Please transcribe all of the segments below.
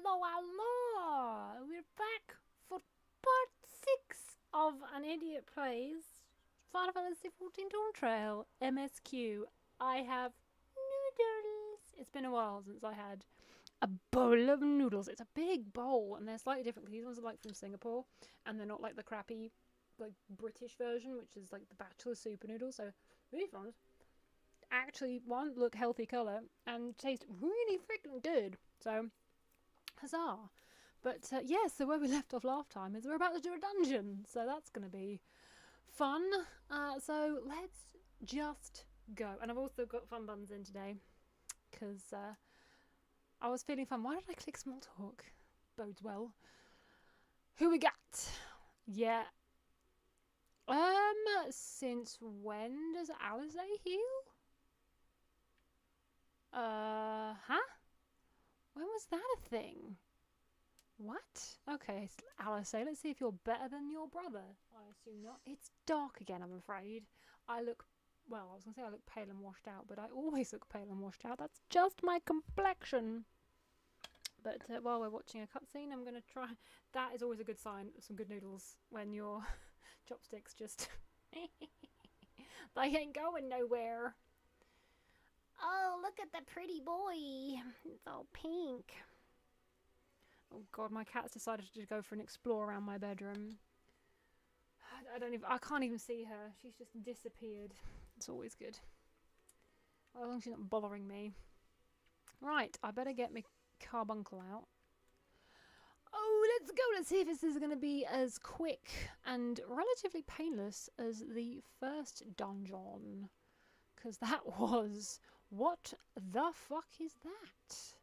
Hello! We're back for part 6 of An Idiot Plays Final Fantasy XIV Dawntrail MSQ. I have noodles. It's been a while since I had a bowl of noodles. It's a big bowl and they're slightly different because these ones are like from Singapore and they're not like the crappy like British version, which is like the bachelor super noodles. So these ones actually, one, look healthy colour and taste really freaking good. So huzzah. But yeah, so where we left off last time is we're about to do a dungeon, so that's going to be fun. So let's just go. And I've also got fun buns in today because I was feeling fun. Why did I click small talk? Bodes well. Who we got? Yeah. Since when does Alizé heal? Huh? When was that a thing? What? Okay, Alizé, let's see if you're better than your brother. I assume not. It's dark again, I'm afraid. I look, well, I was going to say I look pale and washed out, but I always look pale and washed out. That's just my complexion. But while we're watching a cutscene, I'm going to try. That is always a good sign of some good noodles when your chopsticks just. They ain't going nowhere. Oh, look at the pretty boy. It's all pink. Oh god, my cat's decided to go for an explore around my bedroom. I can't even see her. She's just disappeared. It's always good. Well, as long as she's not bothering me. Right, I better get my carbuncle out. Oh, let's go. Let's see if this is going to be as quick and relatively painless as the first dungeon. Because that was... What the fuck is that?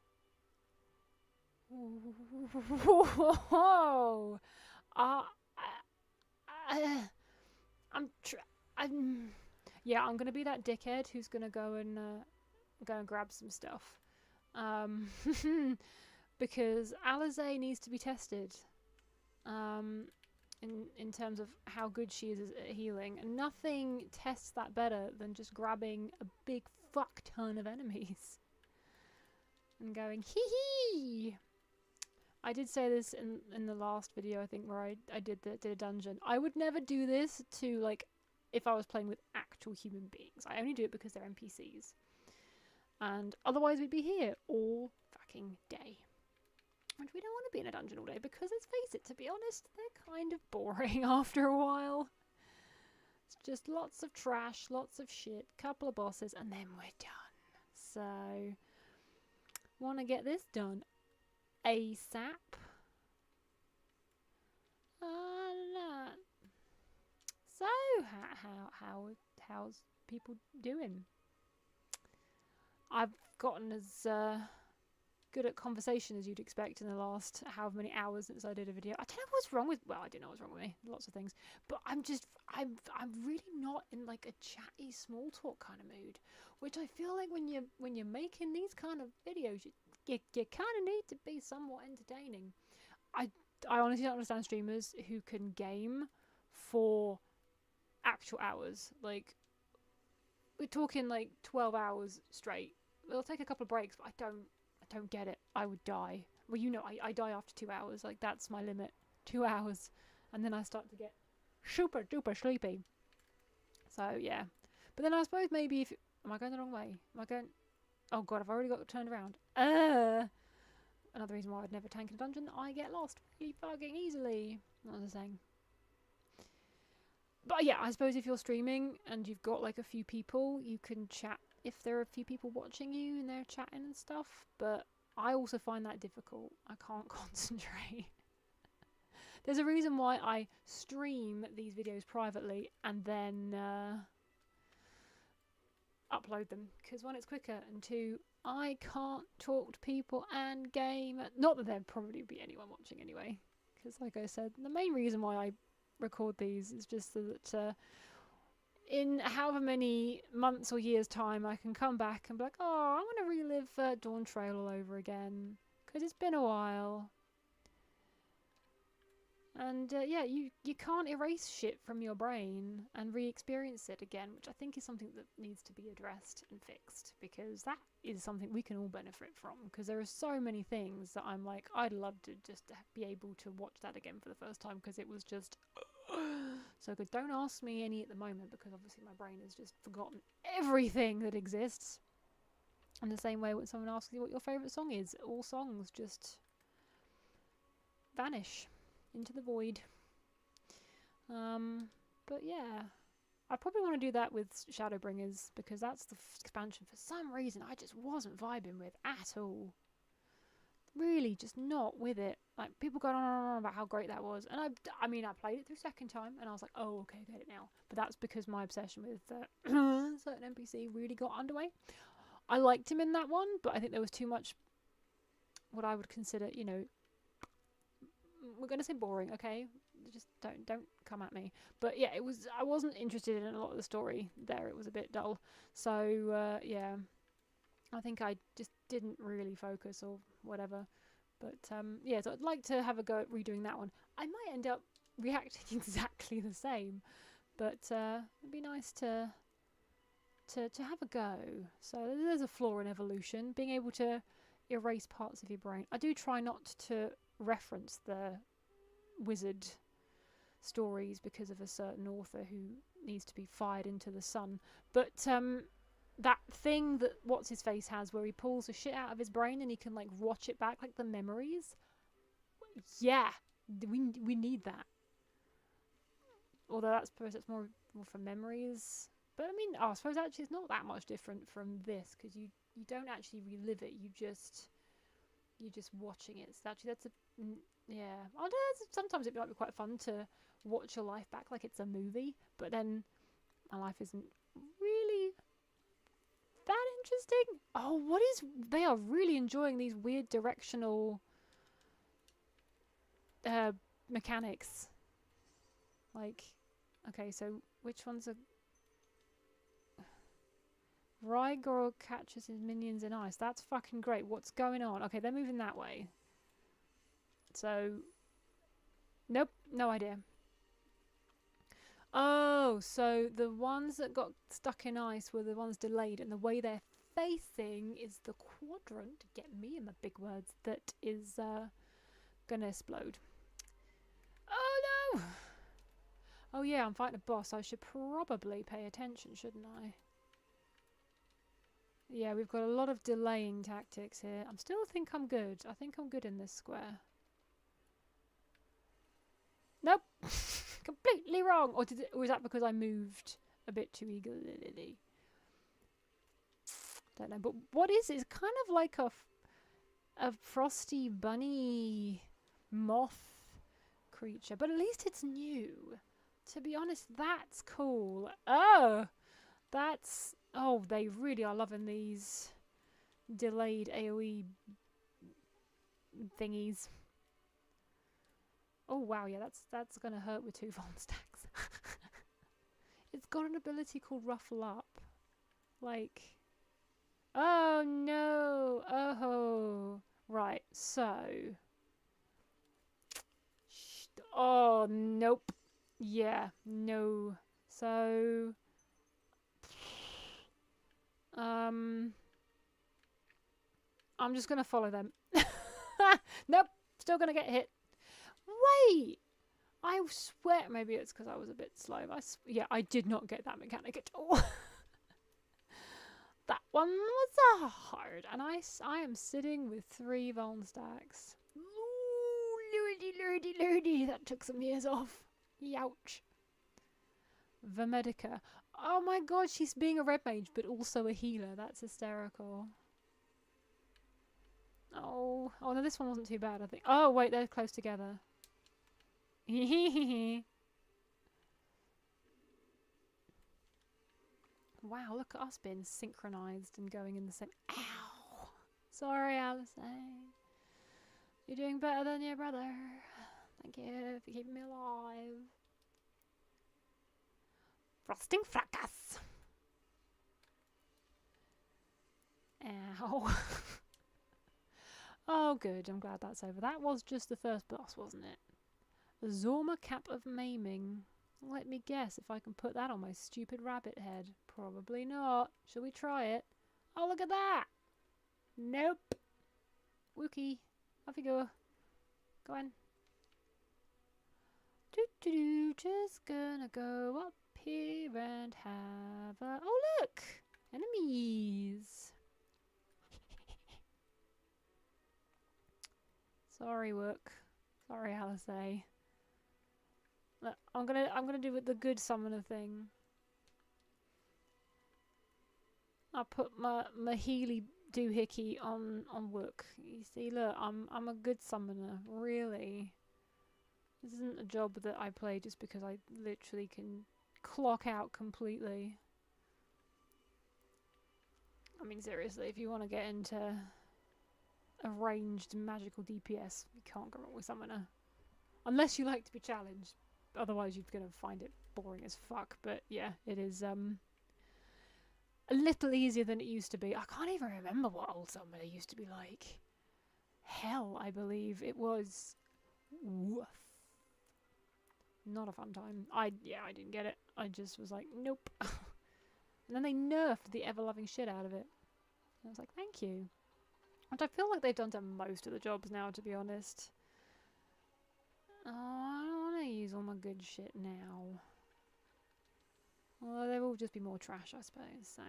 Whoa! Yeah, I'm gonna be that dickhead who's gonna go and grab some stuff, because Alizé needs to be tested, in terms of how good she is at healing, and nothing tests that better than just grabbing a big fuck ton of enemies and going hee hee. I did say this in the last video, I think, where I did a dungeon. I would never do this to, like, if I was playing with actual human beings. I only do it because they're NPCs. And otherwise we'd be here all fucking day. And we don't want to be in a dungeon all day because, let's face it, to be honest, they're kind of boring after a while. It's just lots of trash, lots of shit, couple of bosses, and then we're done. So, want to get this done ASAP. So, how's people doing? I've gotten as good at conversation as you'd expect in the last however many hours since I did a video. I don't know what's wrong with, well, I do know what's wrong with me, lots of things, but I'm really not in like a chatty small talk kind of mood, which I feel like when you're making these kind of videos, you kind of need to be somewhat entertaining. I honestly don't understand streamers who can game for actual hours. Like, we're talking like 12 hours straight. They'll take a couple of breaks, but I don't get it. I would die. Well, you know, I die after 2 hours. Like, that's my limit. 2 hours. And then I start to get super duper sleepy. So, yeah. But then I suppose maybe if... Am I going the wrong way? Am I going... Oh, God, I've already got turned around. Another reason why I'd never tank in a dungeon. I get lost really fucking easily. What was I saying? But, yeah, I suppose if you're streaming and you've got, like, a few people, you can chat if there are a few people watching you and they're chatting and stuff, but I also find that difficult. I can't concentrate. There's a reason why I stream these videos privately and then upload them, because one, it's quicker, and two, I can't talk to people and game. Not that there'd probably be anyone watching anyway, because like I said, the main reason why I record these is just so that in however many months or years time I can come back and be like, oh, I want to relive Dawntrail all over again because it's been a while. And yeah, you can't erase shit from your brain and re-experience it again, which I think is something that needs to be addressed and fixed, because that is something we can all benefit from. Because there are so many things that I'm like, I'd love to just be able to watch that again for the first time, because it was just so good. Don't ask me any at the moment, because obviously my brain has just forgotten everything that exists. In the same way when someone asks you what your favourite song is, all songs just vanish into the void. But yeah, I probably want to do that with Shadowbringers, because that's the expansion for some reason I just wasn't vibing with at all. Really just not with it. Like, people going on about how great that was, and I mean I played it through second time and I was like, oh okay, I get it now. But that's because my obsession with certain NPC really got underway. I liked him in that one, but I think there was too much what I would consider, you know, we're going to say boring, okay? Just don't come at me. But yeah, I wasn't interested in a lot of the story there. It was a bit dull. So yeah, I think I just didn't really focus or whatever. But yeah, so I'd like to have a go at redoing that one. I might end up reacting exactly the same, but it'd be nice to have a go. So there's a flaw in evolution, being able to erase parts of your brain. I do try not to reference the wizard stories because of a certain author who needs to be fired into the sun, but that thing that what's his face has, where he pulls the shit out of his brain and he can like watch it back, like the memories, yeah, we need that. Although that's more for memories, but I mean, I suppose actually it's not that much different from this, because you don't actually relive it, you're just watching it. So actually that's a yeah, I don't know, sometimes it might be quite fun to watch your life back like it's a movie, but then my life isn't really that interesting. Oh, they are really enjoying these weird directional mechanics. Like, okay, so which ones are Rygor catches his minions in ice? That's fucking great. What's going on? Okay, they're moving that way. So, nope, no idea. Oh, so the ones that got stuck in ice were the ones delayed, and the way they're facing is the quadrant, get me in my big words, that is gonna explode. Oh no! Oh yeah, I'm fighting a boss. I should probably pay attention, shouldn't I? Yeah, we've got a lot of delaying tactics here. I still think I'm good. I think I'm good in this square. Nope! Completely wrong! Or was that because I moved a bit too eagerly? Don't know. But what is it? It's kind of like a frosty bunny moth creature. But at least it's new. To be honest, that's cool. Oh! That's... Oh, they really are loving these delayed AoE thingies. Oh wow, yeah, that's gonna hurt with 2 Vuln stacks. It's got an ability called Ruffle Up. Like, oh no, oh, right, so, oh nope, yeah, no, so, I'm just gonna follow them. Nope, still gonna get hit. Wait, I swear, maybe it's because I was a bit slow. Yeah, I did not get that mechanic at all. That one was hard, and I am sitting with 3 Vuln stacks. Ooh, lordy, that took some years off. Youch. Vermedica. Oh my god, she's being a red mage, but also a healer. That's hysterical. Oh no, this one wasn't too bad, I think. Oh wait, they're close together. Wow, look at us being synchronized and going in the same... Ow! Sorry, Alice. You're doing better than your brother. Thank you for keeping me alive. Frosting fracas! Ow. Oh, good. I'm glad that's over. That was just the first boss, wasn't it? Zorma Cap of Maiming. Let me guess if I can put that on my stupid rabbit head. Probably not. Shall we try it? Oh, look at that! Nope. Wookie. Off you go. Go on. Just gonna go up here and have a... Oh, look! Enemies! Sorry, Wook. Sorry, Alice. Look, I'm gonna do it the good summoner thing. I'll put my Healy doohickey on Wook. You see, look, I'm a good summoner, really. This isn't a job that I play just because I literally can clock out completely. I mean, seriously, if you want to get into a ranged magical DPS, you can't go wrong with summoner. Unless you like to be challenged. Otherwise, you're going to find it boring as fuck. But yeah, it is a little easier than it used to be. I can't even remember what old summoner used to be like. Hell, I believe it was... Woof. Not a fun time. I didn't get it. I just was like, nope. And then they nerfed the ever-loving shit out of it. And I was like, thank you. Which I feel like they've done to most of the jobs now, to be honest. Oh, I don't want to use all my good shit now. Well, they will just be more trash, I suppose, so...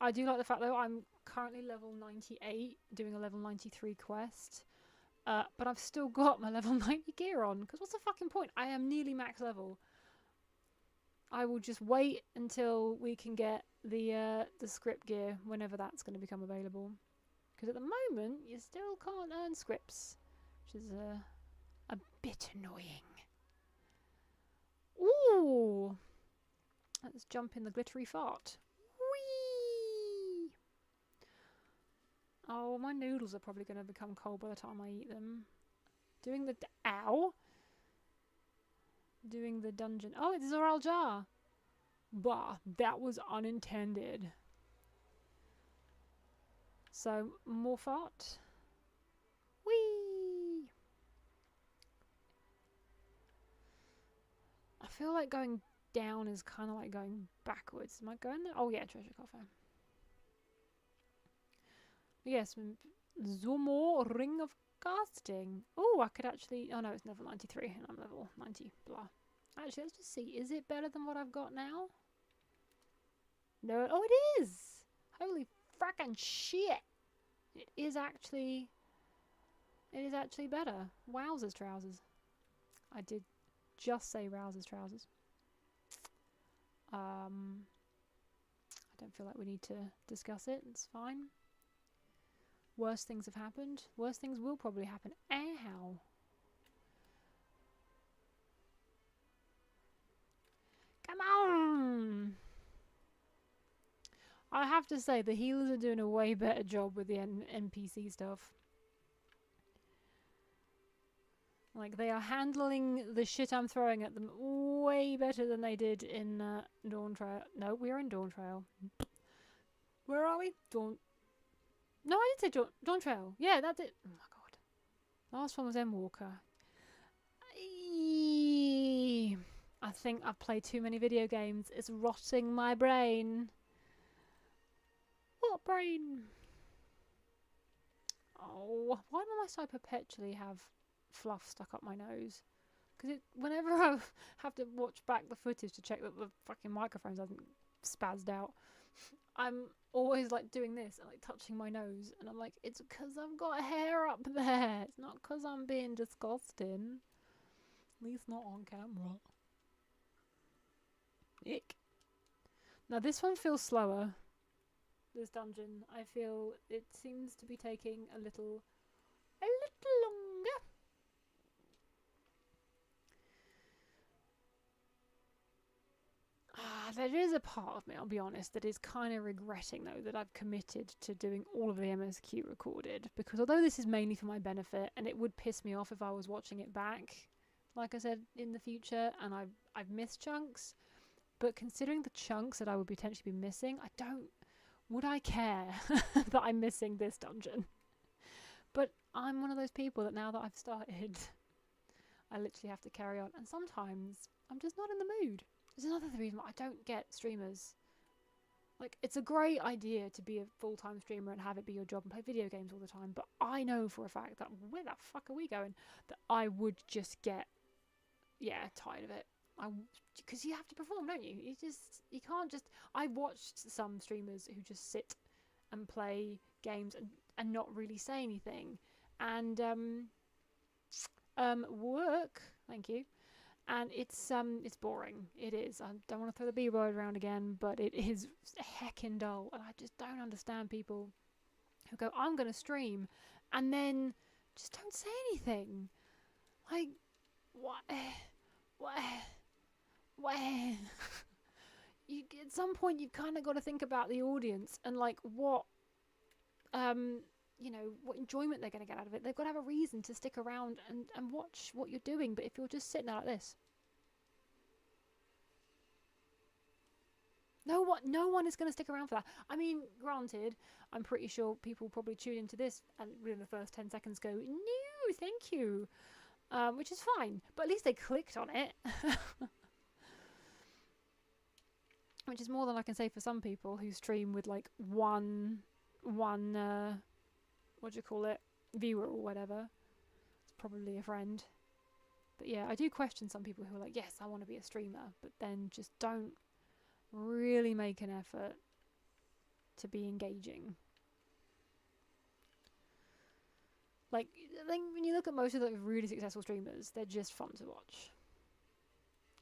I do like the fact, though, I'm currently level 98, doing a level 93 quest. But I've still got my level 90 gear on, because what's the fucking point? I am nearly max level. I will just wait until we can get the script gear, whenever that's going to become available. Because at the moment, you still can't earn scripts, which is a bit annoying. Ooh! Let's jump in the glittery fart. Whee! Oh, my noodles are probably going to become cold by the time I eat them. Doing the... Ow! Doing the dungeon... Oh, it's Zoral Jar! Bah, that was unintended. So, more fart. Whee! I feel like going down is kind of like going backwards. Am I going there? Oh yeah, treasure coffer. Yes, Zomo Ring of Casting. Oh, I could actually... Oh no, it's level 93 and I'm level 90. Blah. Actually, let's just see. Is it better than what I've got now? No. Oh, it is! Holy frackin' shit! It is actually better. Wowzers trousers. I did just say Rousers trousers. I don't feel like we need to discuss it. It's fine. Worse things have happened. Worse things will probably happen. Ow. Come on! I have to say, the healers are doing a way better job with the NPC stuff. Like, they are handling the shit I'm throwing at them way better than they did in Dawntrail. No, we're in Dawntrail. Where are we? No, I did say Dawntrail. Yeah, that's it. Oh my god. Last one was Walker. I think I've played too many video games. It's rotting my brain. What brain? Oh, why must I perpetually have fluff stuck up my nose? Because whenever I have to watch back the footage to check that the fucking microphone hasn't spazzed out, I'm always like doing this and like touching my nose, and I'm like, it's because I've got hair up there. It's not because I'm being disgusting. At least not on camera. Ick. Now this one feels slower. This dungeon, I feel it seems to be taking a little longer. There is a part of me, I'll be honest, that is kind of regretting though that I've committed to doing all of the MSQ recorded, because although this is mainly for my benefit and it would piss me off if I was watching it back, like I said, in the future, and I've missed chunks, but considering the chunks that I would potentially be missing, would I care that I'm missing this dungeon? But I'm one of those people that now that I've started, I literally have to carry on. And sometimes I'm just not in the mood. There's another reason why I don't get streamers. Like, it's a great idea to be a full-time streamer and have it be your job and play video games all the time, but I know for a fact that where the fuck are we going? That I would just get, tired of it. Because you have to perform, don't you? You can't just. I watched some streamers who just sit and play games and not really say anything, and work. Thank you. And it's boring. It is. I don't want to throw the B word around again, but it is heckin' dull. And I just don't understand people who go, I'm going to stream, and then just don't say anything. Like, what? At some point, you've kind of got to think about the audience and, like, what what enjoyment they're going to get out of it. They've got to have a reason to stick around and watch what you're doing. But if you're just sitting there like this, no one is going to stick around for that. I mean, granted, I'm pretty sure people probably tune into this and within the first 10 seconds go, no, thank you, which is fine. But at least they clicked on it. Which is more than I can say for some people who stream with like one what do you call it, viewer or whatever. It's probably a friend. But yeah, I do question some people who are like, yes, I want to be a streamer, but then just don't really make an effort to be engaging. Like, I think when you look at most of the really successful streamers, they're just fun to watch.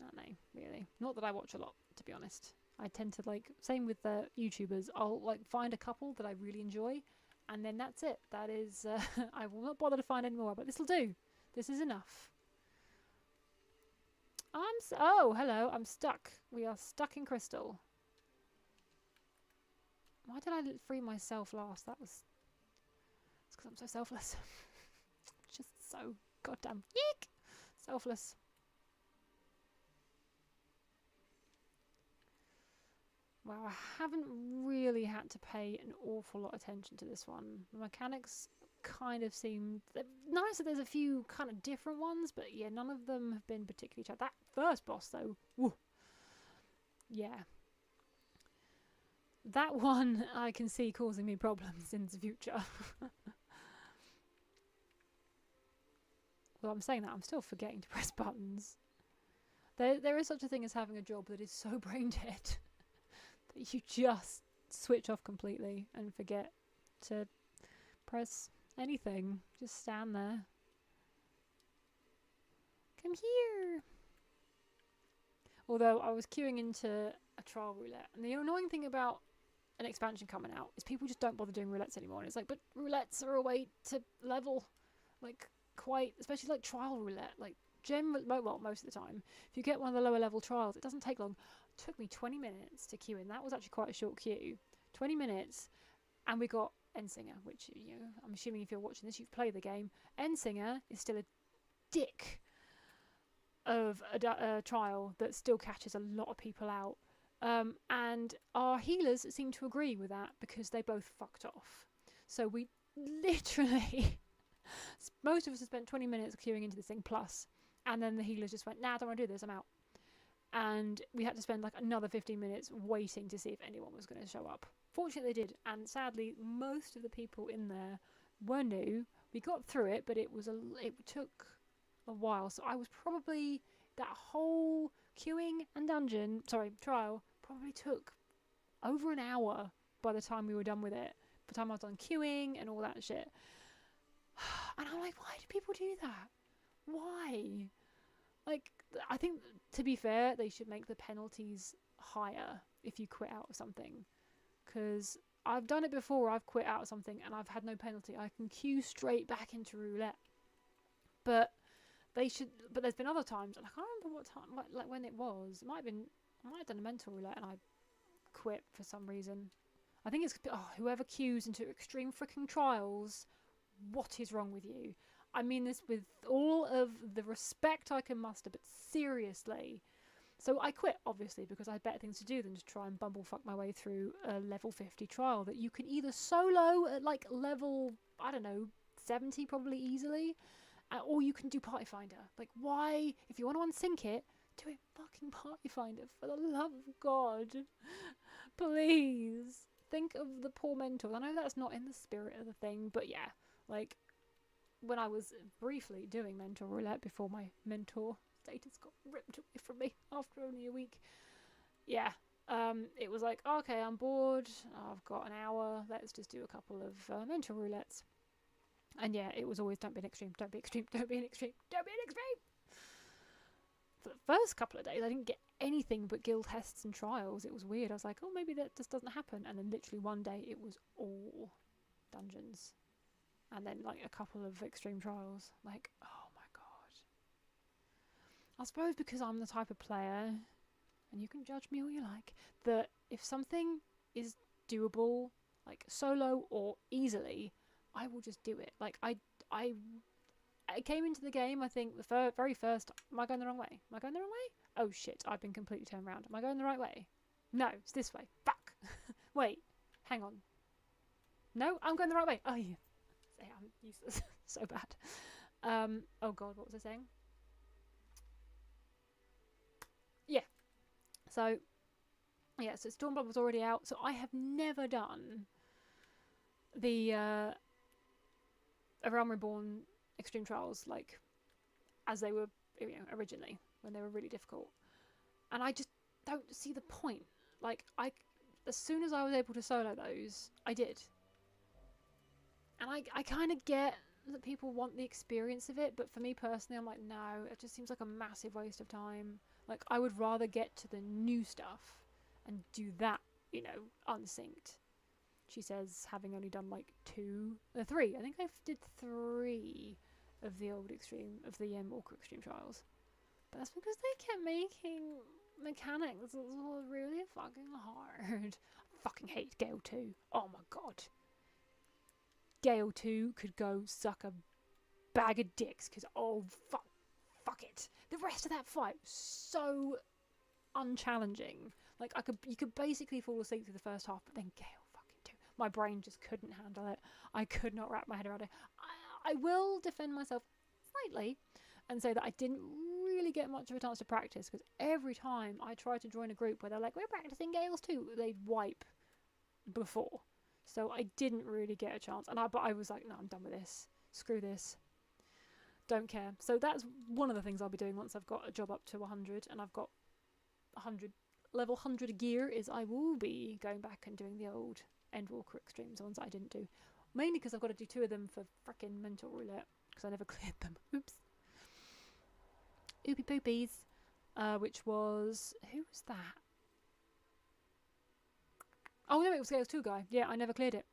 Aren't they, really? Not that I watch a lot, to be honest. I tend to, like, same with the YouTubers, I'll like find a couple that I really enjoy, and then that's it. That is, I will not bother to find any more, but this'll do. This is enough. Oh, hello, I'm stuck. We are stuck in Crystal. Why did I free myself last? It's because I'm so selfless. Just so goddamn yeek! Selfless. Wow, I haven't really had to pay an awful lot of attention to this one. The mechanics kind of seem nice that there's a few kind of different ones, but yeah, none of them have been particularly tried. That first boss though, woo. Yeah. That one I can see causing me problems in the future. Well, I'm saying that, I'm still forgetting to press buttons. There is such a thing as having a job that is so brain dead that you just switch off completely and forget to press anything. Just stand there. Come here! Although I was queuing into a trial roulette, and the annoying thing about an expansion coming out is people just don't bother doing roulettes anymore. And it's like, but roulettes are a way to level, like, quite, especially like trial roulette, like well, most of the time. If you get one of the lower level trials, it doesn't take long. It took me 20 minutes to queue in. That was actually quite a short queue. 20 minutes, and we got Endsinger, which, you know, I'm assuming if you're watching this, you've played the game. Endsinger is still a dick of a trial that still catches a lot of people out. And our healers seem to agree with that because they both fucked off. So we literally, most of us have spent 20 minutes queuing into this thing plus, and then the healers just went, nah, I don't want to do this, I'm out. And we had to spend like another 15 minutes waiting to see if anyone was going to show up. Fortunately they did, and sadly most of the people in there were new. We got through it, but it took a while. So I was probably, that whole queuing and trial probably took over an hour by the time we were done with it. By the time I was done queuing and all that shit. And I'm like, why do people do that? Why? Like, I think, to be fair, they should make the penalties higher if you quit out of something. Because I've done it before, I've quit out of something and I've had no penalty. I can queue straight back into roulette. But there's been other times, and I can't remember what time, like when it was. I might have done a mental roulette and I quit for some reason. I think it's, whoever queues into extreme freaking trials, what is wrong with you? I mean this with all of the respect I can muster, but seriously. So I quit, obviously, because I had better things to do than to try and bumblefuck my way through a level 50 trial that you can either solo at like level, I don't know, 70 probably easily, Or you can do Party Finder. Like, why? If you want to unsync it, do it fucking Party Finder, for the love of God. Please. Think of the poor mentors. I know that's not in the spirit of the thing, but yeah. Like, when I was briefly doing mentor roulette before my mentor status got ripped away from me after only a week. Yeah. It was like, okay, I'm bored. I've got an hour. Let's just do a couple of mentor roulettes. And yeah, it was always, don't be an extreme, don't be extreme, don't be an extreme, don't be an extreme. For the first couple of days, I didn't get anything but guild tests and trials. It was weird. I was like, oh, maybe that just doesn't happen. And then literally one day, it was all dungeons. And then like a couple of extreme trials. Like, oh my God. I suppose because I'm the type of player, and you can judge me all you like, that if something is doable, like solo or easily, I will just do it. Like, I came into the game, I think, the very first... Am I going the wrong way? Am I going the wrong way? Oh, shit. I've been completely turned around. Am I going the right way? No, it's this way. Fuck. Wait. Hang on. No, I'm going the right way. Oh, yeah. I'm useless. So bad. Oh, God. What was I saying? Yeah. So, yeah. So, Stormblood was already out. So, I have never done the A Realm Reborn Extreme Trials, like, as they were, you know, originally, when they were really difficult. And I just don't see the point. Like, as soon as I was able to solo those, I did. And I kind of get that people want the experience of it, but for me personally, I'm like, no, it just seems like a massive waste of time. Like, I would rather get to the new stuff and do that, you know, unsynced. She says, having only done like 3. I think I did 3 of the old extreme, of the Walker Extreme Trials. But that's because they kept making mechanics that were really fucking hard. I fucking hate Gale 2. Oh my God. Gale 2 could go suck a bag of dicks, because, oh, fuck it. The rest of that fight was so unchallenging. Like, you could basically fall asleep through the first half, but then Gale fucking 2. My brain just couldn't handle it. I could not wrap my head around it. I will defend myself slightly and say that I didn't really get much of a chance to practice, because every time I tried to join a group where they're like, we're practicing Gales too, they'd wipe before. So I didn't really get a chance. But I was like, no, I'm done with this. Screw this. Don't care. So that's one of the things I'll be doing once I've got a job up to 100 and I've got 100 level 100 gear, is I will be going back and doing the old Endwalker Extremes, the ones that I didn't do. Mainly because I've got to do 2 of them for frickin' Mental Roulette, because I never cleared them. Oops. Oopie poopies. Which was... Who was that? Oh no, it was Gales 2 guy. Yeah, I never cleared it.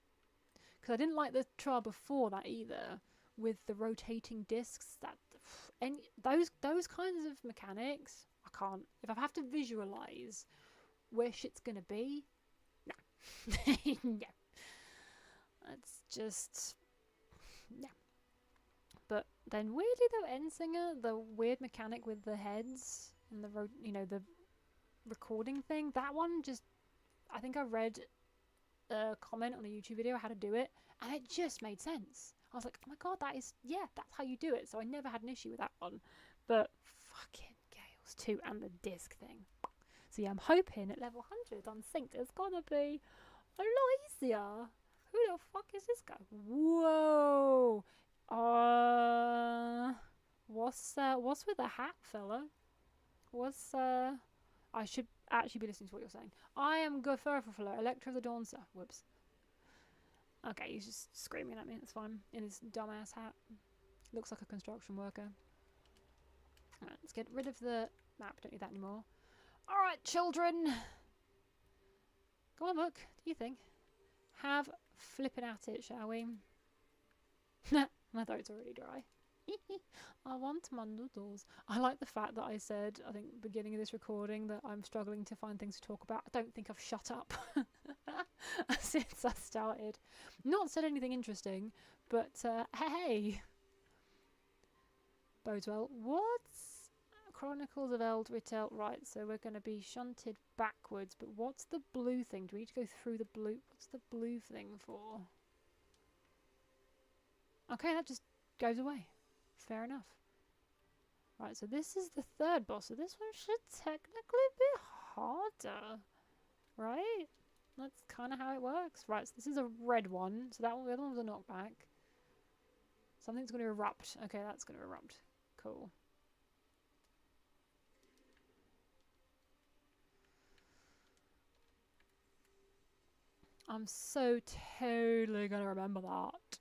Because I didn't like the trial before that either, with the rotating discs. Those kinds of mechanics, I can't. If I have to visualise where shit's going to be, no. No. It's just... No. But then weirdly though, Endsinger, the weird mechanic with the heads and the recording thing, that one just... I think I read a comment on a YouTube video how to do it, and it just made sense. I was like, oh my God, that's how you do it. So I never had an issue with that one. But fucking Gales 2 and the disc thing. So yeah, I'm hoping at level 100 unsynced it's gonna be a lot easier. Who the fuck is this guy? Whoa. What's with the hat, fella? I should actually be listening to what you're saying. I am Gofurfler, Electra of the Dawn, sir. Whoops. Okay, he's just screaming at me. That's fine. In his dumbass hat. Looks like a construction worker. Alright, let's get rid of the map. Don't need that anymore. Alright, children. Go on, look. Do you think? Have flipping at it, shall we? My throat's already dry. I want my noodles. I like the fact that I said, I think, beginning of this recording, that I'm struggling to find things to talk about. I don't think I've shut up since I started. Not said anything interesting, but hey. Bodes well. What's Chronicles of Eldritell? Right, so we're going to be shunted backwards, but what's the blue thing? Do we need to go through the blue? What's the blue thing for? Okay, that just goes away. Fair enough. Right, so this is the third boss, so this one should technically be harder. Right? That's kind of how it works. Right, so this is a red one, so that one, the other one was a knockback. Something's going to erupt. Okay, that's going to erupt. Cool. I'm so totally going to remember that.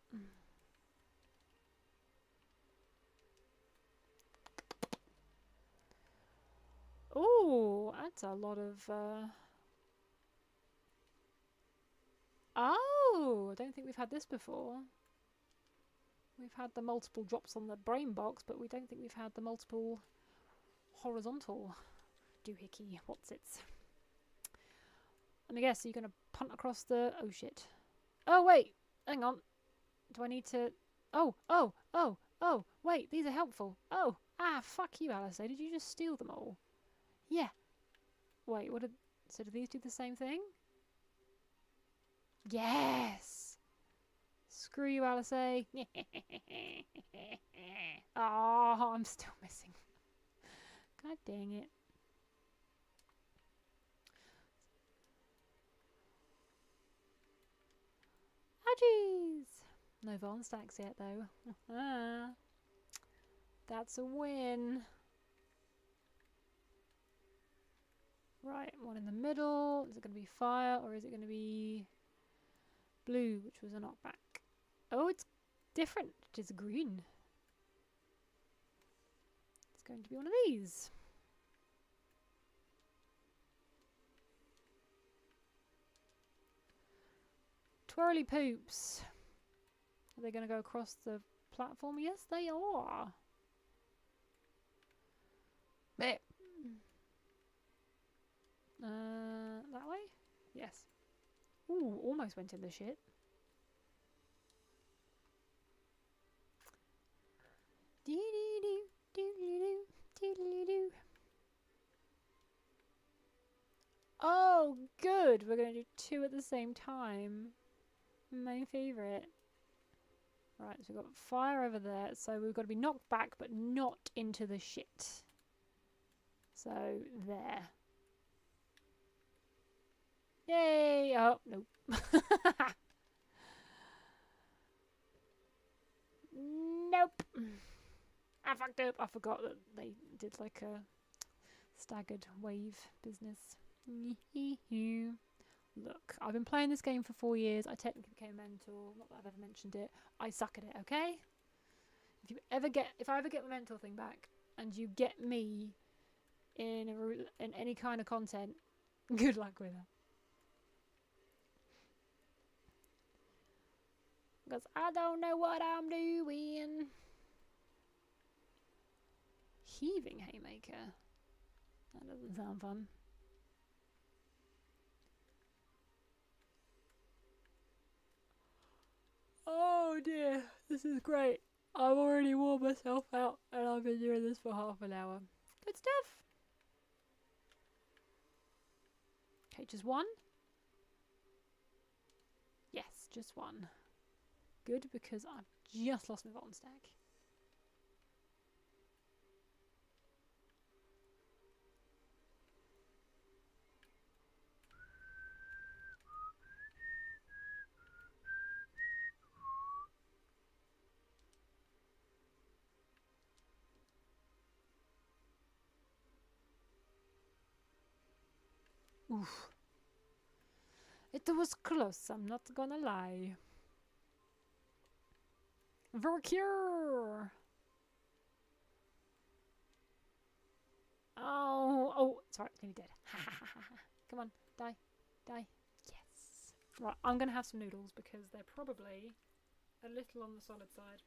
Ooh, that's a lot of... Oh, I don't think we've had this before. We've had the multiple drops on the brain box, but we don't think we've had the multiple horizontal doohickey what's-its. Let me guess, are you going to punt across the... Oh, shit. Oh, wait. Hang on. Do I need to... Oh, wait, these are helpful. Oh, fuck you, Alice. Did you just steal them all? Yeah. Wait, what did... So do these do the same thing? Yes! Screw you, Alice. Oh, I'm still missing. God dang it. Jeez. No Von stacks yet, though. That's a win. Right, one in the middle. Is it going to be fire or is it going to be blue, which was a knockback? Oh, it's different. It is green. It's going to be one of these. Twirly poops. Are they going to go across the platform? Yes, they are. Blech. That way? Yes. Ooh, almost went in the shit. Oh, good. We're going to do two at the same time. My favourite. Right, so we've got fire over there. So we've got to be knocked back, but not into the shit. So, there. Yay! Oh, nope. Nope. I fucked up. I forgot that they did like a staggered wave business. Look, I've been playing this game for 4 years. I technically became a mentor. Not that I've ever mentioned it. I suck at it, okay? If I ever get the mentor thing back, and you get me in any kind of content, good luck with that. Because I don't know what I'm doing. Heaving haymaker. That doesn't sound fun. Oh dear, this is great. I've already worn myself out and I've been doing this for half an hour. Good stuff. Okay, just one? Yes, just one. Good, because I've just lost my bottom stack. Oof. It was close, I'm not gonna lie. Vercure! Oh, sorry, nearly dead. Come on, die. Yes. Right, I'm gonna have some noodles because they're probably a little on the solid side.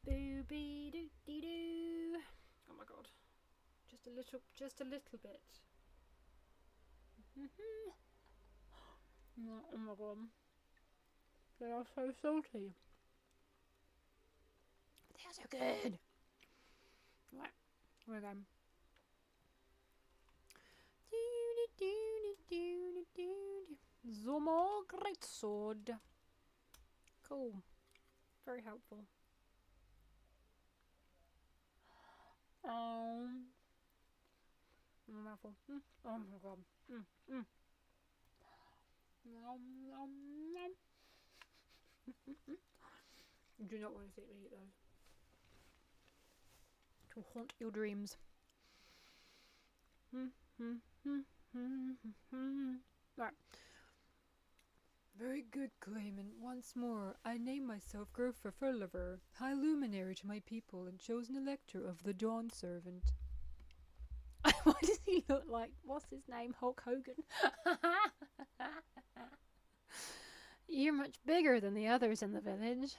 Booby doo dee doo. Oh my god. Just a little bit. Oh my god. They are so salty. But they are so good. Right, here we go. Zomo greatsword. Cool. very helpful. Mouthful. Oh my god. You do not want to see me eat those. It will haunt your dreams. Right. Very good, claimant. Once more, I name myself Gerfurliver, High Luminary to my people and chosen elector of the Dawn Servant. Why does he look like, what's his name, Hulk Hogan? You're much bigger than the others in the village.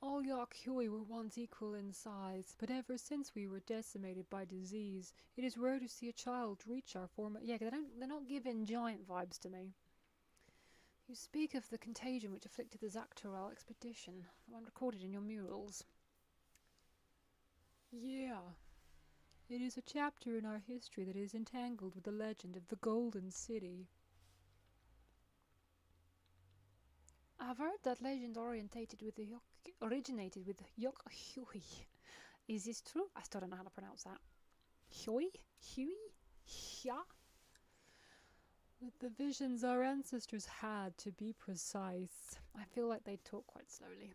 All Yakhui were once equal in size, but ever since we were decimated by disease, it is rare to see a child reach our former... Yeah, they're not giving giant vibes to me. You speak of the contagion which afflicted the Dawntrail expedition, the one recorded in your murals. Yeah. It is a chapter in our history that is entangled with the legend of the Golden City. I've heard that legend originated with Yakhui. Is this true? I still don't know how to pronounce that. Hui? Hya? With the visions our ancestors had, to be precise. I feel like they talk quite slowly.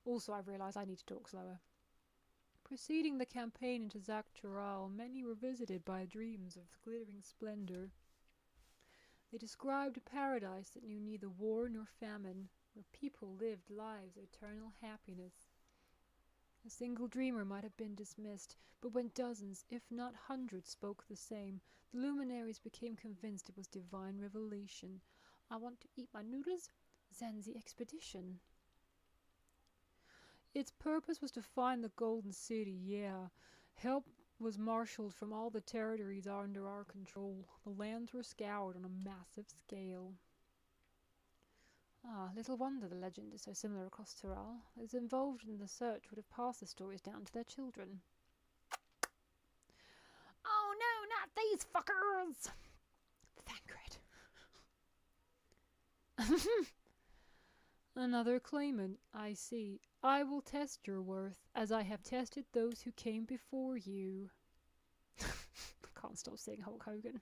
Also, I've realised I need to talk slower. Preceding the campaign into Dawntrail, many were visited by dreams of glittering splendour. They described a paradise that knew neither war nor famine, where people lived lives of eternal happiness. A single dreamer might have been dismissed, but when dozens, if not hundreds, spoke the same, the luminaries became convinced it was divine revelation. I want to eat my noodles, then the expedition. Its purpose was to find the Golden City, yeah. Help was marshalled from all the territories under our control. The lands were scoured on a massive scale. Ah, little wonder the legend is so similar across Tyrell. Those involved in the search would have passed the stories down to their children. Oh no, not these fuckers! Thancred. Another claimant, I see. I will test your worth, as I have tested those who came before you. Can't stop seeing Hulk Hogan.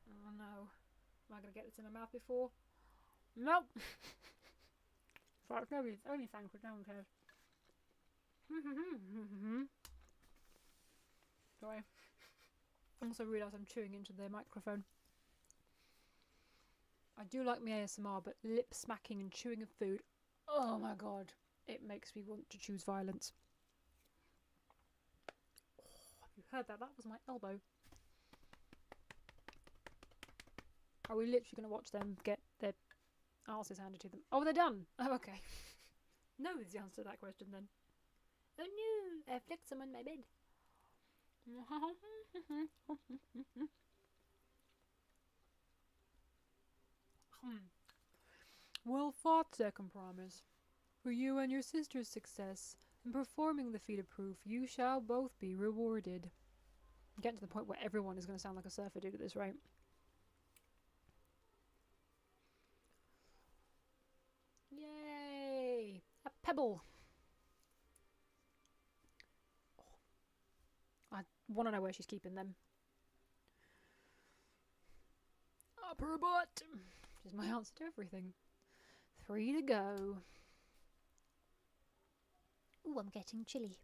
Oh no. Am I going to get this in my mouth before? Nope. So it's only Thancred, no one cares. Sorry. I also realise I'm chewing into the microphone. I do like my ASMR, but lip smacking and chewing of food, oh my god, it makes me want to choose violence. Oh, have you heard that? That was my elbow. Are we literally going to watch them get their arses handed to them? Oh, they're done! Oh, okay. No is the answer to that question then. Oh no, I flicked some on my bed. Well fought, Second Promise. For you and your sister's success in performing the feat of proof, you shall both be rewarded. Getting to the point where everyone is going to sound like a surfer dude at this rate. Yay! A pebble! I want to know where she's keeping them. Upper butt! Which is my answer to everything. 3 to go. Ooh, I'm getting chilly.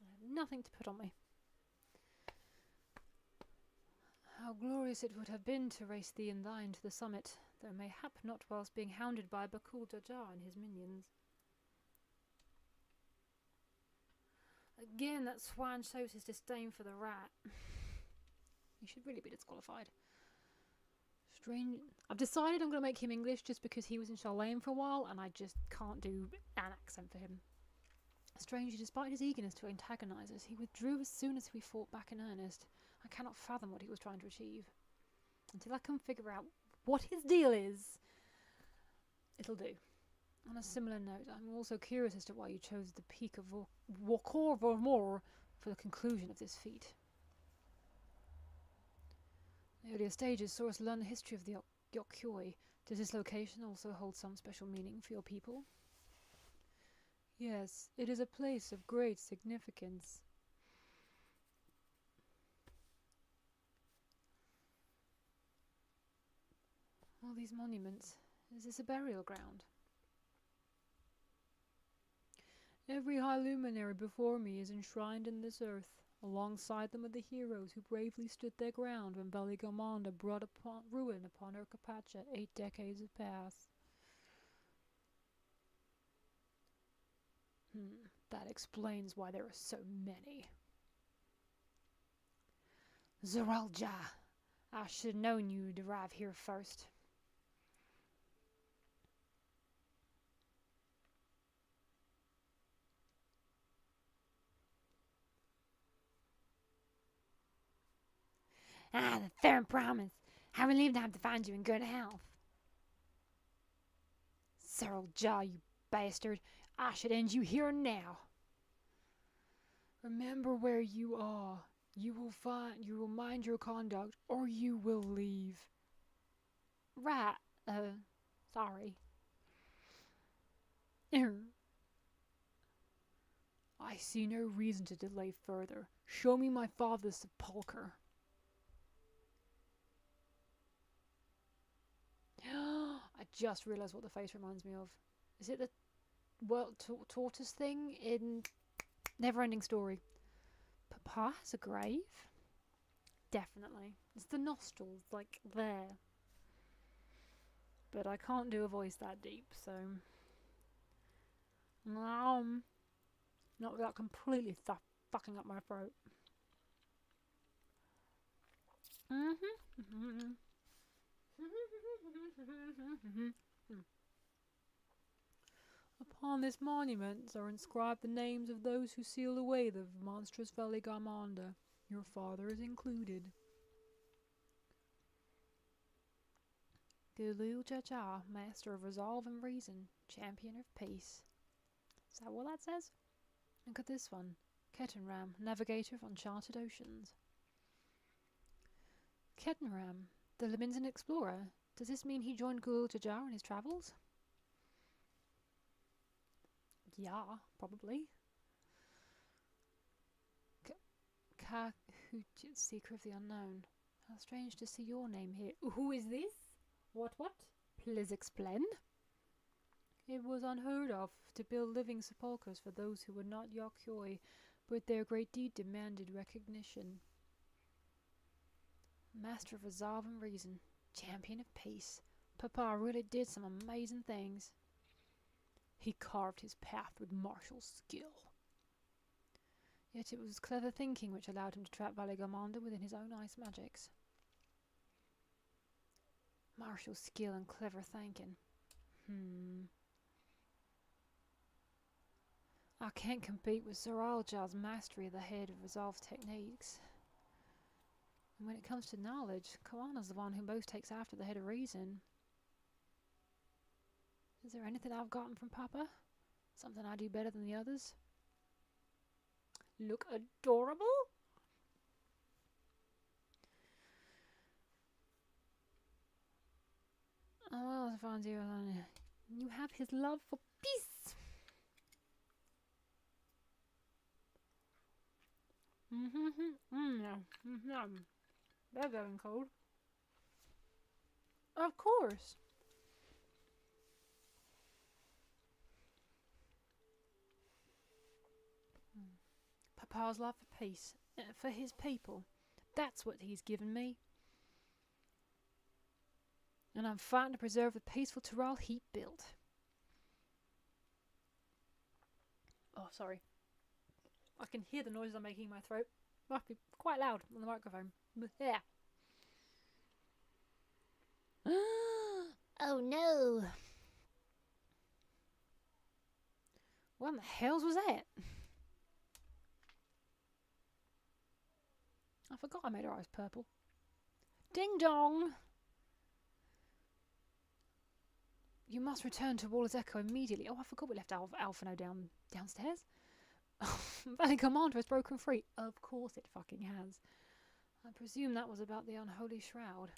I have nothing to put on me. How glorious it would have been to race thee and thine to the summit, though mayhap not whilst being hounded by Bakul Dajar and his minions. Again, that swine shows his disdain for the rat. He should really be disqualified. Strange. I've decided I'm going to make him English just because he was in Charlene for a while and I just can't do an accent for him. Strangely, despite his eagerness to antagonise us, he withdrew as soon as we fought back in earnest. I cannot fathom what he was trying to achieve. Until I can figure out what his deal is, it'll do. On a similar note, I'm also curious as to why you chose the peak of Wakorvormor for the conclusion of this feat. The earlier stages saw us learn the history of the Yokyoi. Does this location also hold some special meaning for your people? Yes, it is a place of great significance. All these monuments. Is this a burial ground? Every high luminary before me is enshrined in this earth. Alongside them are the heroes who bravely stood their ground when Valigamanda brought ruin upon her Carpacha 8 decades have passed. That explains why there are so many. Zoralja, I should have known you'd arrive here first. Ah, the third promise. How relieved I have to find you in good health. Zoralja, you bastard. I should end you here and now. Remember where you are. You will mind your conduct, or you will leave. Right, sorry. I see no reason to delay further. Show me my father's sepulchre. I just realised what the face reminds me of. Is it the tortoise thing in Neverending Story? Papa has a grave? Definitely. It's the nostrils, like, there. But I can't do a voice that deep, so... not without completely fucking up my throat. Upon this monument are inscribed the names of those who sealed away the monstrous Valigamanda. Your father is included. Gulu Jaja, master of resolve and reason, champion of peace. Is that what that says? Look at this one. Ketanram, navigator of uncharted oceans. Ketanram, the Lamintan explorer. Does this mean he joined Gulu Jaja in his travels? Yeah, probably. Kahujit, Seeker of the Unknown. How strange to see your name here. Who is this? What? Please explain. It was unheard of to build living sepulchres for those who were not Yokyoi, but their great deed demanded recognition. Master of resolve and reason, champion of peace. Papa really did some amazing things. He carved his path with martial skill. Yet it was clever thinking which allowed him to trap Valigamanda within his own ice magics. Martial skill and clever thinking. I can't compete with Zoralja's mastery of the head of resolve techniques. And when it comes to knowledge, Kawana's the one who most takes after the head of reason. Is there anything I've gotten from Papa? Something I do better than the others? Look adorable? Oh, well, if I do, you have his love for peace. They're going cold. Of course. Papa's love for peace, for his people. That's what he's given me. And I'm fighting to preserve the peaceful Tural he built. Oh, sorry. I can hear the noises I'm making in my throat. Must be quite loud on the microphone. Yeah. Oh no. What in the hells was that? I forgot I made her eyes purple. Ding dong! You must return to Waller's Echo immediately. Oh, I forgot we left Alphino downstairs. Valley Commander has broken free. Of course it fucking has. I presume that was about the unholy shroud.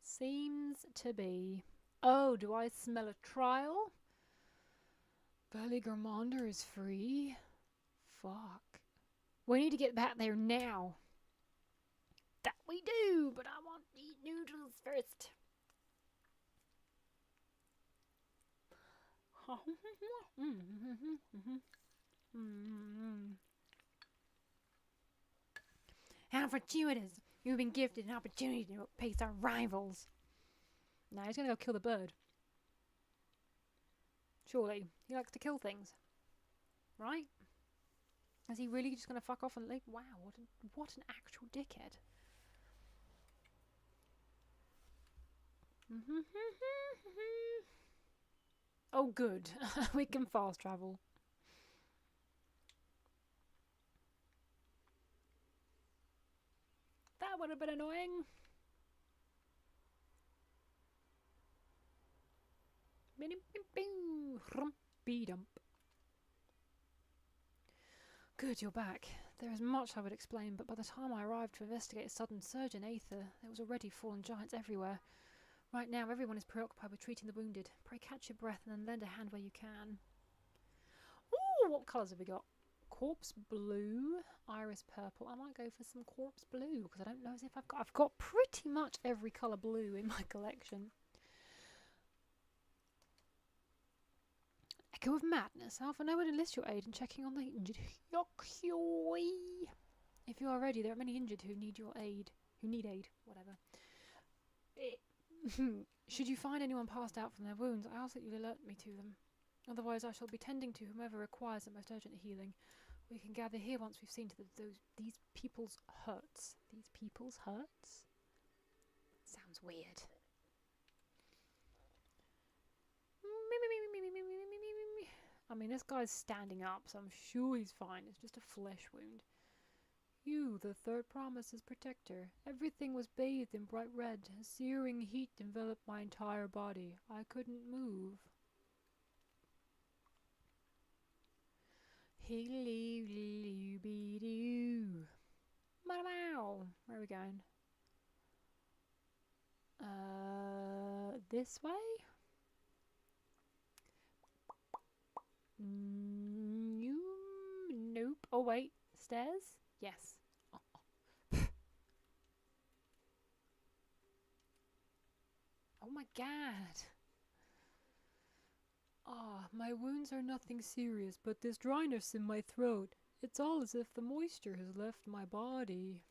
Seems to be. Oh, do I smell a trial? Belly Gourmander is free. Fuck. We need to get back there now. That we do, but I want to eat noodles first. How fortuitous! You've been gifted an opportunity to outpace our rivals. Now he's gonna go kill the bird. Surely. He likes to kill things. Right? Is he really just gonna fuck off and leave? Wow, what an actual dickhead. Oh good. We can fast travel. That would have been annoying. Good, you're back. There is much I would explain, but by the time I arrived to investigate a sudden surge in Aether, there was already fallen giants everywhere. Right now, everyone is preoccupied with treating the wounded. Pray catch your breath and then lend a hand where you can. Ooh, what colours have we got? Corpse blue, iris purple. I might go for some corpse blue because I don't know as if I've got pretty much every colour blue in my collection. Echo of Madness. Alpha, I would enlist your aid in checking on the injured. If you are ready, there are many injured who need your aid. Whatever. Should you find anyone passed out from their wounds, I ask that you alert me to them. Otherwise, I shall be tending to whomever requires the most urgent healing. We can gather here once we've seen to these people's hurts. These people's hurts? Sounds weird. I mean, this guy's standing up, so I'm sure he's fine. It's just a flesh wound. You, the third promise's protector. Everything was bathed in bright red. A searing heat enveloped my entire body. I couldn't move. Higgly-doo. Where are we going? This way? Nope. Oh wait, stairs? Yes. Oh my god. Ah, my wounds are nothing serious, but this dryness in my throat. It's all as if the moisture has left my body.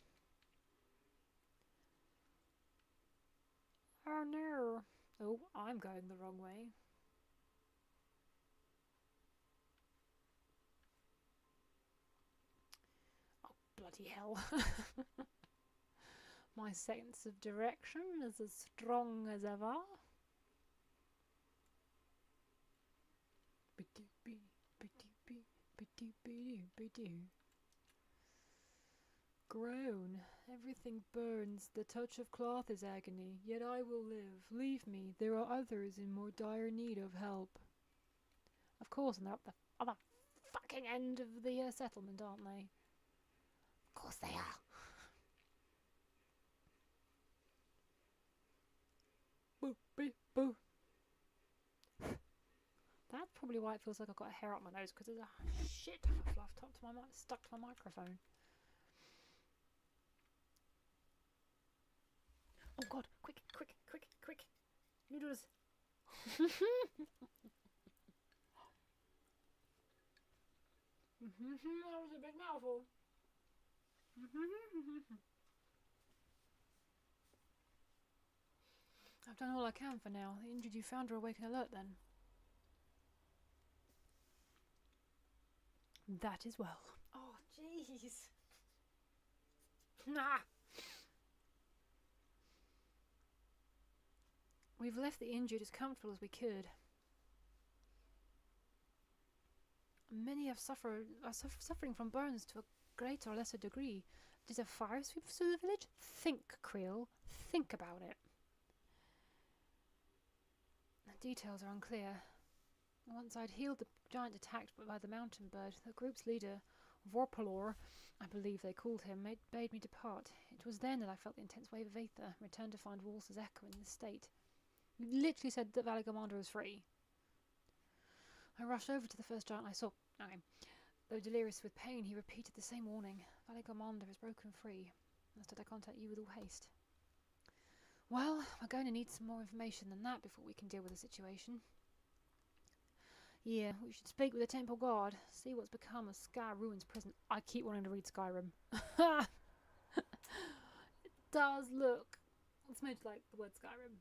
Oh no. Oh, I'm going the wrong way. Oh, bloody hell. My sense of direction is as strong as ever. Groan. Everything burns. The touch of cloth is agony. Yet I will live. Leave me. There are others in more dire need of help. Of course, and they're up the other fucking end of the settlement, aren't they? Of course they are. Boo, boo, boo. That's probably why it feels like I've got a hair up my nose, because there's a shit ton of fluff stuck to my microphone. Oh god, quick. Noodles. That was a big mouthful. I've done all I can for now. The injured you found are awake and alert then. That is well. Oh, jeez. Nah. We've left the injured as comfortable as we could. Many are suffering from burns to a greater or lesser degree. Did a fire sweep through the village? Think, Creel. Think about it. The details are unclear. Once I'd healed the giant attacked by the mountain bird, the group's leader Vorpalor, I believe they called him, bade me depart. It was then that I felt the intense wave of aether, returned to find Wals's echo in this state. You literally said that Valley Commander was free. I rushed over to the first giant I saw. Okay. Though delirious with pain, he repeated the same warning. Valley Commander is broken free. Instead, I contact you with all haste. Well, we're going to need some more information than that before we can deal with the situation. Yeah, we should speak with the temple guard, see what's become of Sky Ruin's prison. I keep wanting to read Skyrim. It does look smooth like the word Skyrim.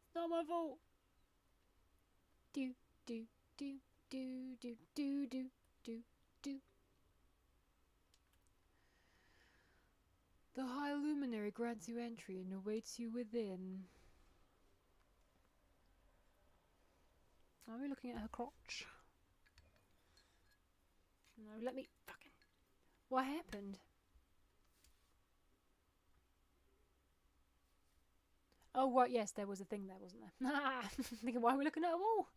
It's not my fault. Do, do, do, do, do, do, do, do, do. The High Luminary grants you entry and awaits you within. Are we looking at her crotch? No, let me fucking... What happened? Oh, right, yes, there was a thing there, wasn't there? Thinking, why are we looking at a wall?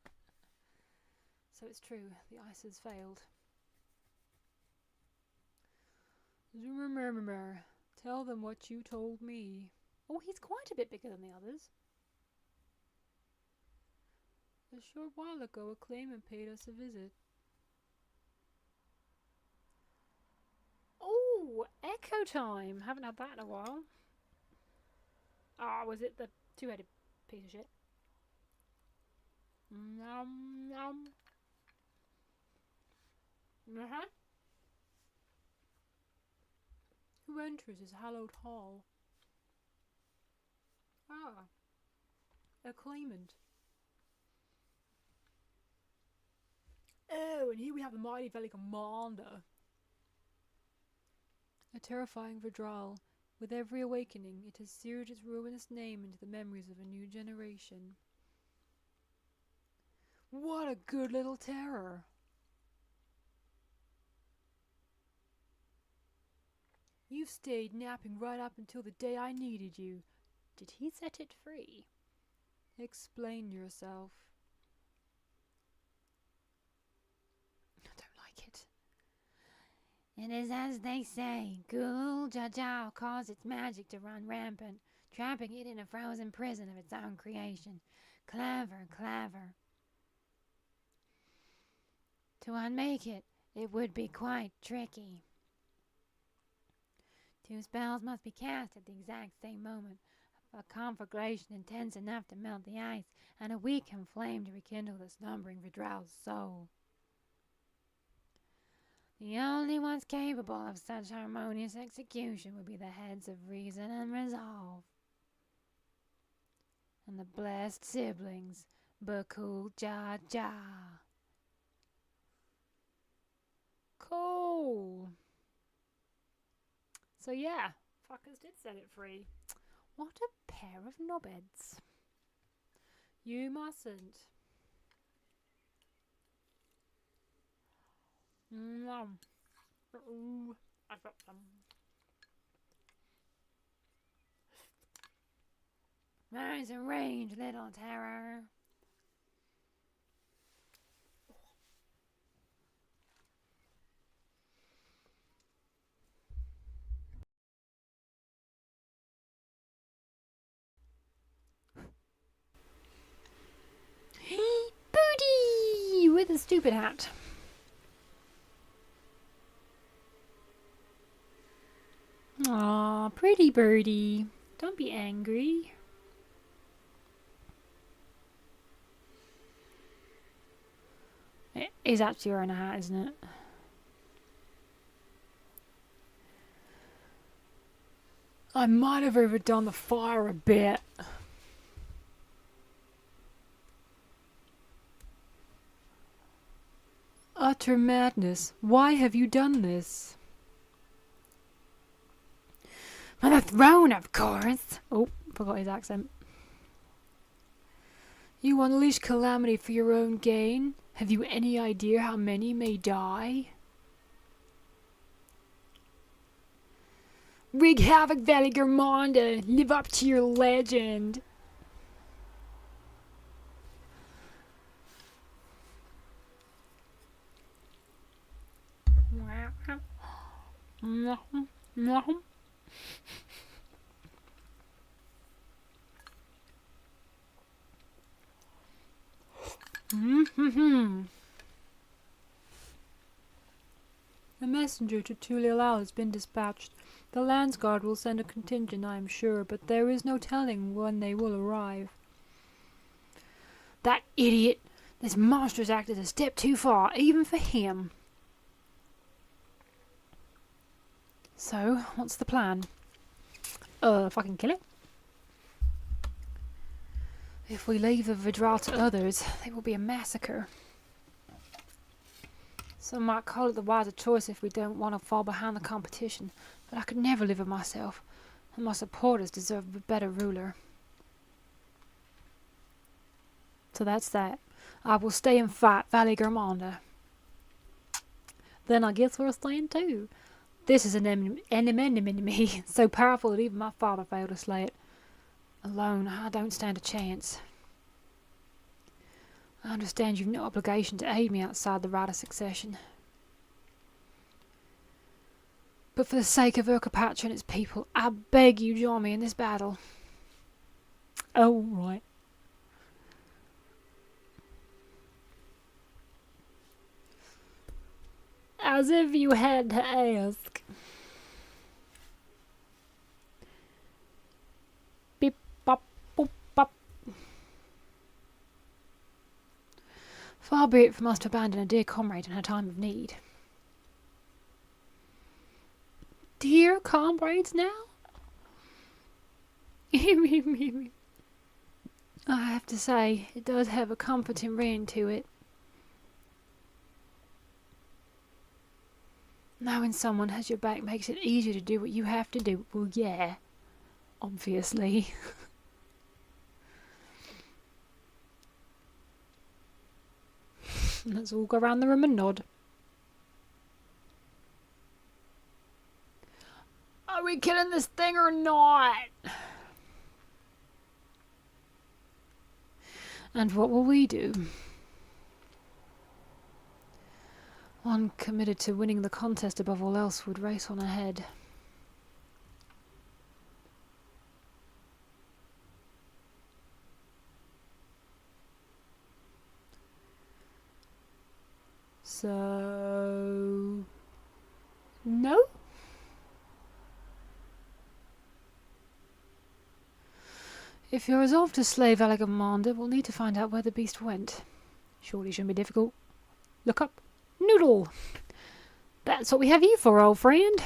So it's true, the ice has failed. Remember, tell them what you told me. Oh, he's quite a bit bigger than the others. A short while ago, a claimant paid us a visit. Oh, echo time! Haven't had that in a while. Ah, was it the two-headed piece of shit? Nom nom. Who enters his hallowed hall? Ah, a claimant. Oh, and here we have the mighty Valley Commander. A terrifying Vidral. With every awakening, it has seared its ruinous name into the memories of a new generation. What a good little terror! You've stayed napping right up until the day I needed you. Did he set it free? Explain yourself. I don't like it. It is as they say, Ghoul Jajal caused its magic to run rampant, trapping it in a frozen prison of its own creation. Clever, clever. To unmake it, it would be quite tricky. 2 spells must be cast at the exact same moment. A conflagration intense enough to melt the ice, and a weakened flame to rekindle the slumbering Vidral's soul. The only ones capable of such harmonious execution would be the heads of reason and resolve. And the blessed siblings, Bakul Jaja. Cool. So yeah, fuckers did set it free. What a pair of knobheads. You mustn't. Ooh, I've got some. Rise and range, little terror. Booty with a stupid hat. Aw, pretty birdie. Don't be angry. It is actually wearing a hat, isn't it? I might have overdone the fire a bit. Utter madness. Why have you done this? On the throne, of course. Oh, forgot his accent. You unleash calamity for your own gain? Have you any idea how many may die? Wreak havoc, Valley Germonda. Live up to your legend. A messenger to Tulilal has been dispatched. The Landsguard will send a contingent, I am sure, but there is no telling when they will arrive. That idiot! This monstrous act is a step too far, even for him. So, what's the plan? Fucking kill it? If we leave the Vidral to others, they will be a massacre. Some might call it the wiser choice if we don't want to fall behind the competition, but I could never live with myself, and my supporters deserve a better ruler. So that's that. I will stay and fight Valley Garmonda. Then I guess we're staying too. This is an enemy so powerful that even my father failed to slay it. Alone, I don't stand a chance. I understand you've no obligation to aid me outside the right of succession. But for the sake of Urkapatra and its people, I beg you join me in this battle. Oh, right. As if you had to ask. Beep, bop, boop, bop. Far be it from us to abandon a dear comrade in her time of need. Dear comrades now? I have to say, it does have a comforting ring to it. Knowing someone has your back makes it easier to do what you have to do. Well, yeah, obviously. Let's all go around the room and nod. Are we killing this thing or not? And what will we do? One committed to winning the contest above all else would race on ahead. So... no? If you're resolved to slay Valagamanda, we'll need to find out where the beast went. Surely shouldn't be difficult. Look up. Noodle! That's what we have you for, old friend.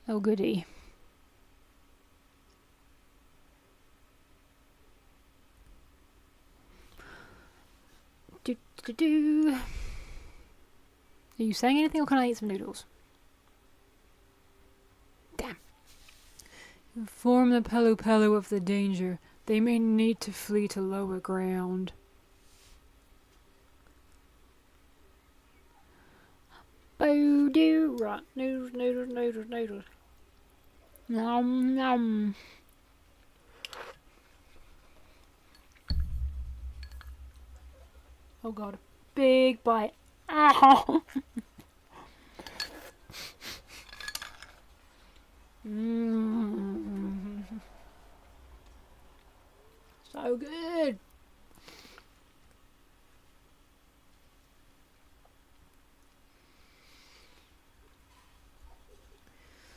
Oh, goody. Do. Are you saying anything or can I eat some noodles? Damn. Inform the Pelu of the danger. They may need to flee to lower ground. Boo-doo. Right. Noodles. Nom nom. Oh god. Big bite. Ow. So good.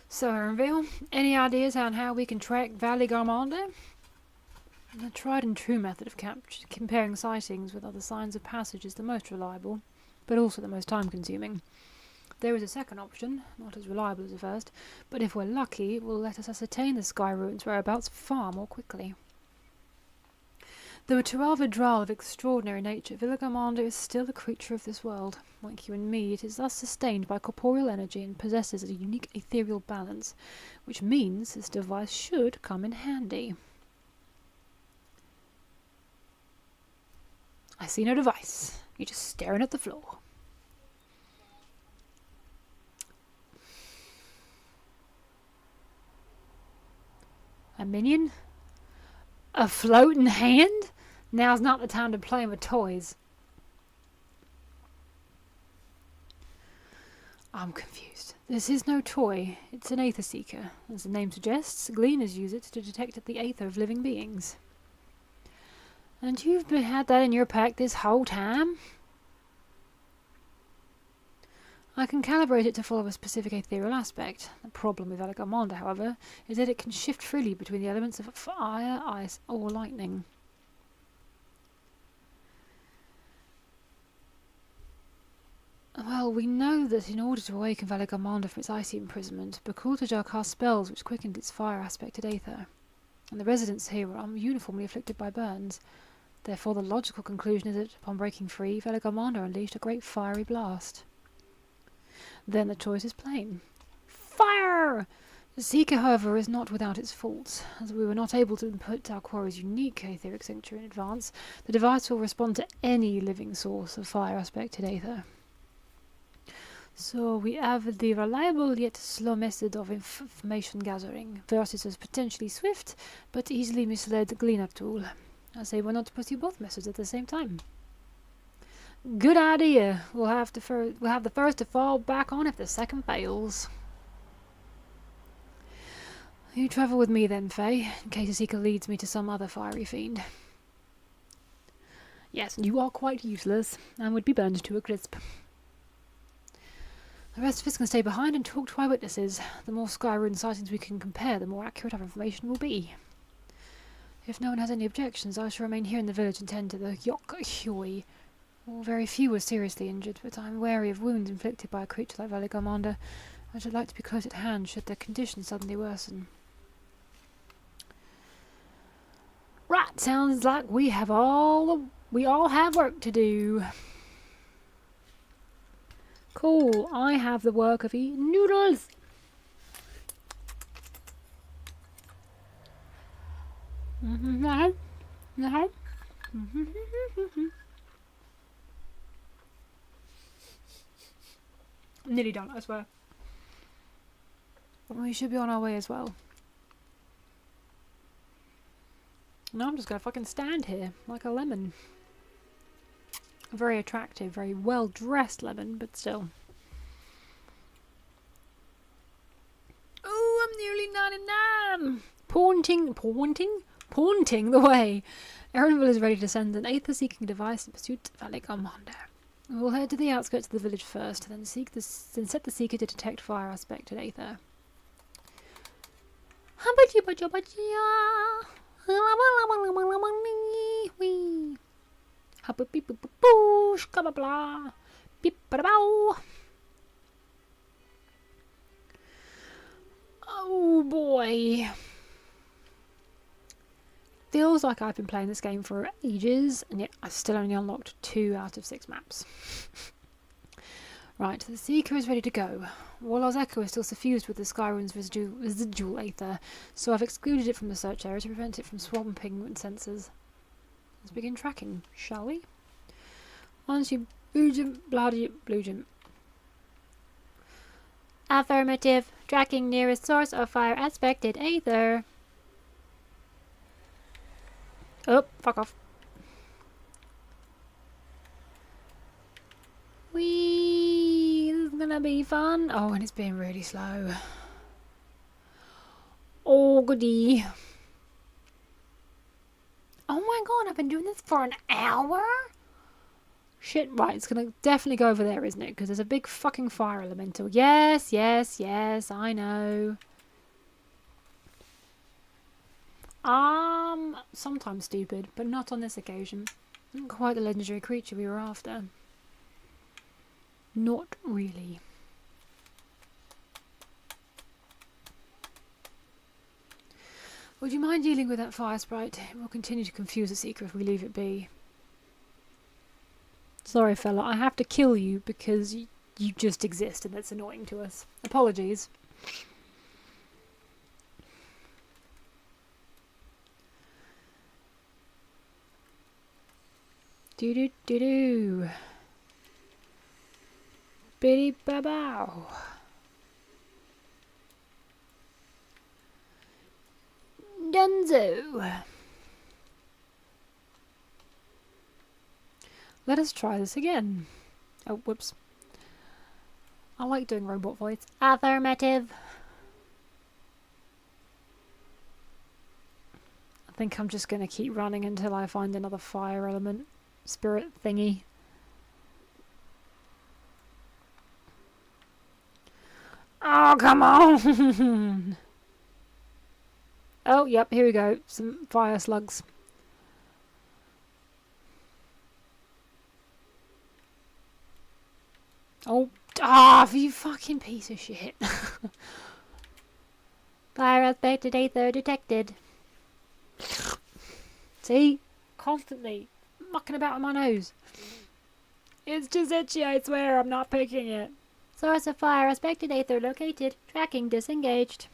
So, Ernville, any ideas on how we can track Valley Garmonda? The tried and true method of comparing sightings with other signs of passage is the most reliable, but also the most time-consuming. There is a second option, not as reliable as the first, but if we're lucky, it will let us ascertain the sky ruins whereabouts far more quickly. Though a Vidral of extraordinary nature, Villagarmonda is still a creature of this world. Like you and me, it is thus sustained by corporeal energy and possesses a unique ethereal balance, which means this device should come in handy. I see no device. You're just staring at the floor. A minion? A floating hand? Now's not the time to play with toys. I'm confused. This is no toy. It's an Aether Seeker. As the name suggests, gleaners use it to detect the aether of living beings. And you've had that in your pack this whole time? I can calibrate it to follow a specific ethereal aspect. The problem with Alexander, however, is that it can shift freely between the elements of fire, ice, or lightning. Well, we know that in order to awaken Valigamanda from its icy imprisonment, Bakultajar cast spells which quickened its fire-aspected aether, and the residents here are uniformly afflicted by burns. Therefore, the logical conclusion is that, upon breaking free, Valigamanda unleashed a great fiery blast. Then the choice is plain. Fire! The Seeker, however, is not without its faults. As we were not able to input our quarry's unique etheric signature in advance, the device will respond to any living source of fire-aspected aether. So we have the reliable yet slow method of information gathering versus a potentially swift but easily misled gleaner tool. I say why not pursue both methods at the same time? Good idea. We'll have the first to fall back on if the second fails. You travel with me then, Faye, in case the Seeker leads me to some other fiery fiend. Yes, you are quite useless, and would be burned to a crisp. The rest of us can stay behind and talk to eyewitnesses. The more Skyrune sightings we can compare, the more accurate our information will be. If no one has any objections, I shall remain here in the village and tend to the Yok-Hyoi. Well, very few were seriously injured, but I am wary of wounds inflicted by a creature like Valigamanda. I should like to be close at hand should their condition suddenly worsen. Right, sounds like we all have work to do. Cool, I have the work of eating noodles. Nearly done, I swear. We should be on our way as well. Now I'm just gonna fucking stand here like a lemon. A very attractive, very well dressed lemon, but still. Oh, I'm nearly 99! Pointing the way. Erinville is ready to send an aether-seeking device in pursuit of Valigamanda. We'll head to the outskirts of the village first, then set the Seeker to detect fire-aspected aether. Oh boy. Feels like I've been playing this game for ages, and yet I've still only unlocked 2 out of 6 maps. Right, the Seeker is ready to go. Warlord's Echo is still suffused with the Skyrune's residual aether, so I've excluded it from the search area to prevent it from swamping sensors. Let's begin tracking, shall we? Once you blue jump. Affirmative. Tracking nearest source of fire-aspected aether. Oh, fuck off. Whee! This is gonna be fun. Oh, and it's being really slow. Oh, goody. Oh my god, I've been doing this for an hour? Shit, right, it's gonna definitely go over there, isn't it? Because there's a big fucking fire elemental. Yes, I know. Sometimes stupid, but not on this occasion. Not quite the legendary creature we were after. Not really. Would you mind dealing with that fire sprite? It will continue to confuse the Seeker if we leave it be. Sorry, fella, I have to kill you because you just exist and that's annoying to us. Apologies. Do. Biddy babow. Dunzo. Let us try this again. Oh, whoops. I like doing robot voice. Affirmative. I think I'm just going to keep running until I find another fire element spirit thingy. Oh, come on! Oh, yep, here we go. Some fire slugs. Oh, you fucking piece of shit. Fire aspect Aether detected. See? Constantly mucking about with my nose. It's just itchy, I swear. I'm not picking it. Source of fire aspect Aether located. Tracking disengaged.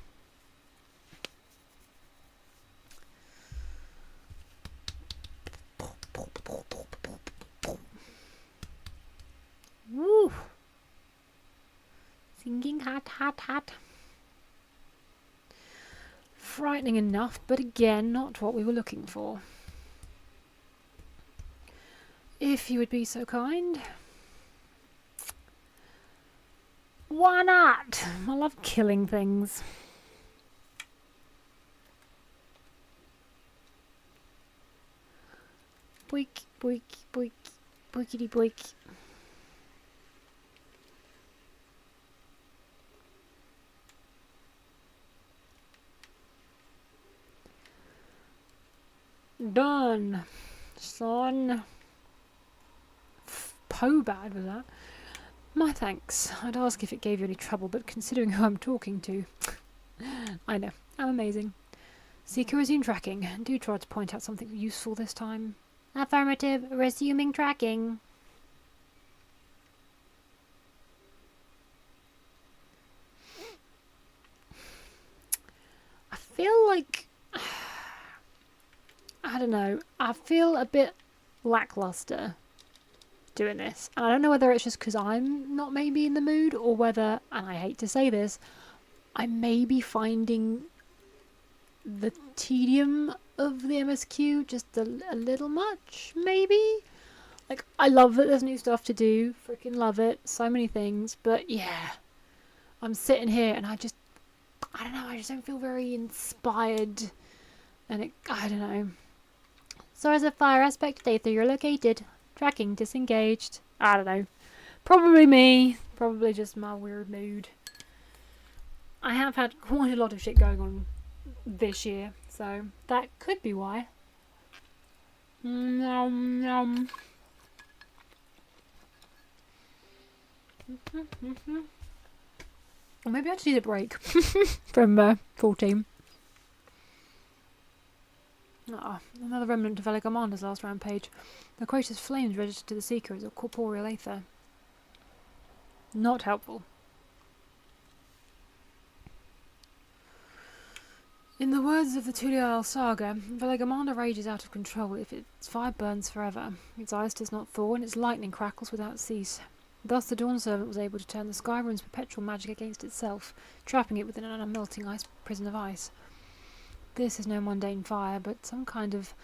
Woo! Singing hot, hot, hot. Frightening enough, but again, not what we were looking for. If you would be so kind. Why not? I love killing things. Boink, boink, boink, boinkity boink. Done, son. Bad was that? My thanks. I'd ask if it gave you any trouble, but considering who I'm talking to... I know, I'm amazing. Seeker, resume tracking. Do try to point out something useful this time. Affirmative. Resuming tracking. I feel like... I don't know. I feel a bit lackluster doing this. And I don't know whether it's just because I'm not maybe in the mood, or whether, and I hate to say this, I may be finding the tedium of the MSQ just a little much, maybe? Like, I love that there's new stuff to do. Freaking love it. So many things. But yeah, I'm sitting here and I just don't feel very inspired. And I don't know. Source of fire aspect Aether, you're located. Tracking disengaged. I don't know. Probably me. Probably just my weird mood. I have had quite a lot of shit going on this year, so that could be why. Nom, nom. Or maybe I just need a break from 14. Another remnant of Elegamanda's last rampage. The Quater's flames registered to the Seeker as a corporeal aether. Not helpful. In the words of the Tulial saga, Velegamanda rages out of control if its fire burns forever. Its ice does not thaw and its lightning crackles without cease. Thus the Dawn Servant was able to turn the Skyrim's perpetual magic against itself, trapping it within an unmelting prison of ice. This is no mundane fire, but some kind of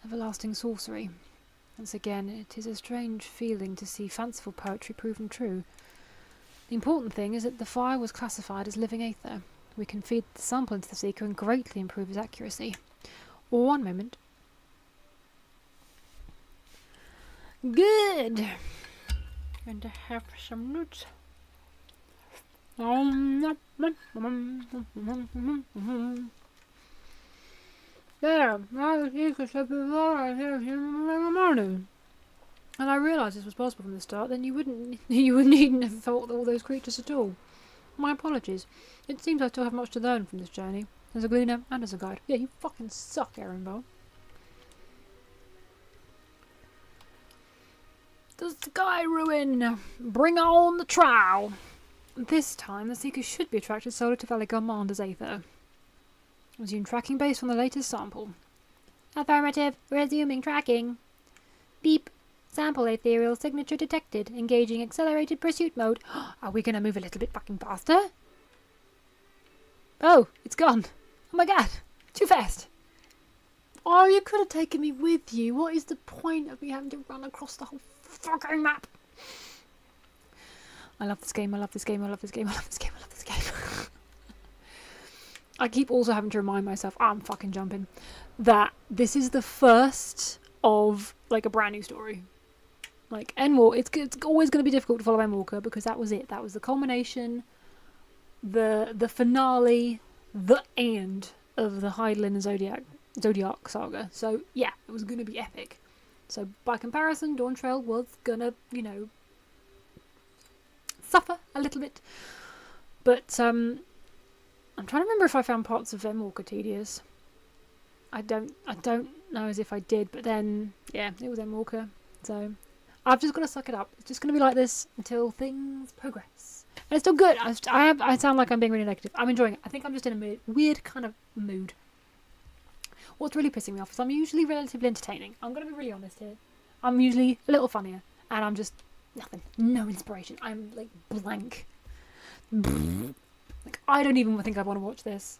everlasting sorcery. Once again, it is a strange feeling to see fanciful poetry proven true. The important thing is that the fire was classified as living aether. We can feed the sample into the Seeker and greatly improve its accuracy. One moment. Good! Going to have some nuts. There, now the Seeker should be right here in the morning. And I realised this was possible from the start, then you needn't have thought all those creatures at all. My apologies. It seems I still have much to learn from this journey, as a gleaner and as a guide. Yeah, you fucking suck, Erenville. The Sky Ruin! Bring on the trowel! This time, the Seeker should be attracted solely to Velegamanda's aether. Resume tracking based on the latest sample. Affirmative. Resuming tracking. Beep. Sample ethereal signature detected. Engaging accelerated pursuit mode. Are we going to move a little bit fucking faster? Oh, it's gone. Oh my god. Too fast. Oh, you could have taken me with you. What is the point of me having to run across the whole fucking map? I love this game, I love this game, I love this game, I love this game, I love this game. I keep also having to remind myself, I'm fucking jumping, that this is the first of, like, a brand new story. Like, Endwalker, it's always going to be difficult to follow Endwalker because that was it. That was the culmination, the finale, the end of the Hydaelyn and Zodiac saga. So, yeah, it was going to be epic. So, by comparison, Dawntrail was going to, you know, suffer a little bit. But, I'm trying to remember if I found parts of Endwalker tedious. I don't know as if I did, but then, yeah, it was Endwalker. So, I've just got to suck it up. It's just going to be like this until things progress. And it's still good. I sound like I'm being really negative. I'm enjoying it. I think I'm just in a weird kind of mood. What's really pissing me off is I'm usually relatively entertaining. I'm going to be really honest here. I'm usually a little funnier. And I'm just nothing. No inspiration. I'm like blank. Like, I don't even think I want to watch this.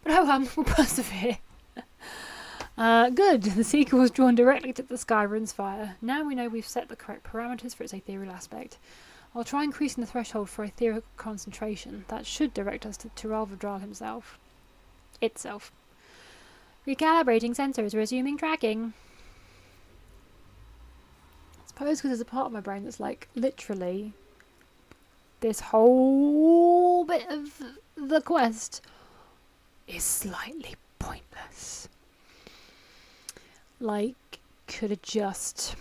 But oh, we'll persevere. Good. The seeker was drawn directly to the Skyrim's fire. Now we know we've set the correct parameters for its ethereal aspect. I'll try increasing the threshold for ethereal concentration. That should direct us to Tiralvadral himself. Itself. Recalibrating sensors, resuming tracking. I suppose because there's a part of my brain that's like, literally, this whole bit of the quest is slightly pointless. Like, could have just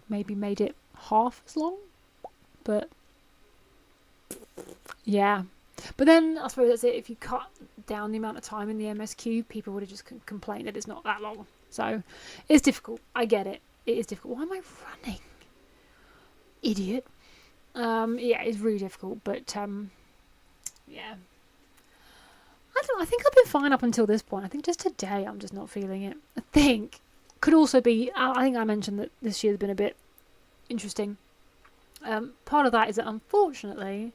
maybe made it half as long, but yeah. But then I suppose that's it. If you cut down the amount of time in the MSQ, people would have just complained that it's not that long. So it's difficult. I get it. It is difficult. Why am I running? Idiot. Yeah, it's really difficult. But yeah. I think I've been fine up until this point. I think just today I'm just not feeling it. I think could also be. I think I mentioned that this year's been a bit interesting. Part of that is that unfortunately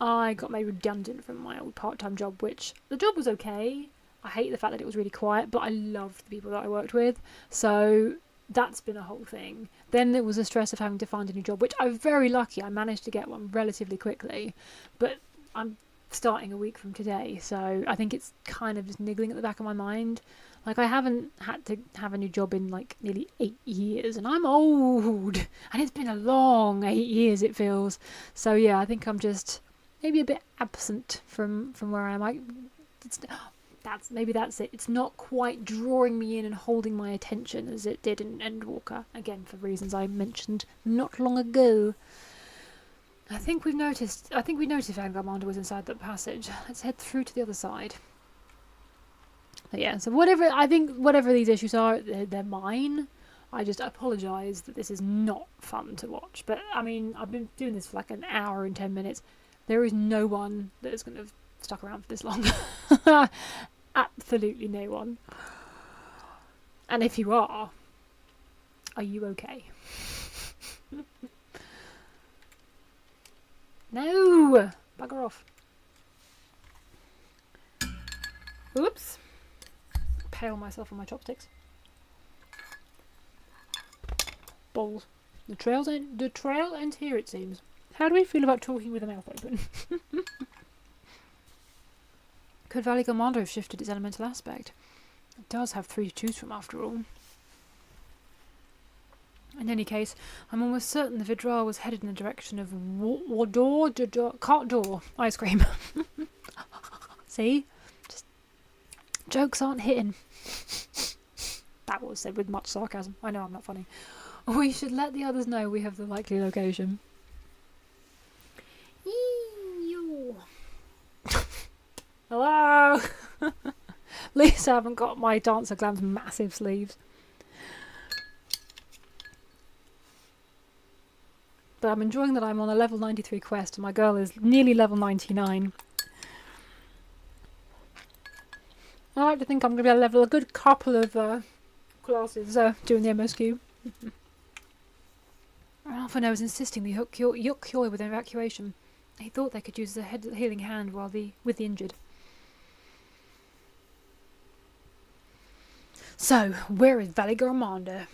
I got made redundant from my old part-time job, which the job was okay. I hate the fact that it was really quiet, but I loved the people that I worked with. So that's been a whole thing. Then there was the stress of having to find a new job, which I'm very lucky. I managed to get one relatively quickly, but I'm starting a week from today, so I think it's kind of just niggling at the back of my mind. Like, I haven't had to have a new job in like nearly 8 years, and I'm old, and it's been a long 8 years, it feels. So yeah, I think I'm just maybe a bit absent from where I am. Maybe that's it. It's not quite drawing me in and holding my attention as it did in Endwalker, again for reasons I mentioned not long ago. I think we noticed Vanguard was inside that passage. Let's head through to the other side. But yeah, so whatever these issues are, they're mine. I just apologise that this is not fun to watch. But I mean, I've been doing this for like an hour and 10 minutes. There is no one that is going to have stuck around for this long. Absolutely no one. And if you are you okay? No! Bugger off. Oops. Pale myself on my chopsticks. Balls. The trail ends here, it seems. How do we feel about talking with the mouth open? Could Valley Commander have shifted its elemental aspect? It does have 3 to choose from, after all. In any case, I'm almost certain the Vidral was headed in the direction of Cart Door ice cream. See? Just jokes aren't hitting. That was said with much sarcasm. I know I'm not funny. We should let the others know we have the likely location. Hello! At least I haven't got my Dancer Glam's massive sleeves. But I'm enjoying that I'm on a level 93 quest and my girl is nearly level 99. I like to think I'm going to be able to level a good couple of classes doing the MSQ. Alphano was insisting the Yuk-Hoi with evacuation. He thought they could use the healing hand with the injured. So, where is Valley Garmander?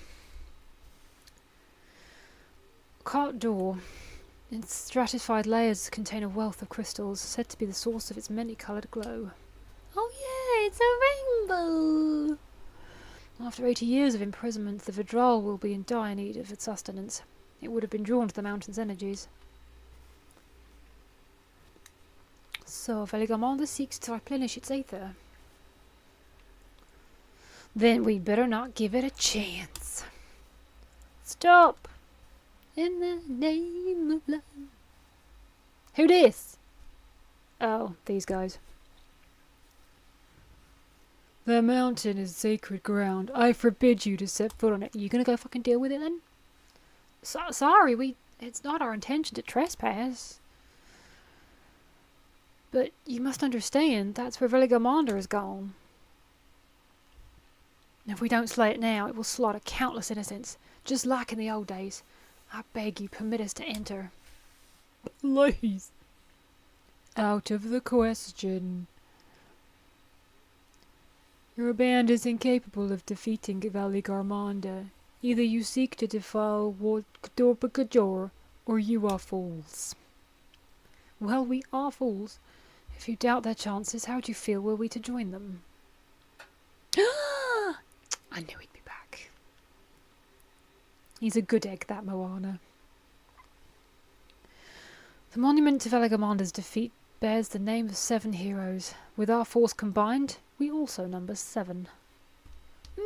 Cart Door. Its stratified layers contain a wealth of crystals, said to be the source of its many-coloured glow. Oh yeah, it's a rainbow! After 80 years of imprisonment, the Vidral will be in dire need of its sustenance. It would have been drawn to the mountain's energies. So, Veligamanda seeks to replenish its aether. Then we'd better not give it a chance. Stop! In the name of love. Who dis? Oh, these guys. The mountain is sacred ground. I forbid you to set foot on it. You gonna go fucking deal with it then? Sorry, it's not our intention to trespass. But you must understand, that's where Veligamanda is gone. If we don't slay it now, it will slaughter countless innocents, just like in the old days. I beg you, permit us to enter. Please. Out of the question. Your band is incapable of defeating Veligarmanda. Either you seek to defile Wardorpagajor, or you are fools. Well, we are fools. If you doubt their chances, how do you feel were we to join them? I knew he'd be back. He's a good egg, that Moana. The monument to Veligamanda's defeat bears the name of 7 heroes. With our force combined, we also number 7.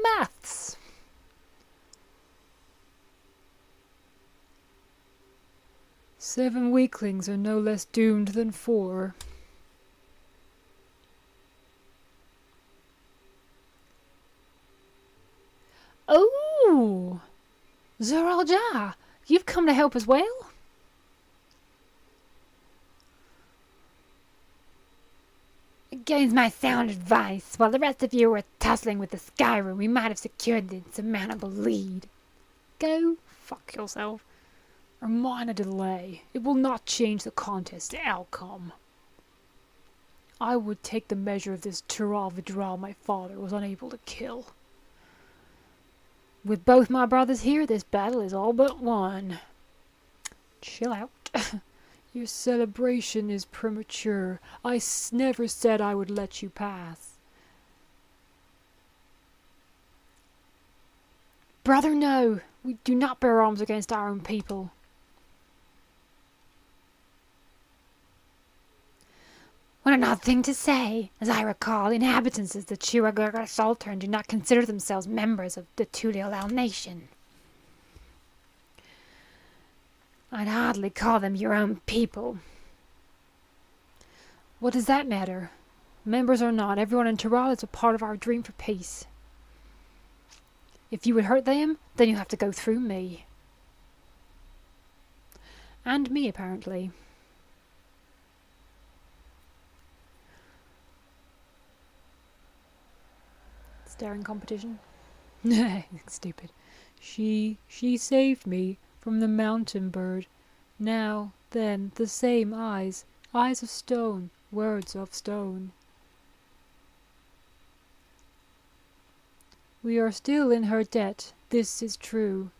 Maths! Seven weaklings are no less doomed than 4. Oh! Zoralja, you've come to help as well? Against my sound advice, while the rest of you were tussling with the Skyrim, we might have secured the insurmountable lead. Go fuck yourself. A minor delay. It will not change the contest outcome. I would take the measure of this Tural Vidral my father was unable to kill. With both my brothers here, this battle is all but won. Chill out. Your celebration is premature. I never said I would let you pass. Brother, no. We do not bear arms against our own people. What an odd thing to say. As I recall, inhabitants of the Chiragurga Sultan do not consider themselves members of the Tuliolal nation. I'd hardly call them your own people. What does that matter? Members or not, everyone in Tural is a part of our dream for peace. If you would hurt them, then you have to go through me. And me, apparently. Staring competition. Stupid. She saved me from the mountain bird. Now, then, the same eyes. Eyes of stone, words of stone. We are still in her debt. This is true.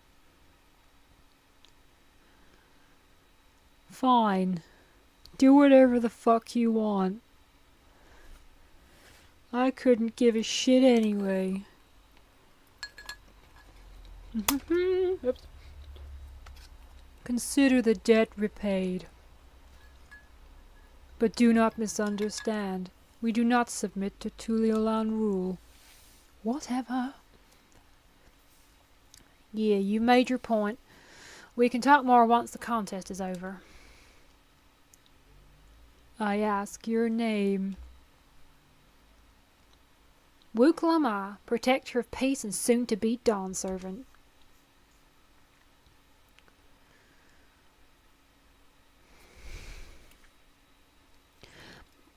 Fine. Do whatever the fuck you want. I couldn't give a shit anyway. Oops. Consider the debt repaid. But do not misunderstand. We do not submit to Tuliolan rule. Whatever. Yeah, you made your point. We can talk more once the contest is over. I ask your name. Wuklama, protector of peace and soon-to-be Dawn servant.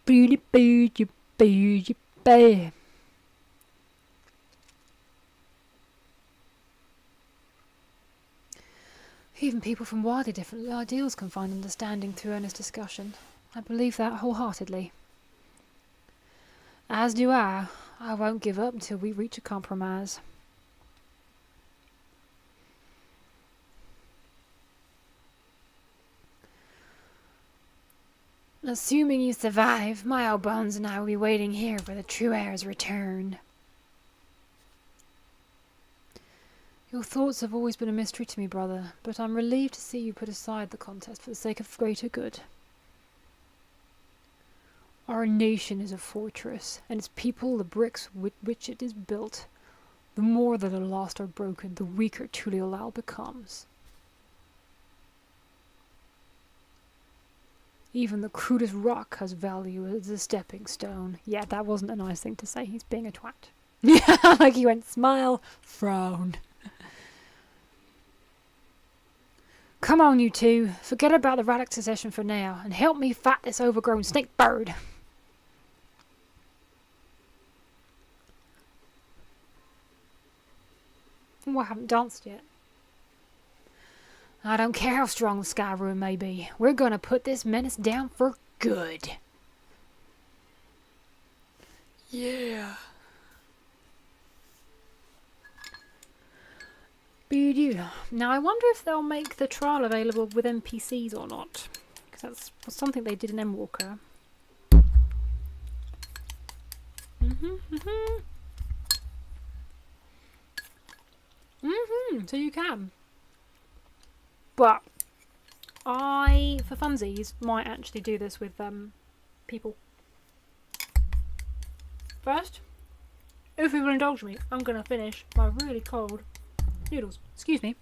Even people from wildly different ideals can find understanding through earnest discussion. I believe that wholeheartedly. As do I. I won't give up until we reach a compromise. Assuming you survive, my old bones and I will be waiting here for the true heir's return. Your thoughts have always been a mystery to me, brother, but I'm relieved to see you put aside the contest for the sake of greater good. Our nation is a fortress, and its people the bricks with which it is built. The more that are lost or broken, the weaker Tuliolal becomes. Even the crudest rock has value as a stepping stone. Yeah, that wasn't a nice thing to say. He's being a twat. Yeah, like he went smile, frown. Come on, you two. Forget about the Radix succession for now, and help me fight this overgrown snake bird. Oh, I haven't danced yet. I don't care how strong the Sky Ruin may be. We're gonna put this menace down for good. Yeah. Now, I wonder if they'll make the trial available with NPCs or not. Because that's something they did in Endwalker. So you can. But I, for funsies, might actually do this with people. First, if you will indulge me, I'm going to finish my really cold noodles. Excuse me.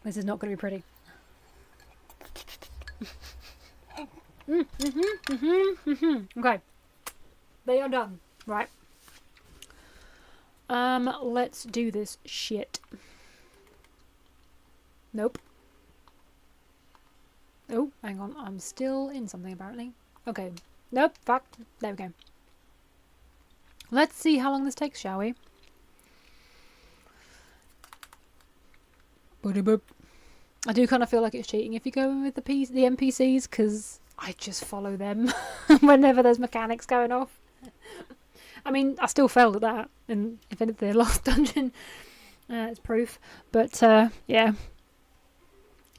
This is not going to be pretty. Okay. They are done. Right. Let's do this shit. Nope. Oh, hang on. I'm still in something apparently. Okay. Nope. Fuck. There we go. Let's see how long this takes, shall we? I do kind of feel like it's cheating if you go in with the NPCs, because I just follow them whenever there's mechanics going off. I mean, I still failed at that in the last dungeon. It's proof. But, yeah.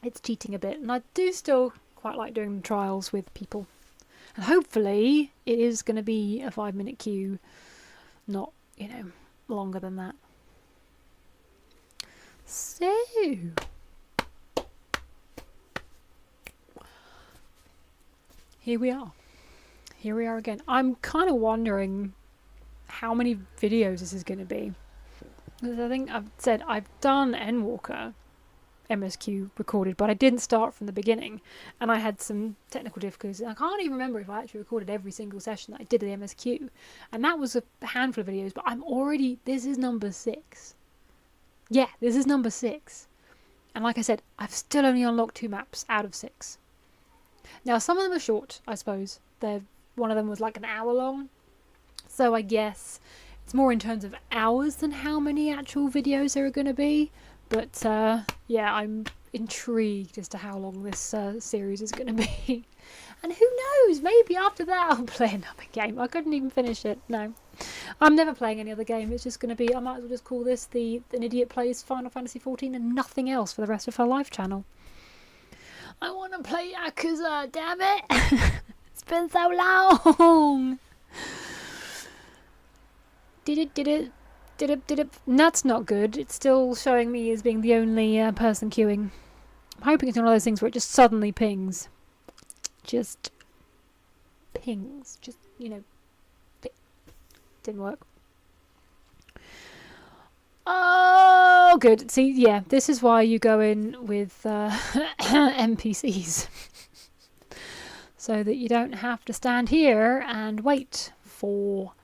It's cheating a bit. And I do still quite like doing the trials with people. And hopefully it is going to be a 5-minute queue. Not, longer than that. So... Here we are. Here we are again. I'm kind of wondering how many videos this is going to be. Because I think I've said I've done Endwalker MSQ recorded, but I didn't start from the beginning. And I had some technical difficulties. I can't even remember if I actually recorded every single session that I did of the MSQ. And that was a handful of videos, but this is number 6. Yeah, this is number 6. And like I said, I've still only unlocked 2 maps out of 6. Now, some of them are short, I suppose. One of them was like an hour long. So I guess it's more in terms of hours than how many actual videos there are going to be. But, yeah, I'm intrigued as to how long this series is going to be. And who knows, maybe after that I'll play another game. I couldn't even finish it, no. I'm never playing any other game. It's just going to be, I might as well just call this An Idiot Plays Final Fantasy XIV and nothing else for the rest of her life channel. I want to play Yakuza, damn it! It's been so long! Did it. That's not good. It's still showing me as being the only person queuing. I'm hoping it's one of those things where it just suddenly pings. Just pings. Just, didn't work. Oh, good. See, yeah, this is why you go in with NPCs. So that you don't have to stand here and wait for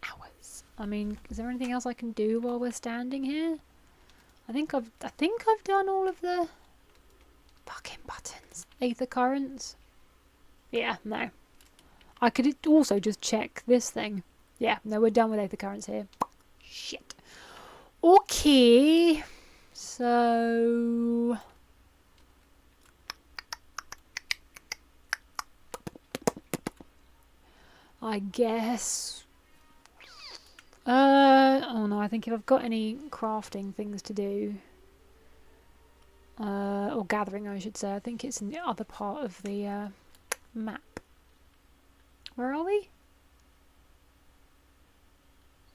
hours. I mean, is there anything else I can do while we're standing here? I think I've done all of the fucking buttons. Aether currents. Yeah, no. I could also just check this thing. Yeah, no, we're done with Aether currents here. Shit. Okay. So... I guess... oh no, I think if I've got any crafting things to do... or gathering, I should say. I think it's in the other part of the map. Where are we?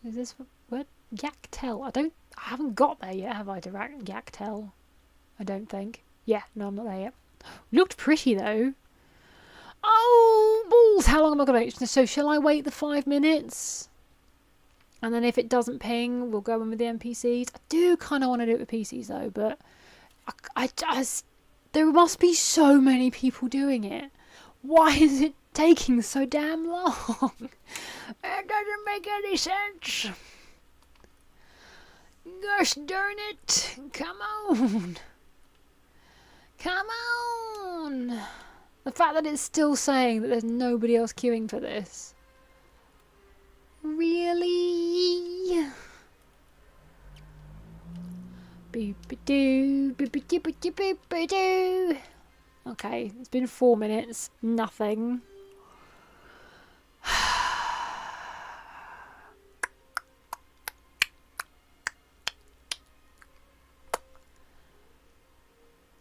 Is this what? Yaktel. I haven't got there yet, have I? To Yaktel. I don't think. Yeah, no, I'm not there yet. Looked pretty though. Oh, balls! How long am I going to wait? So shall I wait the 5 minutes? And then if it doesn't ping, we'll go in with the NPCs. I do kind of want to do it with PCs though, but I just... There must be so many people doing it. Why is it taking so damn long? It doesn't make any sense. Gosh darn it. Come on. Come on. The fact that it's still saying that there's nobody else queuing for this. Really? Boop-a-doo, boop-a-doo. Okay, it's been 4 minutes. Nothing.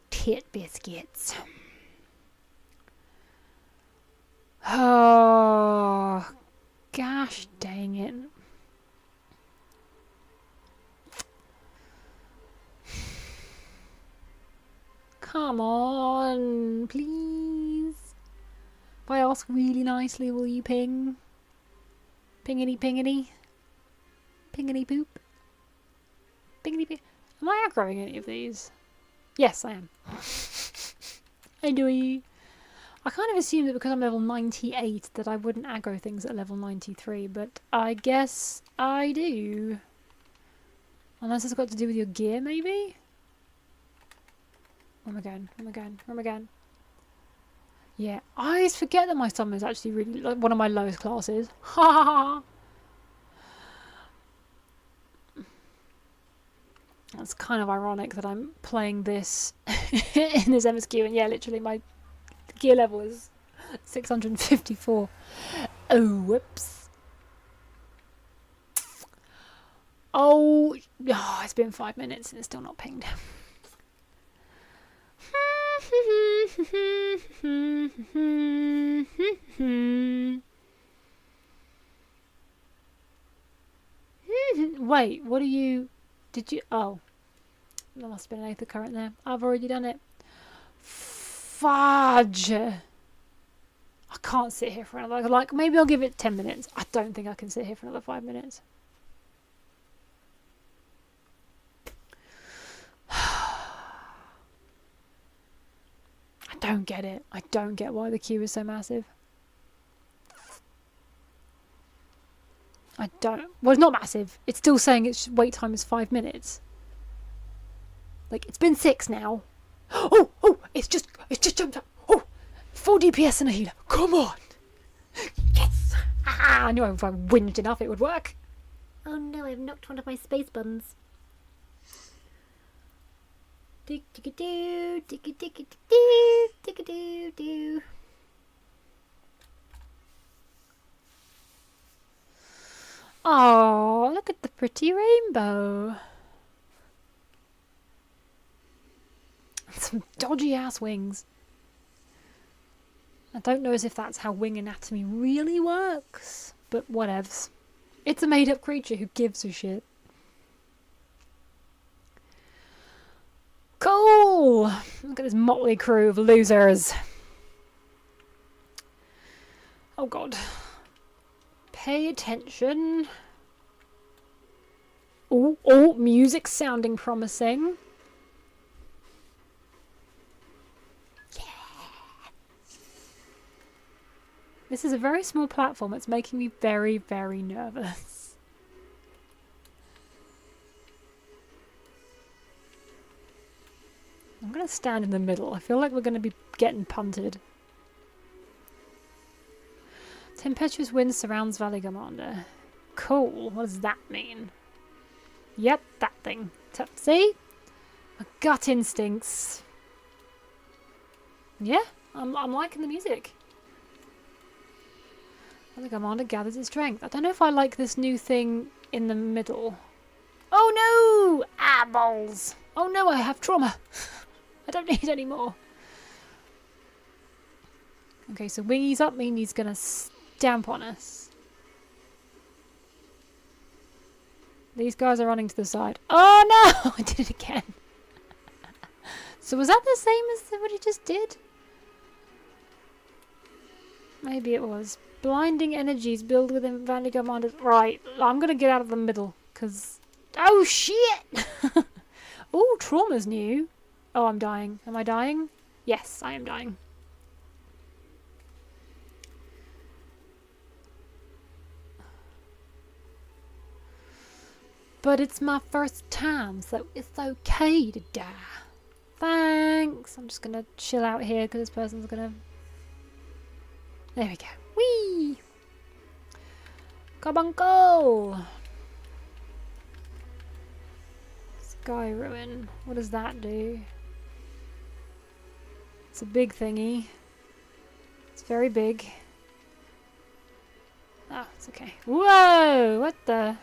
Tit biscuits. Oh, gosh dang it. Come on, please. If I ask really nicely, will you ping? Pingity pingity. Pingity poop. Pingity ping. Am I aggroing any of these? Yes, I am. I do. I kind of assumed that because I'm level 98 that I wouldn't aggro things at level 93, but I guess I do. Unless it's got to do with your gear, maybe? Where am I going? Where am I going? Where am I going? Yeah, I always forget that my summon is actually really like one of my lowest classes. Ha ha ha! That's kind of ironic that I'm playing this in this MSQ, and yeah, literally my gear level is 654. Oh, whoops. Oh, it's been 5 minutes and it's still not pinged. Wait, what are you... Did you... Oh. There must have been an Aether current there. I've already done it. Fudge! I can't sit here for another... Like, maybe I'll give it 10 minutes. I don't think I can sit here for another 5 minutes. I don't get it. I don't get why the queue is so massive. I don't... Well, it's not massive. It's still saying its wait time is 5 minutes. Like, it's been 6 now. Oh! It's just jumped up. Oh! 4 DPS and a healer. Come on! Yes! I knew if I whinged enough it would work. Oh no, I've knocked one of my space buttons. Dick-a-doo, dick-a-dick-a-doo, dick-a-doo-doo. Oh, look at the pretty rainbow. Some dodgy ass wings. I don't know as if that's how wing anatomy really works, but whatevs. It's a made up creature, who gives a shit. Cool! Look at this motley crew of losers. Oh god. Pay attention. Oh, music sounding promising. Yeah. This is a very small platform. It's making me very, very nervous. I'm going to stand in the middle. I feel like we're going to be getting punted. Tempestuous wind surrounds Valley Commander. Cool. What does that mean? Yep, that thing. See? My gut instincts. Yeah, I'm liking the music. Valley Commander gathers its strength. I don't know if I like this new thing in the middle. Oh no! Eyeballs! Oh no, I have trauma. I don't need any more. Okay, so Wingy's up mean he's gonna stay damp on us. These guys are running to the side. Oh no! I did it again. So was that the same as what he just did? Maybe it was. Blinding energies build within Vandy Commanders. Right, I'm gonna get out of the middle, because... Oh shit! Oh, trauma's new. Oh, I'm dying. Am I dying? Yes, I am dying. But it's my first time, so it's okay to die. Thanks. I'm just gonna chill out here because this person's gonna... There we go. Whee! Carbuncle! Sky Ruin. What does that do? It's a big thingy. It's very big. Oh, it's okay. Whoa! What the...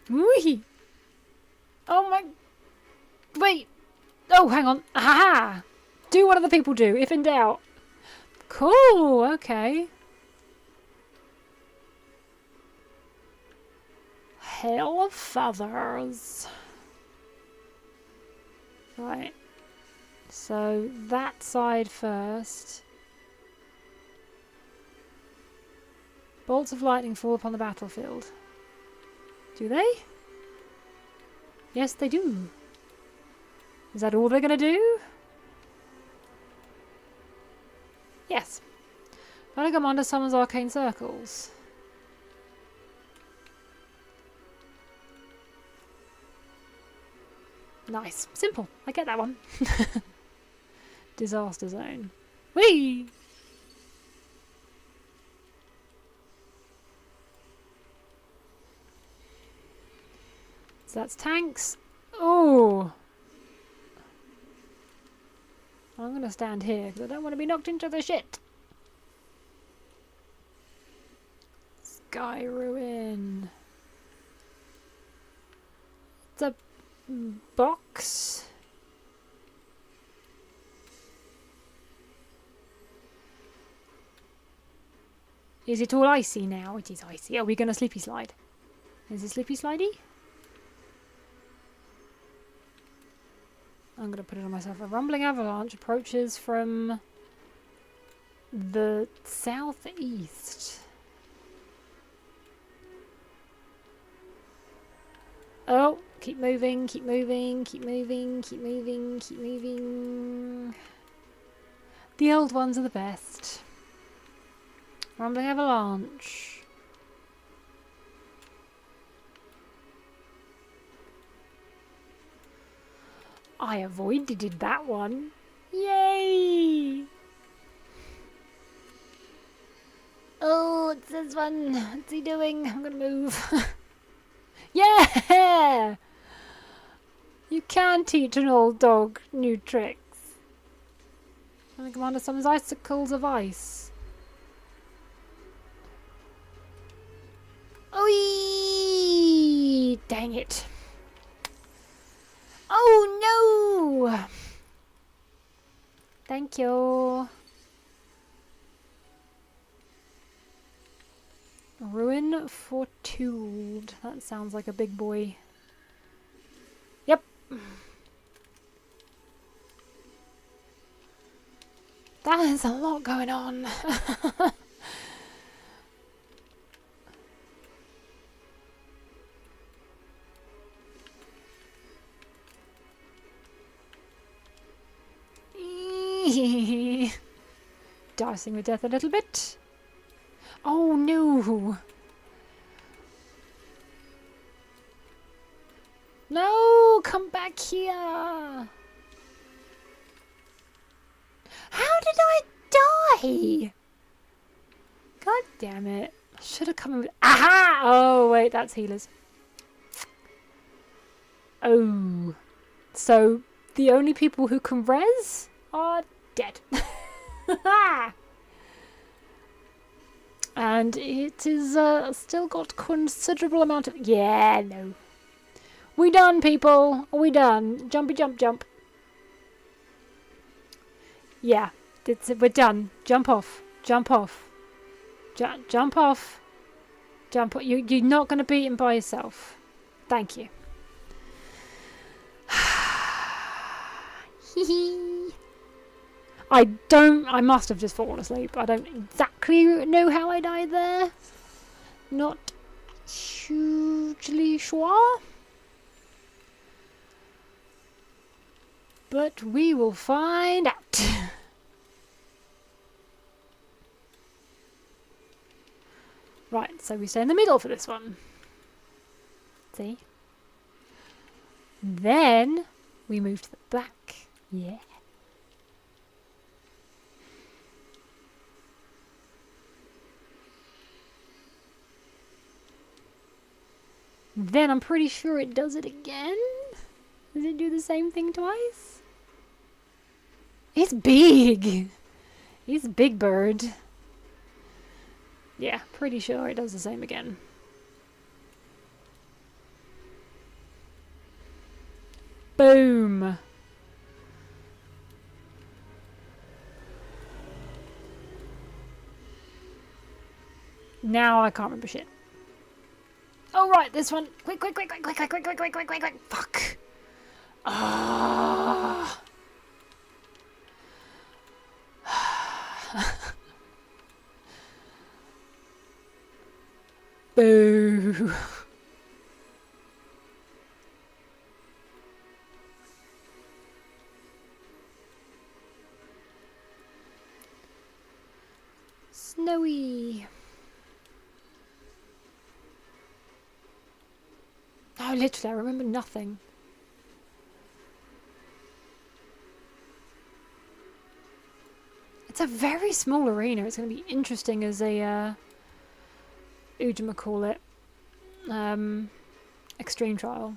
Whee! Oh my... Wait! Oh, hang on. Aha! Do what other people do, if in doubt. Cool, okay. Hail of feathers. Right. So, that side first. Bolts of lightning fall upon the battlefield. Do they? Yes, they do. Is that all they're gonna do? Yes. Battle Commander summons arcane circles. Nice. Simple. I get that one. Disaster zone. Whee! So that's tanks. Oh! I'm going to stand here because I don't want to be knocked into the shit. Sky Ruin. It's a box. Is it all icy now? It is icy. Are we going to sleepy slide? Is it sleepy slidey? I'm going to put it on myself. A rumbling avalanche approaches from the southeast. Oh, keep moving, keep moving, keep moving, keep moving, keep moving. The old ones are the best. Rumbling avalanche. I avoided that one. Yay! Oh, it's this one. What's he doing? I'm gonna move. Yeah! You can teach an old dog new tricks. And the commander summons icicles of ice. Oi! Dang it. Oh no! Thank you. Ruin foretold. That sounds like a big boy. Yep. That is a lot going on. Dicing with death a little bit. Oh no! No! Come back here! How did I die? God damn it. I should have come with... Aha! Oh wait, that's healers. Oh. So, the only people who can res are dead. And it is still got considerable amount of... Yeah, no. We done, people. We done. Jumpy jump jump. Yeah, we're done. Jump off. Jump off. Jump off. Jump off. You're not going to beat him by yourself. Thank you. I must have just fallen asleep. I don't exactly know how I died there. Not hugely sure. But we will find out. Right, so we stay in the middle for this one. See? Then we move to the back. Yeah. Then I'm pretty sure it does it again. Does it do the same thing twice? It's big. He's a big bird. Yeah, pretty sure it does the same again. Boom. Now I can't remember shit. Oh right, this one. Quick. Fuck. Ah. Boo. Snowy. Oh, literally, I remember nothing. It's a very small arena. It's going to be interesting as a, call it, extreme trial.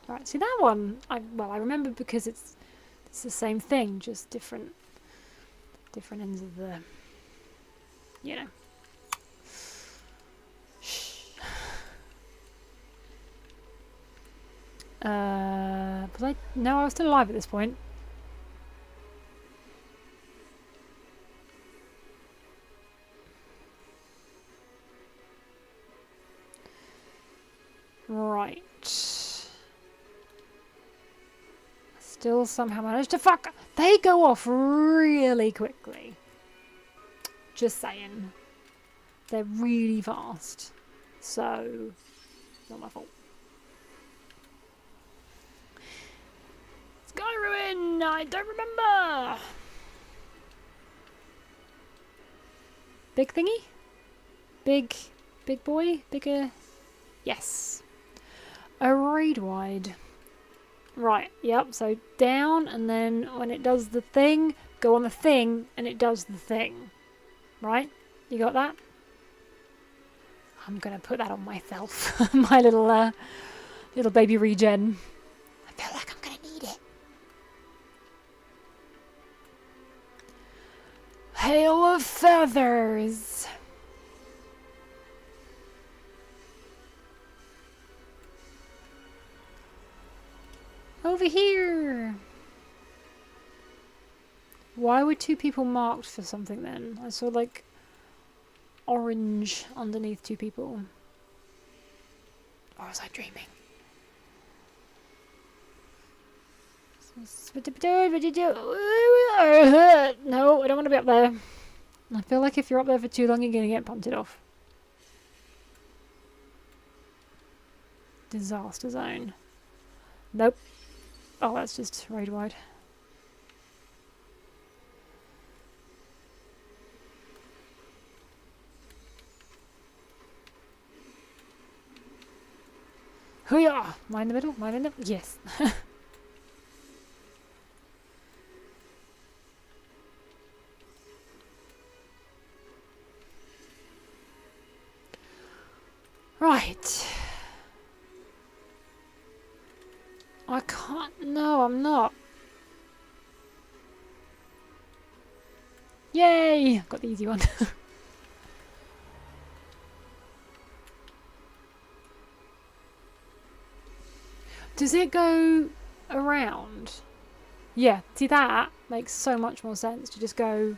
Right, see that one? I remember because it's the same thing, just different ends of the, you know. No, I was still alive at this point. Right. Still somehow managed to fuck. They go off really quickly. Just saying. They're really fast. So, not my fault. Sky Ruin! I don't remember! Big thingy? Big boy? Bigger? Yes. A read wide. Right, yep, so down, and then when it does the thing, go on the thing, and it does the thing. Right? You got that? I'm gonna put that on myself. My little baby regen. I feel like I'm gonna need it. Hail of feathers! Over here! Why were two people marked for something then? I saw like orange underneath two people. Or was I dreaming? No, I don't want to be up there. I feel like if you're up there for too long, you're going to get punted off. Disaster zone. Nope. Oh, that's just raid wide. Hoo-yah! Mine in the middle, mine in the... Yes. Right. I can't... No, I'm not. Yay! Got the easy one. Does it go around? Yeah, see that makes so much more sense to just go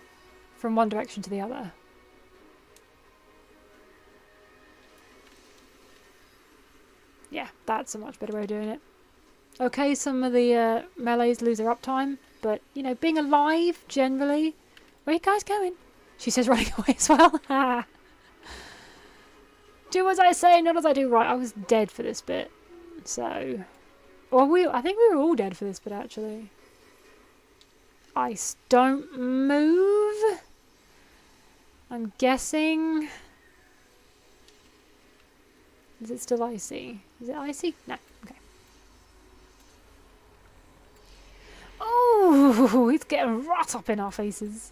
from one direction to the other. Yeah, that's a much better way of doing it. Okay, some of the melees lose their uptime, but, you know, being alive, generally... Where are you guys going? She says running away as well. Do as I say, not as I do. Right, I was dead for this bit. So... Well, I think we were all dead for this bit, actually. Ice, don't move. I'm guessing... Is it still icy? Is it icy? No. Okay. Oh, it's getting right up in our faces.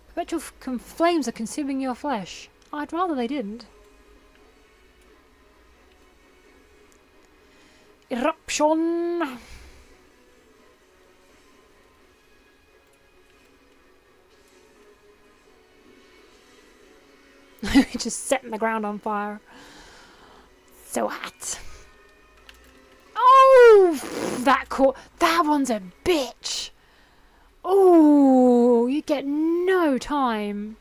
Perpetual flames are consuming your flesh. I'd rather they didn't. Eruption! Just setting the ground on fire. So hot. Oh! That one's a bitch! Oh, you get no time.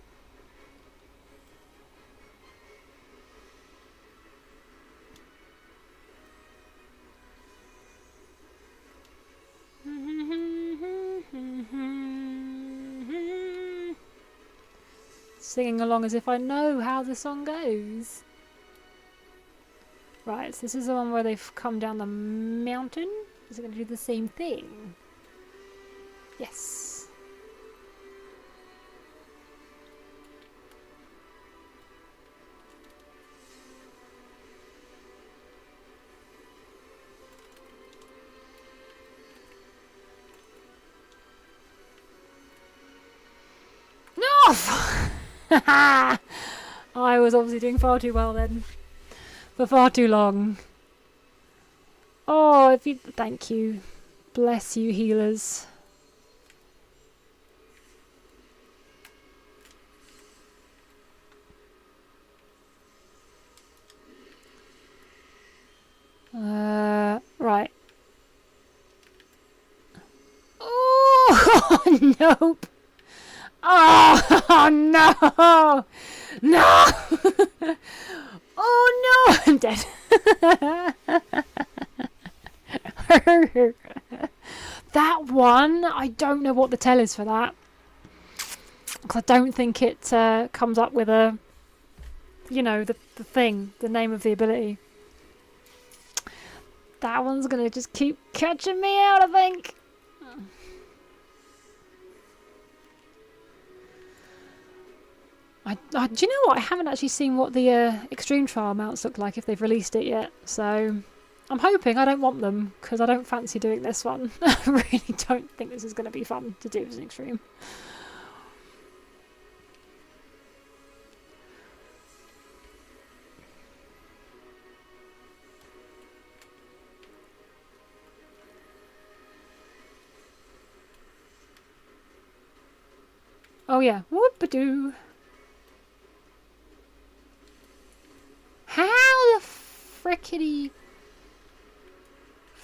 Singing along as if I know how the song goes. Right, so this is the one where they've come down the mountain. Is it going to do the same thing? Yes. No! I was obviously doing far too well then. For far too long. Oh, thank you. Bless you, healers. Right. Oh, nope. Oh, no. No. Oh, no. I'm dead. That one, I don't know what the tell is for that. Because I don't think it comes up with a, you know, the thing, the name of the ability. That one's going to just keep catching me out, I think. Do you know what? I haven't actually seen what the extreme trial mounts look like if they've released it yet. So I'm hoping I don't want them because I don't fancy doing this one. I really don't think this is going to be fun to do as an extreme. Oh yeah, whoop-a-doo. How the frickety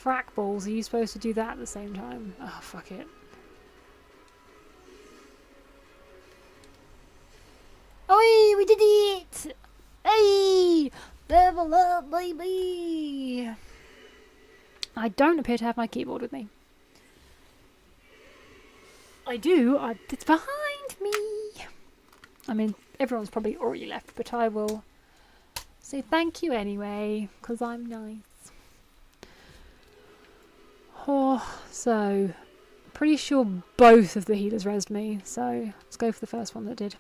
frack balls are you supposed to do that at the same time? Oh, fuck it. Oi, we did it! Hey! Level up, baby! I don't appear to have my keyboard with me. I do. It's behind me. I mean, everyone's probably already left, but I will say thank you anyway, because I'm nice. Oh, so pretty sure both of the healers rezzed me, so let's go for the first one that did.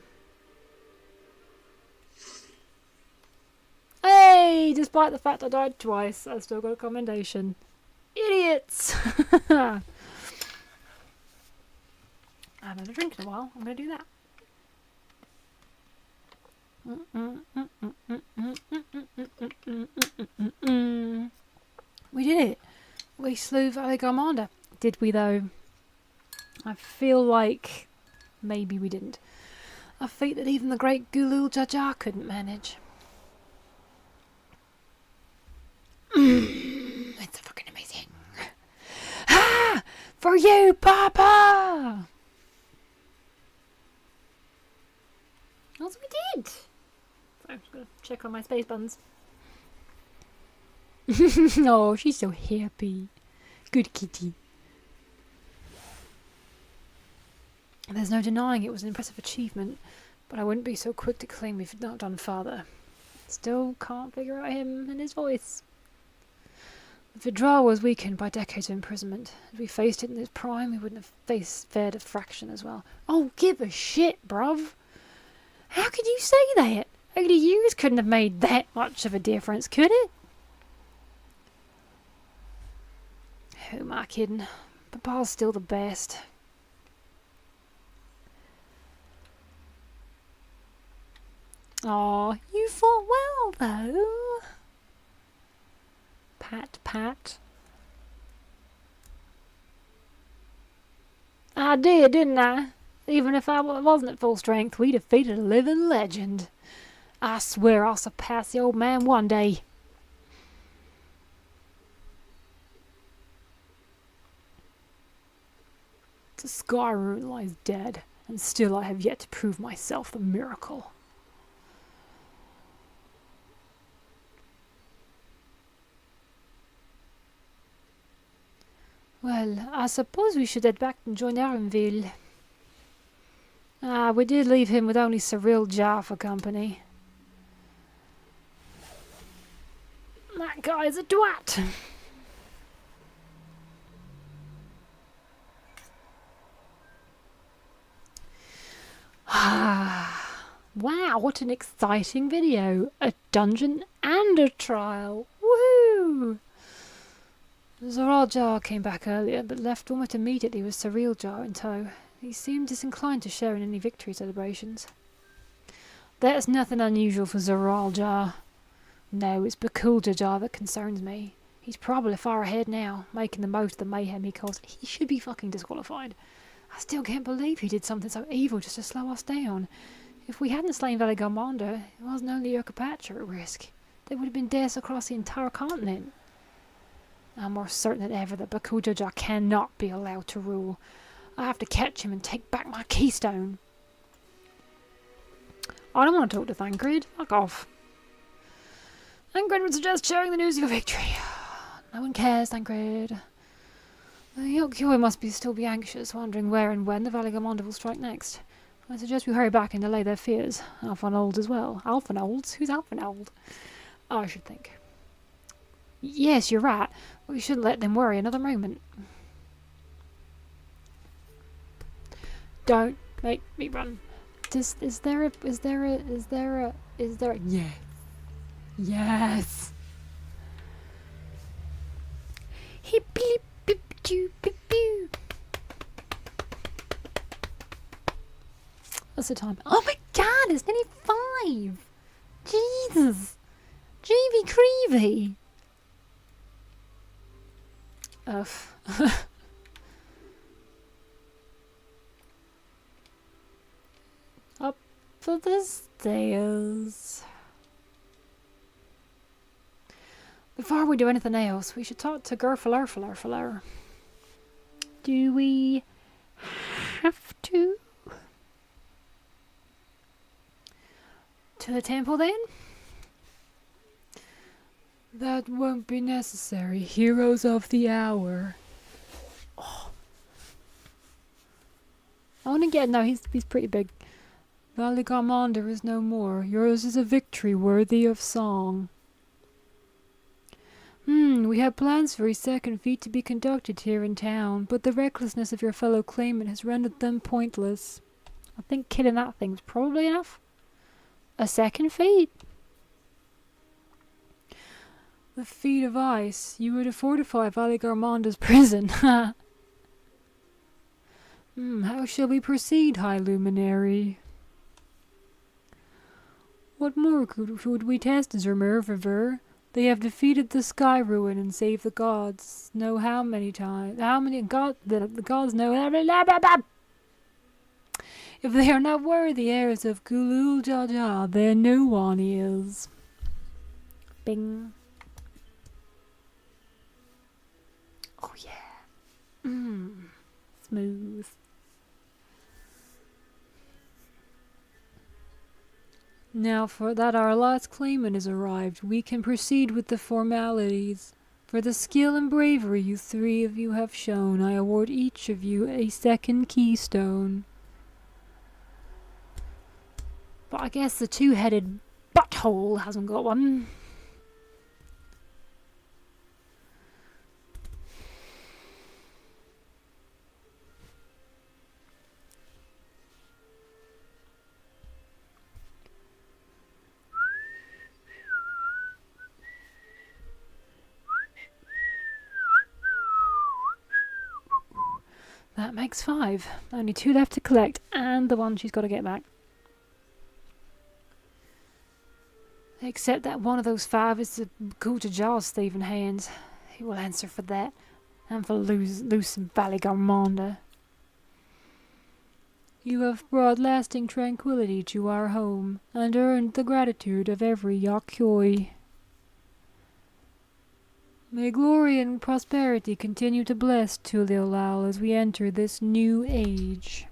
Hey! Despite the fact I died twice, I still got a commendation. Idiots! I haven't had a drink in a while. I'm going to do that. We did it. We slew Valley Garmanda. Did we though? I feel like maybe we didn't. A feat that even the great Gulul Jajar couldn't manage. It's fucking amazing. Ah! For you, Papa! That's what we did. Sorry, I'm just gonna check on my space buttons. Oh, she's so happy. Good kitty. There's no denying it was an impressive achievement, but I wouldn't be so quick to claim we've not done farther. Still can't figure out him and his voice. The withdrawal was weakened by decades of imprisonment. If we faced it in its prime, we wouldn't have fared a fraction as well. Oh, give a shit, bruv. How could you say that? 80 years couldn't have made that much of a difference, could it? Who am I kidding? Papa's still the best. Aw, you fought well, though. Pat, pat. I did, didn't I? Even if I wasn't at full strength, we defeated a living legend. I swear I'll surpass the old man one day. The sky rune lies dead, and still I have yet to prove myself the miracle. Well, I suppose we should head back and join Arrenville. We did leave him with only Cyril Jar for company. That guy's a twat. Wow, what an exciting video. A dungeon and a trial. Woohoo! Zoral Jar came back earlier, but left almost immediately with Cyril Jar in tow. He seemed disinclined to share in any victory celebrations. There's nothing unusual for Zoral Jar. No, it's Bakulja Jar that concerns me. He's probably far ahead now, making the most of the mayhem he caused. He should be fucking disqualified. I still can't believe he did something so evil just to slow us down. If we hadn't slain Valigarmanda, it wasn't only Urkapatra at risk. There would have been deaths across the entire continent. I'm more certain than ever that Bakulja Jar cannot be allowed to rule. I have to catch him and take back my keystone. I don't want to talk to Thancred. Fuck off. Thancred would suggest sharing the news of your victory. No one cares, Thancred. The Yokyoi must still be anxious, wondering where and when the Valigarmanda will strike next. I suggest we hurry back and allay their fears. Alphanold as well. Alphanold? Who's Alphanold? I should think. Yes, you're right. We shouldn't let them worry another moment. Don't make me run. Is there a yeah. Yes. Hip beep beep doo beep beep. What's the time? Oh my god, it's nearly 5. Jesus. Jeevy Creevy. Up for the stairs. Before we do anything else, we should talk to Gerfaler. Do we have to? To the temple then? That won't be necessary. Heroes of the hour. Oh. I want to get... No, he's pretty big. Valigarmanda is no more. Yours is a victory worthy of song. We had plans for a second feat to be conducted here in town, but the recklessness of your fellow claimant has rendered them pointless. I think killing that thing's probably enough. A second feat? The feat of ice. You were to fortify Valigarmanda's prison. How shall we proceed, High Luminary? What more would we test as Remerviver? They have defeated the Sky Ruin and saved the gods. Know how many times? How many gods? The gods know. If they are not worthy heirs of Gulul Jaja, then no one is. Bing. Smooth. Now, for that our last claimant has arrived, we can proceed with the formalities. For the skill and bravery you three of you have shown, I award each of you a second keystone. But I guess the two-headed butthole hasn't got one. That makes 5. Only 2 left to collect, and the one she's got to get back. Except that one of those 5 is the Coulter Jaw's thieving hands. He will answer for that, and for Luce and Valley Garmonda. You have brought lasting tranquility to our home, and earned the gratitude of every Yakyoi. May glory and prosperity continue to bless Tuliolal as we enter this new age.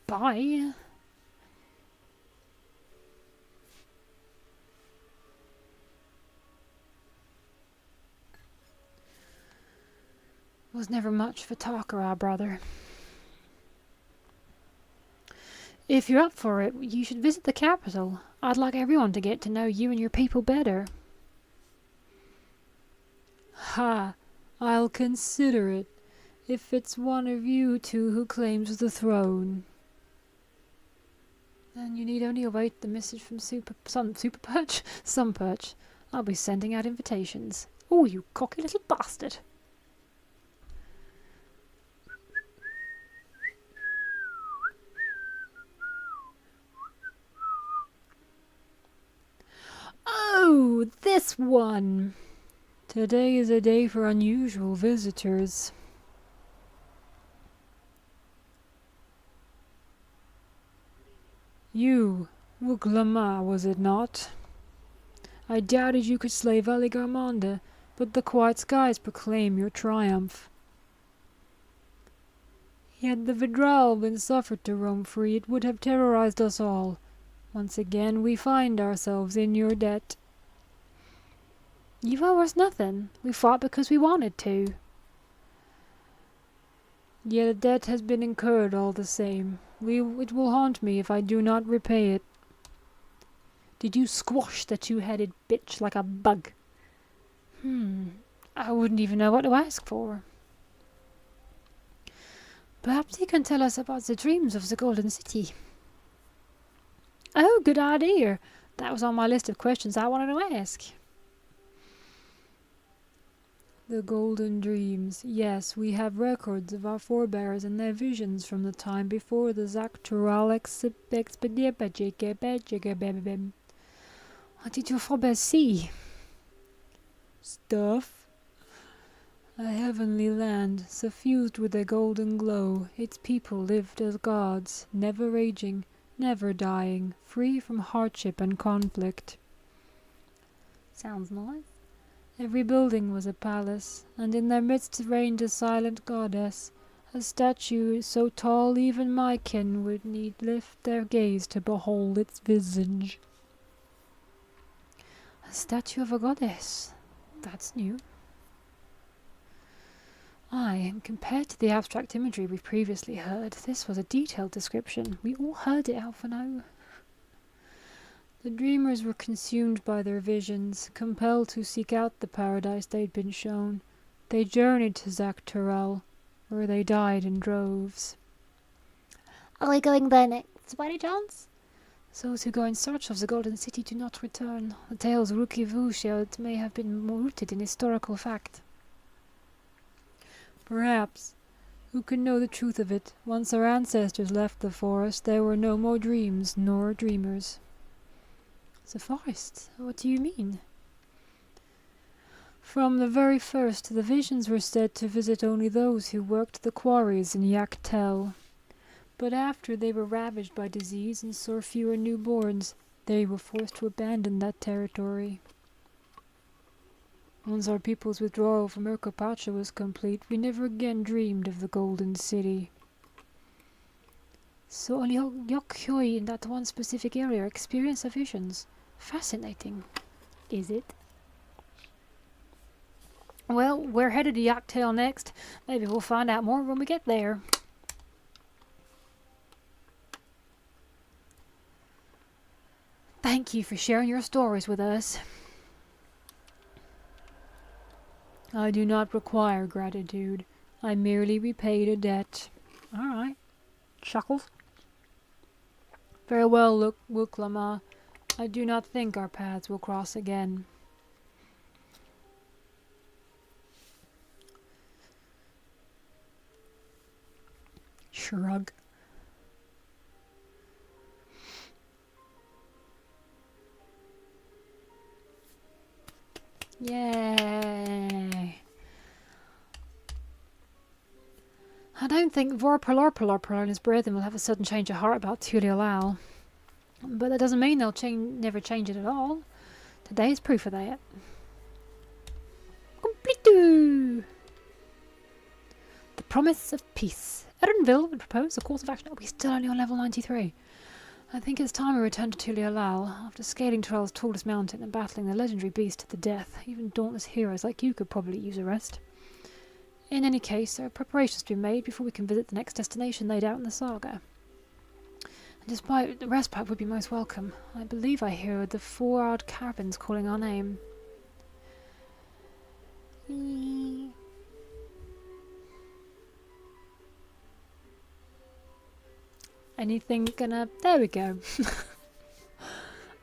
Bye. Was never much of a talker, our brother. If you're up for it, you should visit the capital. I'd like everyone to get to know you and your people better. Ha! I'll consider it, if it's one of you two who claims the throne. Then you need only await the message from Sunperch. I'll be sending out invitations. Oh, you cocky little bastard! Oh, this one! Today is a day for unusual visitors. You, Wuglama, was it not? I doubted you could slay Valley Garmonda, but the quiet skies proclaim your triumph. Had the Vidral been suffered to roam free, it would have terrorized us all. Once again we find ourselves in your debt. You owe us nothing. We fought because we wanted to. Yet a debt has been incurred all the same. It will haunt me if I do not repay it. Did you squash the two-headed bitch like a bug? I wouldn't even know what to ask for. Perhaps you can tell us about the dreams of the Golden City. Oh, good idea. That was on my list of questions I wanted to ask. The Golden Dreams. Yes, we have records of our forebears and their visions from the time before the Zactural expedition. What did your forebears see? Stuff. A heavenly land, suffused with a golden glow. Its people lived as gods, never aging, never dying, free from hardship and conflict. Sounds nice. Every building was a palace, and in their midst reigned a silent goddess, a statue so tall even my kin would need lift their gaze to behold its visage. A statue of a goddess. That's new. Aye, and compared to the abstract imagery we've previously heard, this was a detailed description. We all heard it, Alphino. The dreamers were consumed by their visions, compelled to seek out the paradise they'd been shown. They journeyed to Zactural, where they died in droves. Are we going there next, by any chance? Those who go in search of the Golden City do not return. The tales Rukivu shared may have been more rooted in historical fact. Perhaps. Who can know the truth of it? Once our ancestors left the forest, there were no more dreams nor dreamers. The forest? What do you mean? From the very first, the visions were said to visit only those who worked the quarries in Yaktel. But after they were ravaged by disease and saw fewer newborns, they were forced to abandon that territory. Once our people's withdrawal from Urkopacha was complete, we never again dreamed of the Golden City. So only Yokyoi in that one specific area experience the visions. Fascinating. Is it? Well, we're headed to Yaktail next. Maybe we'll find out more when we get there. Thank you for sharing your stories with us. I do not require gratitude. I merely repaid a debt. Alright. Chuckles. Farewell, Wuklama. I do not think our paths will cross again. Shrug. Yay! I don't think Vorpalorpalorpal and his brethren will have a sudden change of heart about Tulialal. But that doesn't mean they'll never change it at all. Today is proof of that. Completo! The promise of peace. Erenville would propose a course of action. Oh, we're still only on level 93. I think it's time we return to Tulialal. After scaling Trail's tallest mountain and battling the legendary beast to the death, even dauntless heroes like you could probably use a rest. In any case, there are preparations to be made before we can visit the next destination laid out in the saga. And despite the respite would be most welcome, I believe I hear the 4-hour caravans calling our name. Anything gonna... There we go.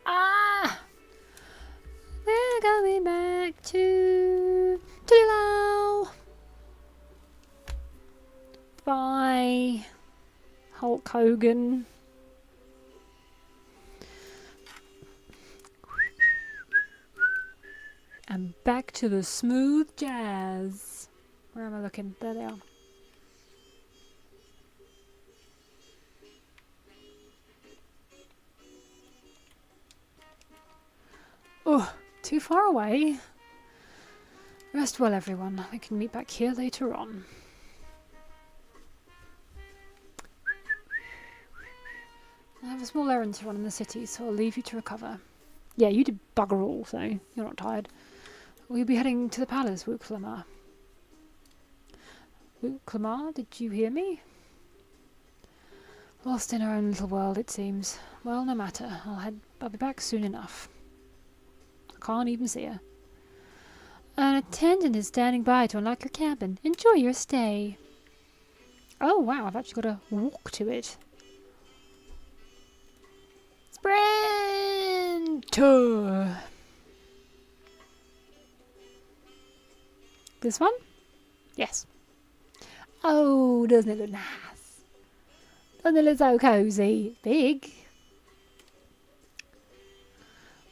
Ah! We're going back to Tulilal. Bye, Hulk Hogan. And back to the smooth jazz. Where am I looking? There they are. Oh, too far away. Rest well, everyone. We can meet back here later on. I have a small errand to run in the city, so I'll leave you to recover. Yeah, you did bugger all, so you're not tired. We'll be heading to the palace, Wuklama. Wuklama, did you hear me? Lost in our own little world, it seems. Well, no matter. I'll be back soon enough. I can't even see her. An attendant is standing by to unlock your cabin. Enjoy your stay. Oh, wow, I've actually got to walk to it. Sprinter! This one? Yes. Oh, doesn't it look nice? Doesn't it look so cozy? Big.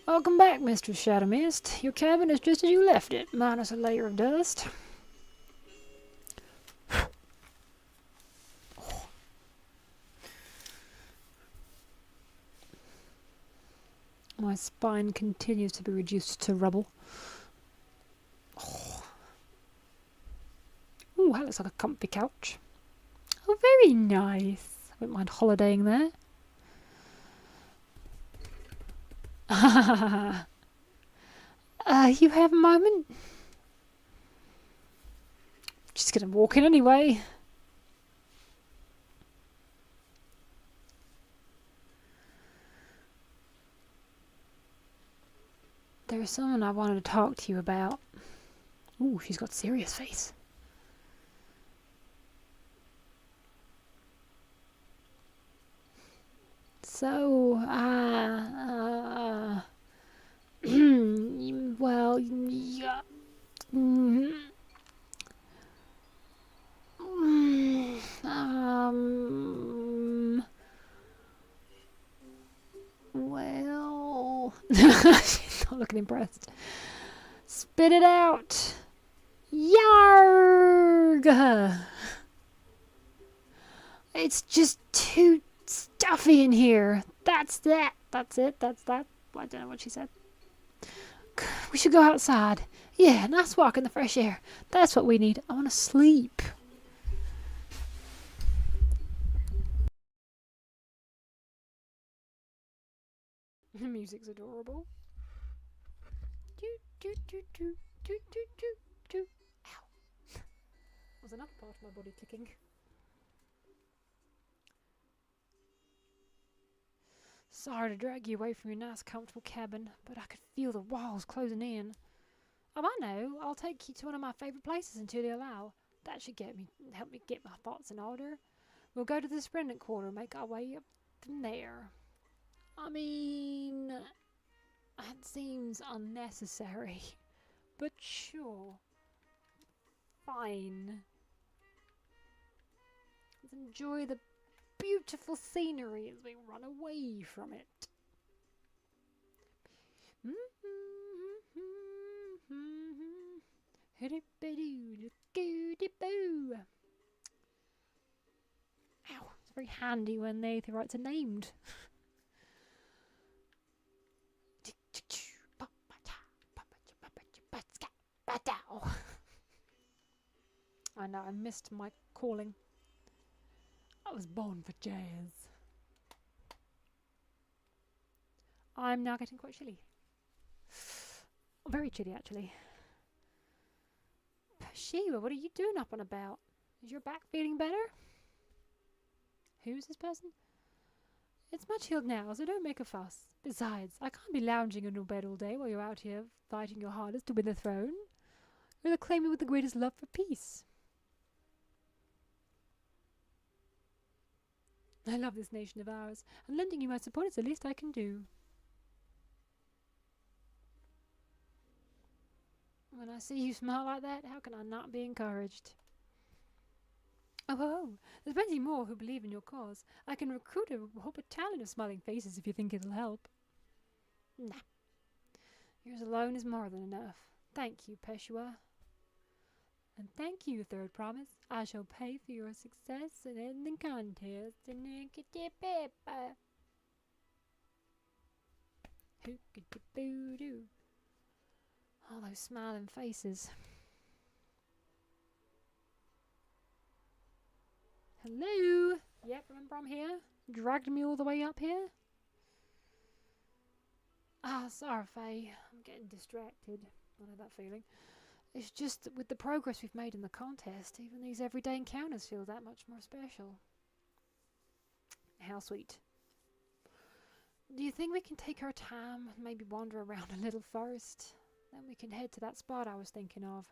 Welcome back, Mr. Shadow Mist. Your cabin is just as you left it, minus a layer of dust. My spine continues to be reduced to rubble. Ooh, that looks like a comfy couch. Oh, very nice. I wouldn't mind holidaying there. You have a moment? Just gonna walk in anyway. There is someone I wanted to talk to you about. Ooh, she's got a serious face. So, well, yeah. Well, she's not looking impressed. Spit it out! Yarg! It's just too stuffy in here. That's that. That's it. That's that. I don't know what she said. We should go outside. Yeah, nice walk in the fresh air. That's what we need. I want to sleep. The music's adorable. Do do do do do do do do. Ow! Was another part of my body clicking. Sorry to drag you away from your nice, comfortable cabin, but I could feel the walls closing in. Oh, I know. I'll take you to one of my favourite places until they allow. That should help me get my thoughts in order. We'll go to the Sprendant Quarter and make our way up from there. I mean, that seems unnecessary, but sure. Fine. Let's enjoy the beautiful scenery as we run away from it. Ow, it's very handy when the rights are named. I know, I missed my calling. I was born for jazz. I'm now getting quite chilly. Very chilly, actually. Shiva, what are you doing up and about? Is your back feeling better? Who's this person? It's much healed now, so don't make a fuss. Besides, I can't be lounging in your bed all day while you're out here fighting your hardest to win the throne. You're the claimant with the greatest love for peace. I love this nation of ours, and lending you my support is the least I can do. When I see you smile like that, how can I not be encouraged? Oh, there's plenty more who believe in your cause. I can recruit a whole battalion of smiling faces if you think it'll help. Nah. Yours alone is more than enough. Thank you, Peshua. And thank you, Third Promise. I shall pay for your success in ending contest. All those smiling faces. Hello? Yep, remember I'm here? Dragged me all the way up here? Ah, sorry, Faye. I'm getting distracted. I know that feeling. It's just that with the progress we've made in the contest, even these everyday encounters feel that much more special. How sweet. Do you think we can take our time and maybe wander around a little first? Then we can head to that spot I was thinking of.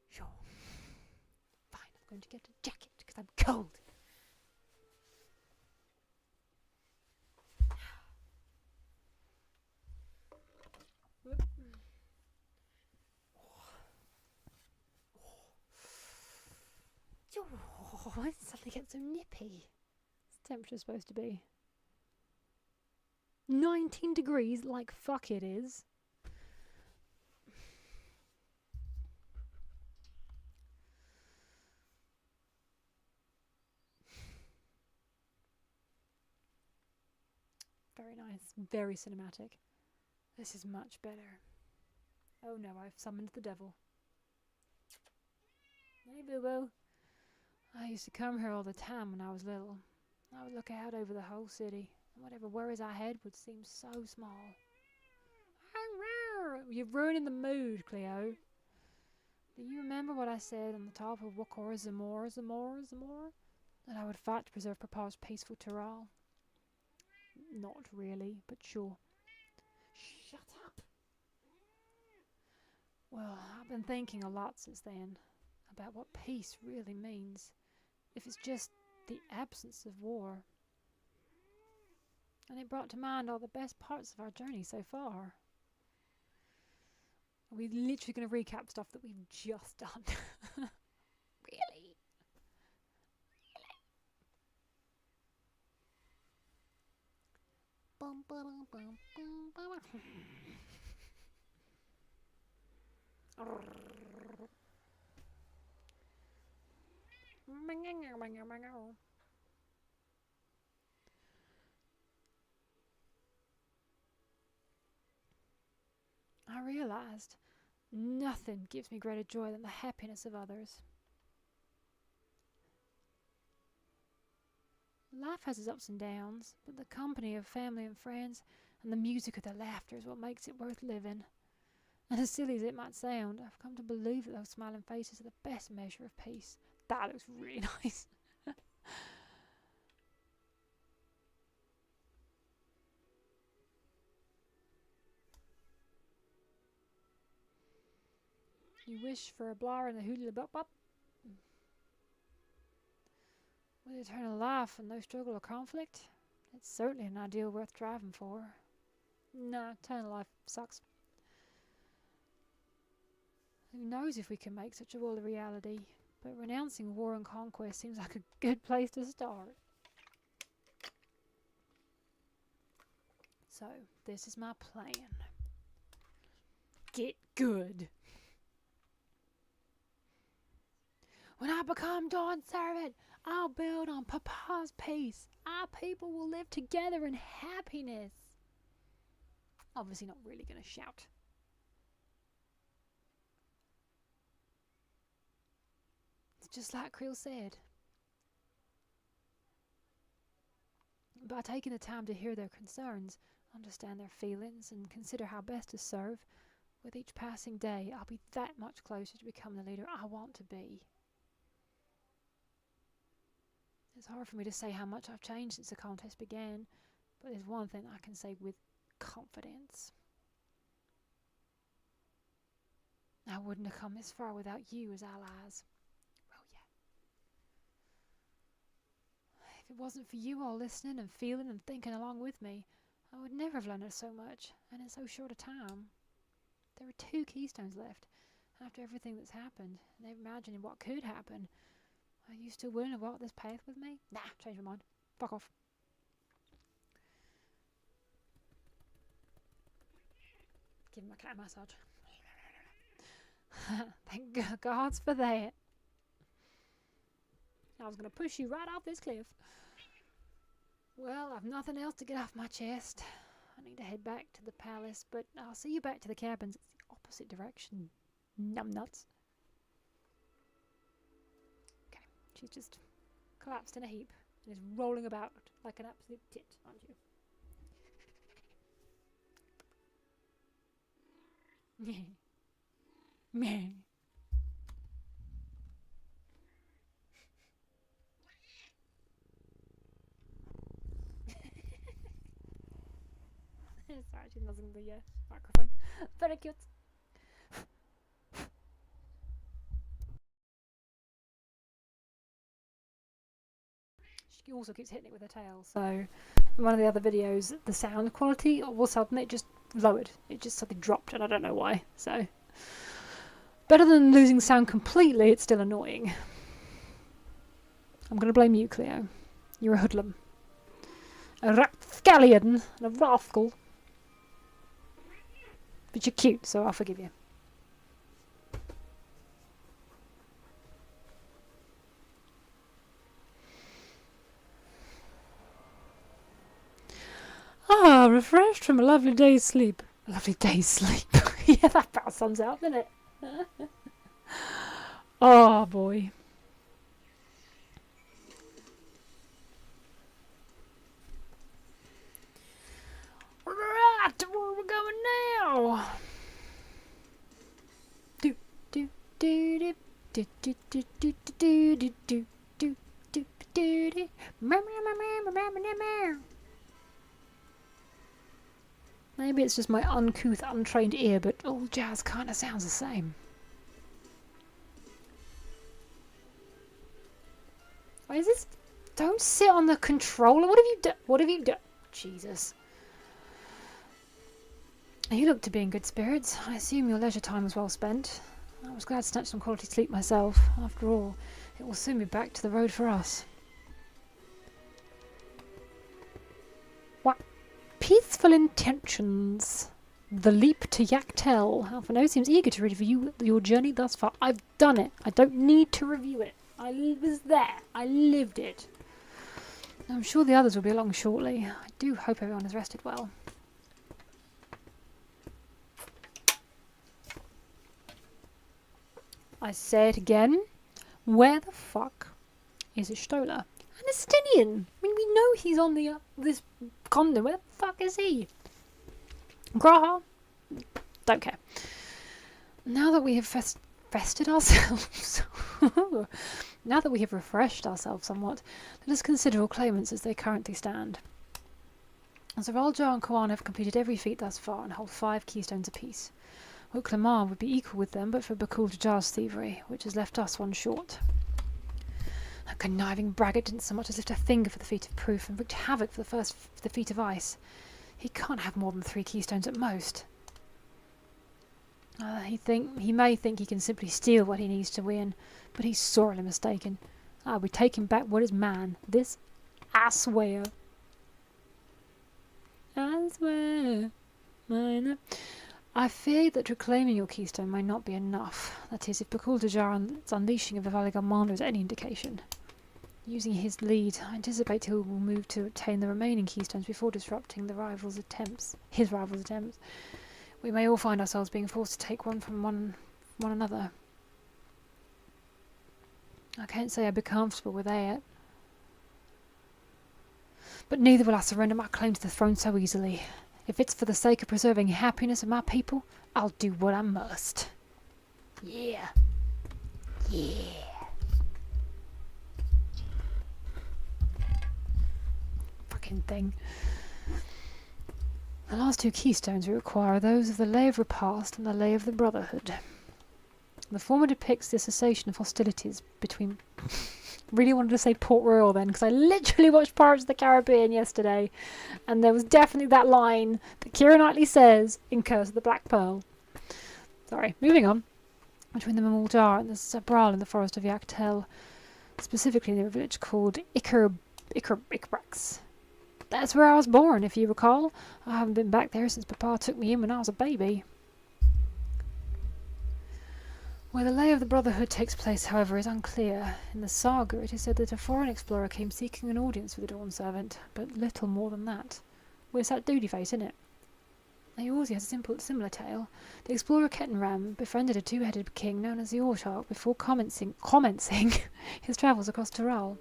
Sure. Fine, I'm going to get a jacket because I'm cold. Why does it suddenly get so nippy? What's the temperature supposed to be? 19 degrees, like fuck it is. Very nice, very cinematic. This is much better. Oh no, I've summoned the devil. Hey, boo-boo. I used to come here all the time when I was little. I would look out over the whole city, and whatever worries I had would seem so small. You're ruining the mood, Cleo. Do you remember what I said on the top of Wakora Zamora? That I would fight to preserve Papa's peaceful Tyrell? Not really, but sure. Shut up! Well, I've been thinking a lot since then about what peace really means. If it's just the absence of war. And it brought to mind all the best parts of our journey so far. Are we literally going to recap stuff that we've just done? Really? I realised nothing gives me greater joy than the happiness of others. Life has its ups and downs, but the company of family and friends and the music of their laughter is what makes it worth living. And as silly as it might sound, I've come to believe that those smiling faces are the best measure of peace. That looks really nice. You wish for a blar and a hoodly bop bop? With eternal life and no struggle or conflict, it's certainly an ideal worth driving for. Nah, eternal life sucks. Who knows if we can make such a world a reality, but renouncing war and conquest seems like a good place to start. So, this is my plan. Get good. When I become Dawn's servant, I'll build on Papa's peace. Our people will live together in happiness. Obviously not really going to shout. It's just like Creel said. By taking the time to hear their concerns, understand their feelings, and consider how best to serve, with each passing day, I'll be that much closer to becoming the leader I want to be. It's hard for me to say how much I've changed since the contest began, but there's one thing I can say with confidence. I wouldn't have come this far without you as allies. Well, yeah. If it wasn't for you all listening and feeling and thinking along with me, I would never have learned so much, and in so short a time. There are 2 keystones left. After everything that's happened, and imagining what could happen, are you still willing to walk this path with me? Nah, change my mind. Fuck off. Give him a cat massage. Thank gods for that. I was going to push you right off this cliff. Well, I've nothing else to get off my chest. I need to head back to the palace, but I'll see you back to the cabins. It's the opposite direction. Numbnuts. She's just collapsed in a heap and is rolling about like an absolute tit, aren't you? Meh. Sorry, she's nuzzling the microphone. Very cute. She also keeps hitting it with her tail, so in one of the other videos the sound quality all of a sudden it just lowered. It just suddenly dropped and I don't know why. So better than losing sound completely, it's still annoying. I'm going to blame you, Cleo. You're a hoodlum. A rapscallion and a rascal. But you're cute, so I'll forgive you. Ah, refreshed from a lovely day's sleep. A lovely day's sleep. Yeah, that about sums it up, doesn't it? Oh, boy. Right, where are we going now? Do do do do do do do do do do do do do do do. Maybe it's just my uncouth, untrained ear, but all jazz kind of sounds the same. Why is this? Don't sit on the controller. What have you done? What have you done? Jesus. You look to be in good spirits. I assume your leisure time was well spent. I was glad to snatch some quality sleep myself. After all, it will soon be back to the road for us. What peaceful intentions. The leap to Yaktel. Alphino seems eager to review your journey thus far. I've done it. I don't need to review it. I was there. I lived it. I'm sure the others will be along shortly. I do hope everyone has rested well. I say it again. Where the fuck is Stola? An Estinian! I mean, we know he's on the this continent. Where the fuck is he? Graha? Don't care. Now that we have fested ourselves... now that we have refreshed ourselves somewhat, let us consider all claimants as they currently stand. Zaraljar and Kawan have completed every feat thus far and hold 5 keystones apiece. Uklamar would be equal with them but for Bakul Dajar's thievery, which has left us one short. That conniving braggart didn't so much as lift a finger for the feat of proof and wreaked havoc for the feat of ice. He can't have more than 3 keystones at most. He may think he can simply steal what he needs to win, but he's sorely mistaken. We take him back what is man. This, I swear. I swear. I fear that reclaiming your keystone may not be enough. That is, if Bakul Dajar's unleashing of the Valley Commander is any indication. Using his lead, I anticipate he will move to obtain the remaining keystones before disrupting his rival's attempts. We may all find ourselves being forced to take one from one another. I can't say I'd be comfortable with that. But neither will I surrender my claim to the throne so easily. If it's for the sake of preserving the happiness of my people, I'll do what I must. Yeah. Yeah. Fucking thing. The last 2 keystones we require are those of the Lay of Repast and the Lay of the Brotherhood. The former depicts the cessation of hostilities between... really wanted to say Port Royal then, because I literally watched Pirates of the Caribbean yesterday, and there was definitely that line that Keira Knightley says in Curse of the Black Pearl. Sorry, moving on. Between the Mamuljar and the Sabral in the forest of Yaktel, specifically near a village called Ikrax. That's where I was born, if you recall. I haven't been back there since Papa took me in when I was a baby. Where the Lay of the Brotherhood takes place, however, is unclear. In the saga, it is said that a foreign explorer came seeking an audience with the Dawn Servant, but little more than that. Well, it's that duty face, isn't it? Eorzea has a similar tale. The explorer Kettenram befriended a 2-headed king known as the Ortarch before commencing his travels across Tyrol.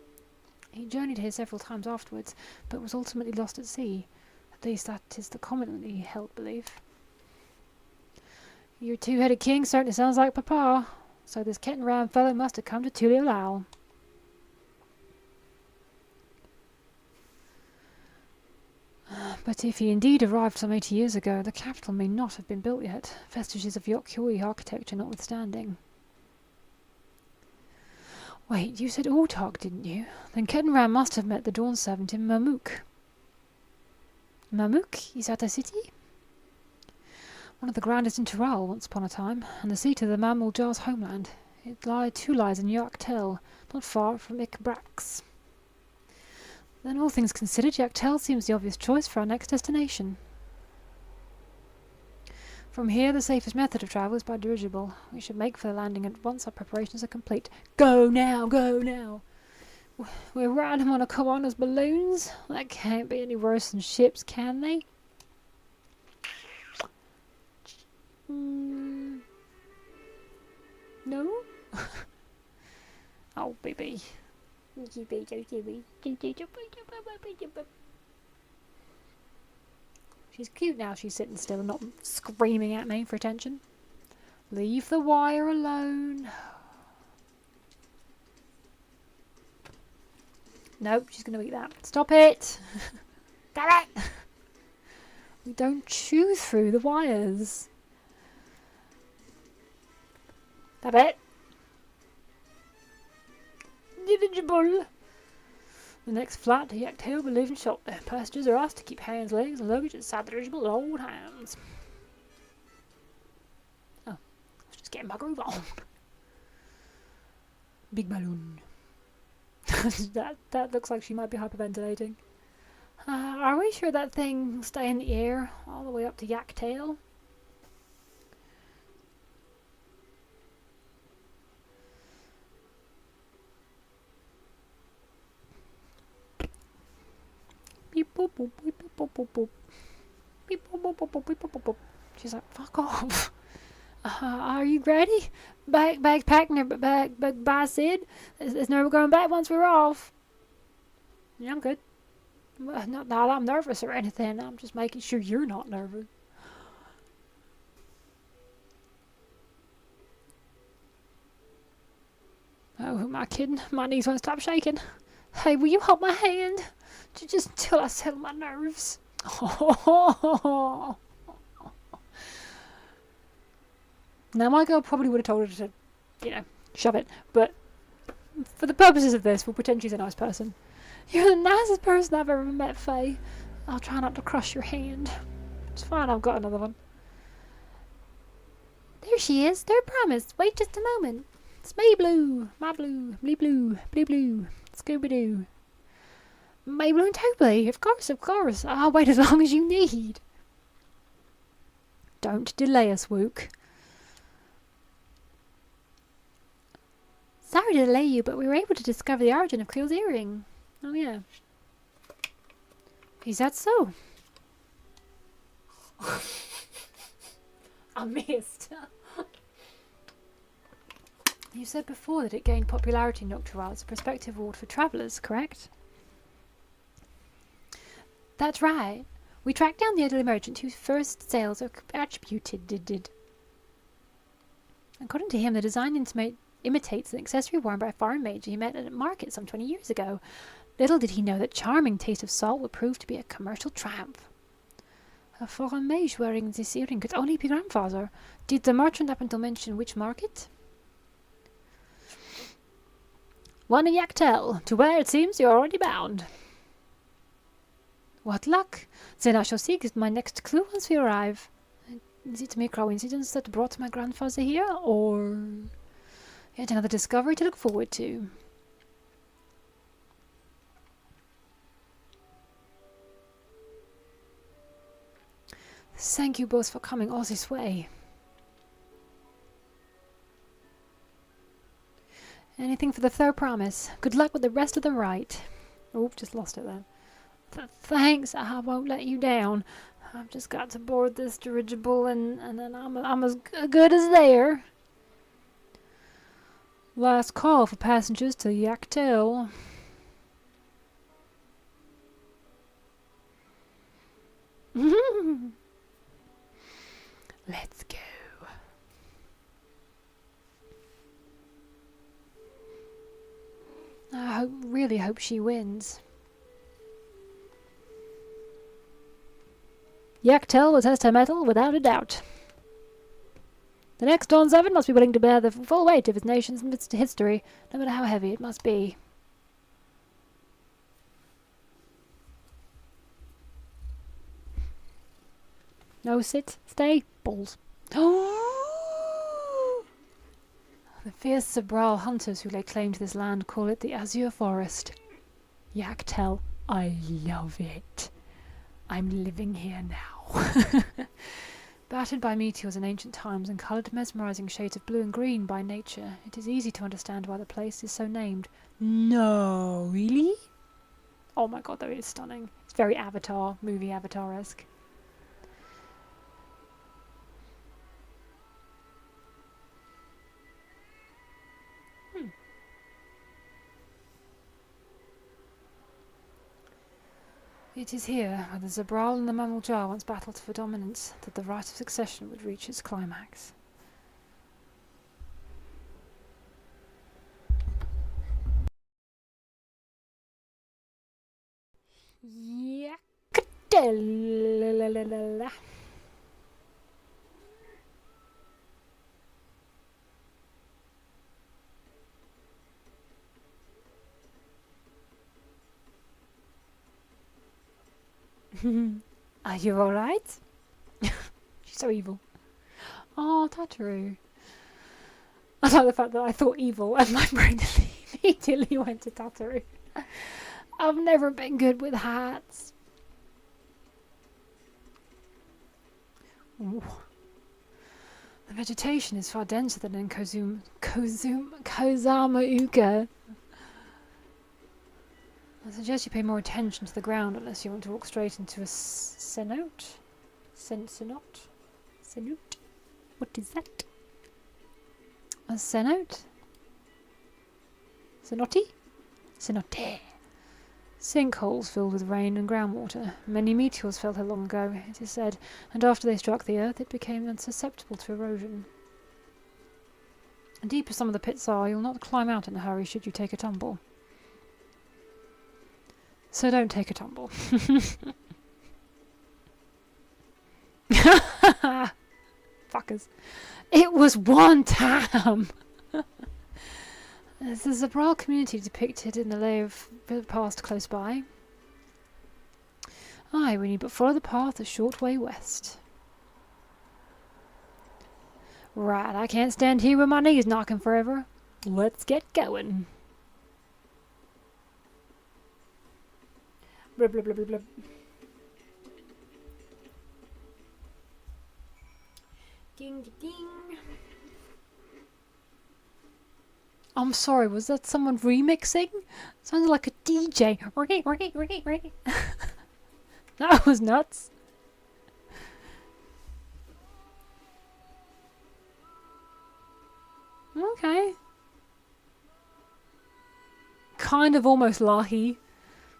He journeyed here several times afterwards, but was ultimately lost at sea. At least that is the commonly held belief. Your 2-headed king certainly sounds like Papa, so this Kettenram fellow must have come to Tuliolal. But if he indeed arrived some 80 years ago, the capital may not have been built yet, vestiges of Yokyoi architecture notwithstanding. Wait, you said Ortarch, didn't you? Then Kettenram must have met the Dawn Servant in Mamuk. Mamuk? Is that a city? One of the grandest in Tyrol once upon a time, and the seat of the Mamuljar's homeland. It lies in Yaktel, not far from Ikrax. Then all things considered, Yaktel seems the obvious choice for our next destination. From here, the safest method of travel is by dirigible. We should make for the landing at once our preparations are complete. Go now! Go now! We're riding on a Koana's balloons? That can't be any worse than ships, can they? No? Oh, baby. She's cute now she's sitting still and not screaming at me for attention. Leave the wire alone. Nope, she's going to eat that. Stop it! Damn it! We don't chew through the wires. Damn it! Dirigible. The next flight to Yaktel will leave shortly. Passengers are asked to keep hands, legs, and luggage inside the dirigible at all times. Oh, I was just getting my groove on. Big balloon. that looks like she might be hyperventilating. Are we sure that thing will stay in the air all the way up to Yaktel? boop, beep, boop, boop, boop. Beep, boop, boop, boop, boop, beep, boop, boop, boop. She's like, fuck off. Are you ready? Bags packed and bye, Sid. There's no going back once we're off. Yeah, I'm good. Not that I'm nervous or anything. I'm just making sure you're not nervous. Oh, who am I kidding? My knees won't stop shaking. Hey, will you hold my hand? Just until I settle my nerves. Now, my girl probably would have told her to, shove it. But for the purposes of this, we'll pretend she's a nice person. You're the nicest person I've ever met, Faye. I'll try not to crush your hand. It's fine, I've got another one. There she is. Third promise. Wait just a moment. It's me, Blue. My Blue. Blue, Blue. Blue, Blue. Scooby-Doo. Mabel and Toby. Of course. I'll wait as long as you need. Don't delay us, Wook. Sorry to delay you, but we were able to discover the origin of Creel's earring. Oh, yeah. Is that so? I missed. You said before that it gained popularity in Dawntrail as a prospective award for travellers, correct? That's right. We tracked down the elderly merchant whose first sales are attributed. According to him, the design imitates an accessory worn by a foreign major he met at a market some 20 years ago. Little did he know that charming taste of salt would prove to be a commercial triumph. A foreign mage wearing this earring could only be grandfather. Did the merchant happen to mention which market? One in Yaktel, to where it seems you're already bound. What luck! Then I shall seek my next clue once we arrive. Is it mere coincidence that brought my grandfather here, or yet another discovery to look forward to? Thank you both for coming all this way. Anything for the third promise. Good luck with the rest of the rite. Oh, just lost it then. Thanks, I won't let you down. I've just got to board this dirigible and then I'm as good as there. Last call for passengers to Yaktel. Let's go. I really hope she wins. Yaktel will test her mettle without a doubt. The next Dawn 7 must be willing to bear the full weight of its nation's history, no matter how heavy it must be. No, sit, stay, balls. Oh! The fierce Zabral hunters who lay claim to this land call it the Azure Forest. Yaktel, I love it. I'm living here now. Battered by meteors in ancient times and coloured mesmerising shades of blue and green by nature, it is easy to understand why the place is so named. No, really? Oh my god, that is stunning. It's very Avatar, movie Avatar-esque. It is here, where the Zabral and the Mammal Jar once battled for dominance, that the right of succession would reach its climax. Yakadella. Are you alright? She's so evil. Oh, Tataru. I like the fact that I thought evil and my brain immediately went to Tataru. I've never been good with hats. Ooh. The vegetation is far denser than in Kozamauka. I suggest you pay more attention to the ground unless you want to walk straight into a cenote. Cenote? Cenote? What is that? A cenote? Cenote? Cenote. Sinkholes filled with rain and groundwater. Many meteors fell here long ago, it is said, and after they struck the earth it became unsusceptible to erosion. The deeper some of the pits are, you'll not climb out in a hurry should you take a tumble. So don't take a tumble. Fuckers. It was one time! There's a Zabral community depicted in the lay of the past close by. Aye, we need but follow the path a short way west. Right, I can't stand here with my knees knocking forever. Let's get going. Blub, blub, blub, blub, blub. Ding, ding, ding. I'm sorry, was that someone remixing? Sounded like a DJ. That was nuts. Okay. Kind of almost lahi.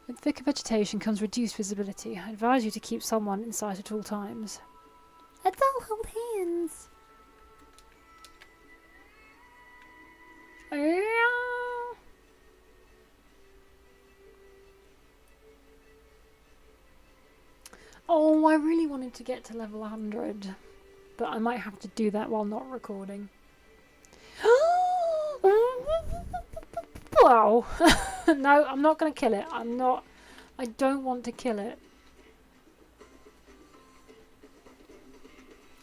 With thicker vegetation comes reduced visibility. I advise you to keep someone in sight at all times. Let's all hold hands. Oh, I really wanted to get to level 100, but I might have to do that while not recording. Wow. No, I'm not going to kill it. I don't want to kill it.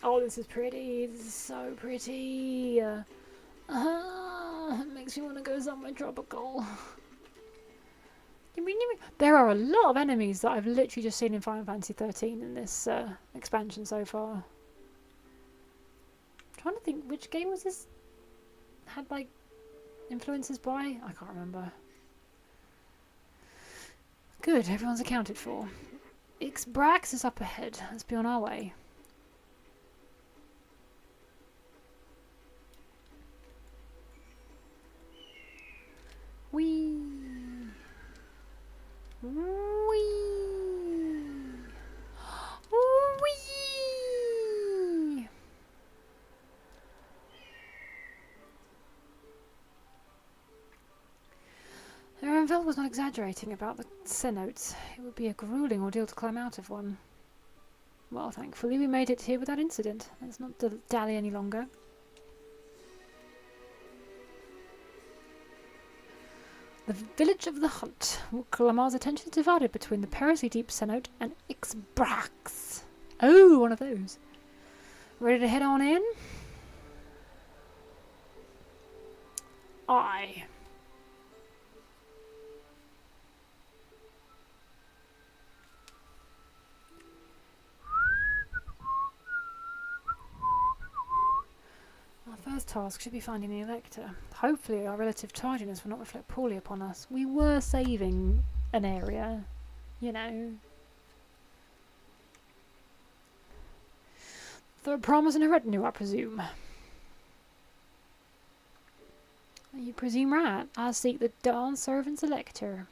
Oh, this is pretty. This is so pretty. It makes me want to go somewhere tropical. There are a lot of enemies that I've literally just seen in Final Fantasy 13 in this expansion so far. I'm trying to think, which game was this? Had like influences by? I can't remember. Good, everyone's accounted for. Brax is up ahead. Let's be on our way. Whee! Whee! Whee! Erenfeld was not exaggerating about the cenotes. It would be a grueling ordeal to climb out of one. Well, thankfully we made it here without incident. Let's not dally any longer. The village of the Hunt. Lamar's attention is divided between the perilously deep cenote and Ixbrax. Oh, one of those. Ready to head on in? Aye. Our first task should be finding the Elector. Hopefully our relative tardiness will not reflect poorly upon us. We were saving an area, you know. For a promise and a retinue, I presume. You presume right. I seek the Dawn Servant's Elector.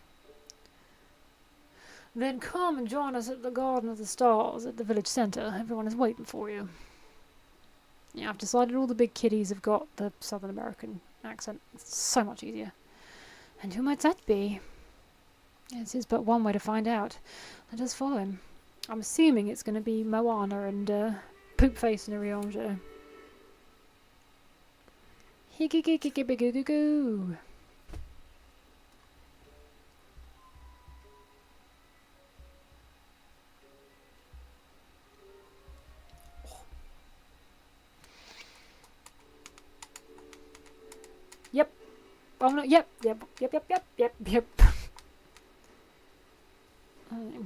Then come and join us at the Garden of the Stars at the village centre. Everyone is waiting for you. Yeah, I've decided all the big kiddies have got the Southern American accent. It's so much easier. And who might that be? This is but one way to find out. Let us follow him. I'm assuming it's going to be Moana and Poopface and Arianja. Higgy-giggy-gibby-goo-goo-goo. Yep. Oh no, yep. It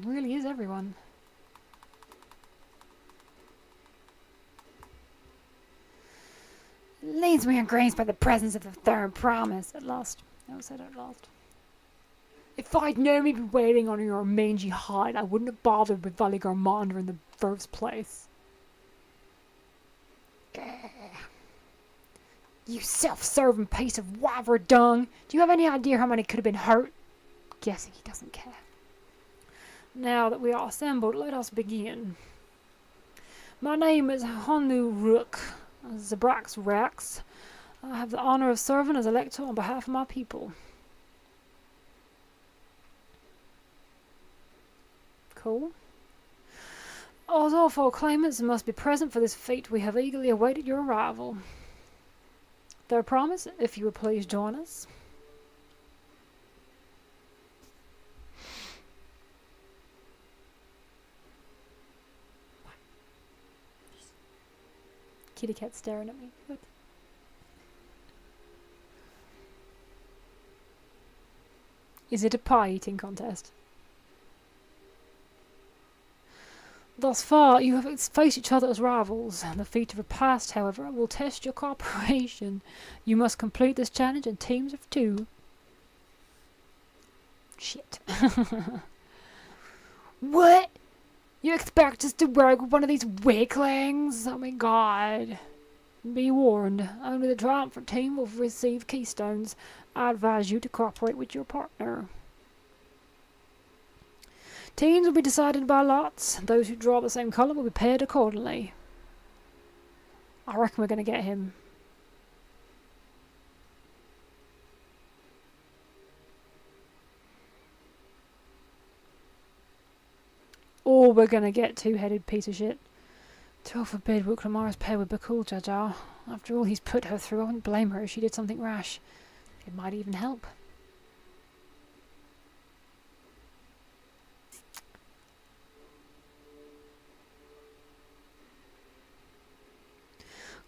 really is everyone. Leads me in grace by the presence of the third promise. At last. I said at last. If I'd known we'd be waiting on your mangy hide, I wouldn't have bothered with Valigarmonder in the first place. You self-serving piece of wyver dung! Do you have any idea how many could have been hurt? Guessing he doesn't care. Now that we are assembled, let us begin. My name is Honu Rook, Zabrax Rex. I have the honor of serving as elector on behalf of my people. Cool. As all four claimants must be present for this feat, we have eagerly awaited your arrival. Their promise, if you would please join us. Kitty cat staring at me. What? Is it a pie eating contest? Thus far, you have faced each other as rivals. The feat of repast, however, will test your cooperation. You must complete this challenge in teams of 2. Shit. What? You expect us to work with one of these weaklings? Oh my god. Be warned, only the triumphant team will receive keystones. I advise you to cooperate with your partner. Teams will be decided by lots. Those who draw the same colour will be paired accordingly. I reckon we're going to get him. Or we're going to get two-headed piece of shit. To forbid Wuklamara's pair with Bakul Jajar. After all he's put her through, I wouldn't blame her if she did something rash. It might even help.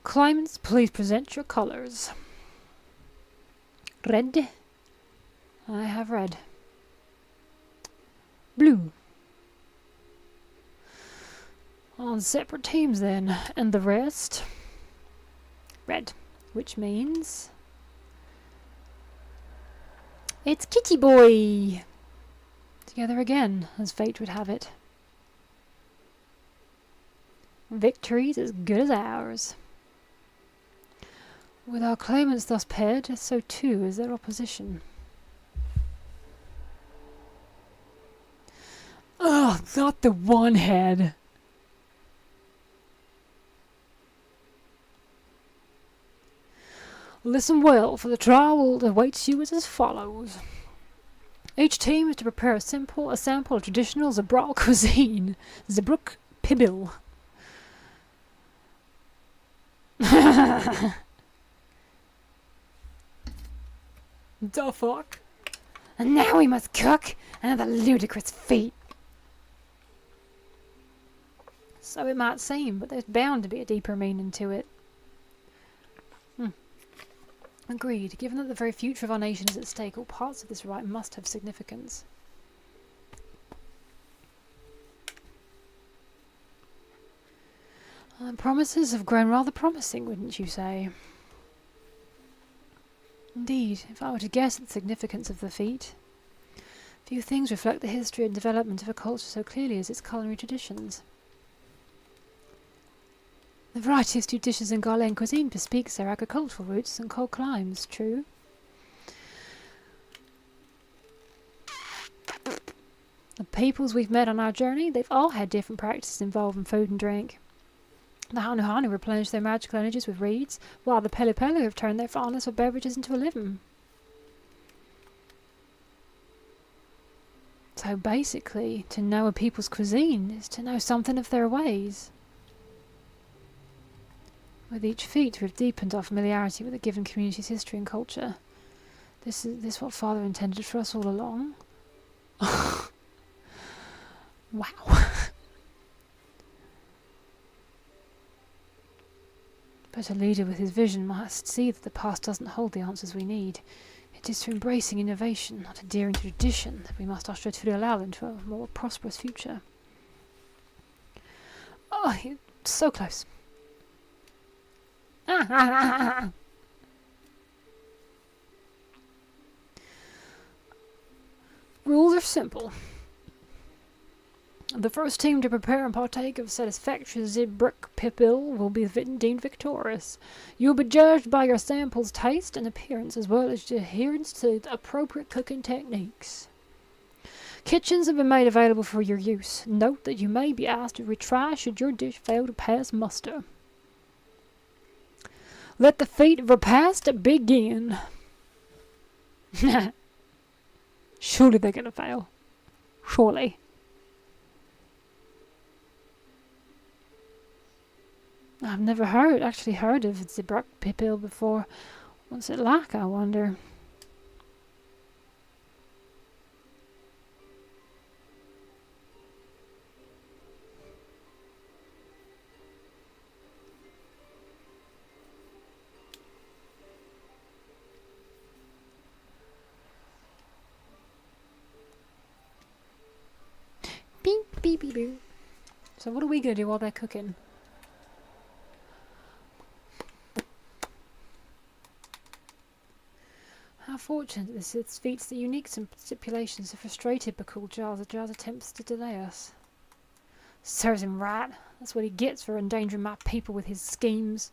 Claimants, please present your colours. Red. I have red. Blue. On separate teams then, and the rest? Red, which means it's Kitty Boy! Together again, as fate would have it. Victory's as good as ours. With our claimants thus paired, so too is their opposition. Ugh, not the one head! Listen well, for the trial awaits you as follows. Each team is to prepare a sample of traditional Zabral cuisine. Zabruk Pibil. The fuck? And now we must cook another ludicrous feat. So it might seem, but there's bound to be a deeper meaning to it. Agreed. Given that the very future of our nation is at stake, all parts of this rite must have significance. Promises have grown rather promising, wouldn't you say? Indeed, if I were to guess at the significance of the feat, few things reflect the history and development of a culture so clearly as its culinary traditions. The variety of stew dishes in Garland cuisine bespeaks their agricultural roots and cold climes, true. The peoples we've met on our journey, they've all had different practices involving food and drink. The Hanu replenish their magical energies with reeds, while the Pelipelu have turned their fondness for beverages into a living. So basically, to know a people's cuisine is to know something of their ways. With each feat, we've deepened our familiarity with a given community's history and culture. This is what Father intended for us all along. Wow. But a leader with his vision must see that the past doesn't hold the answers we need. It is through embracing innovation, not adhering to tradition, that we must usher Turialal into a more prosperous future. Oh, so close. Rules are simple. The first team to prepare and partake of FFXIV pipil will be deemed victorious. You will be judged by your sample's taste and appearance, as well as your adherence to appropriate cooking techniques. Kitchens have been made available for your use. Note that you may be asked to retry should your dish fail to pass muster. Let the feat of repast begin. Surely they're gonna fail. Surely. I've never actually heard of the pipil before. What's it like, I wonder? Beep, beep, beep, beep. So what are we going to do while they're cooking? How fortunate this feats the unique stipulations have frustrated Bakul Jar. The Jar's attempts to delay us. Serves him right. That's what he gets for endangering my people with his schemes.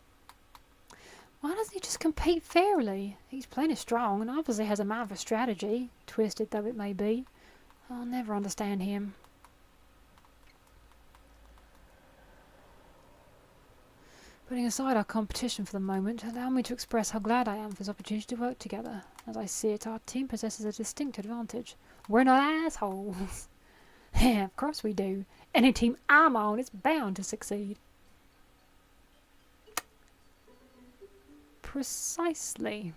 Why doesn't he just compete fairly? He's plenty strong and obviously has a mind for strategy, twisted though it may be. I'll never understand him. Putting aside our competition for the moment, allow me to express how glad I am for this opportunity to work together. As I see it, our team possesses a distinct advantage. We're not assholes. Yeah, of course we do. Any team I'm on is bound to succeed. Precisely.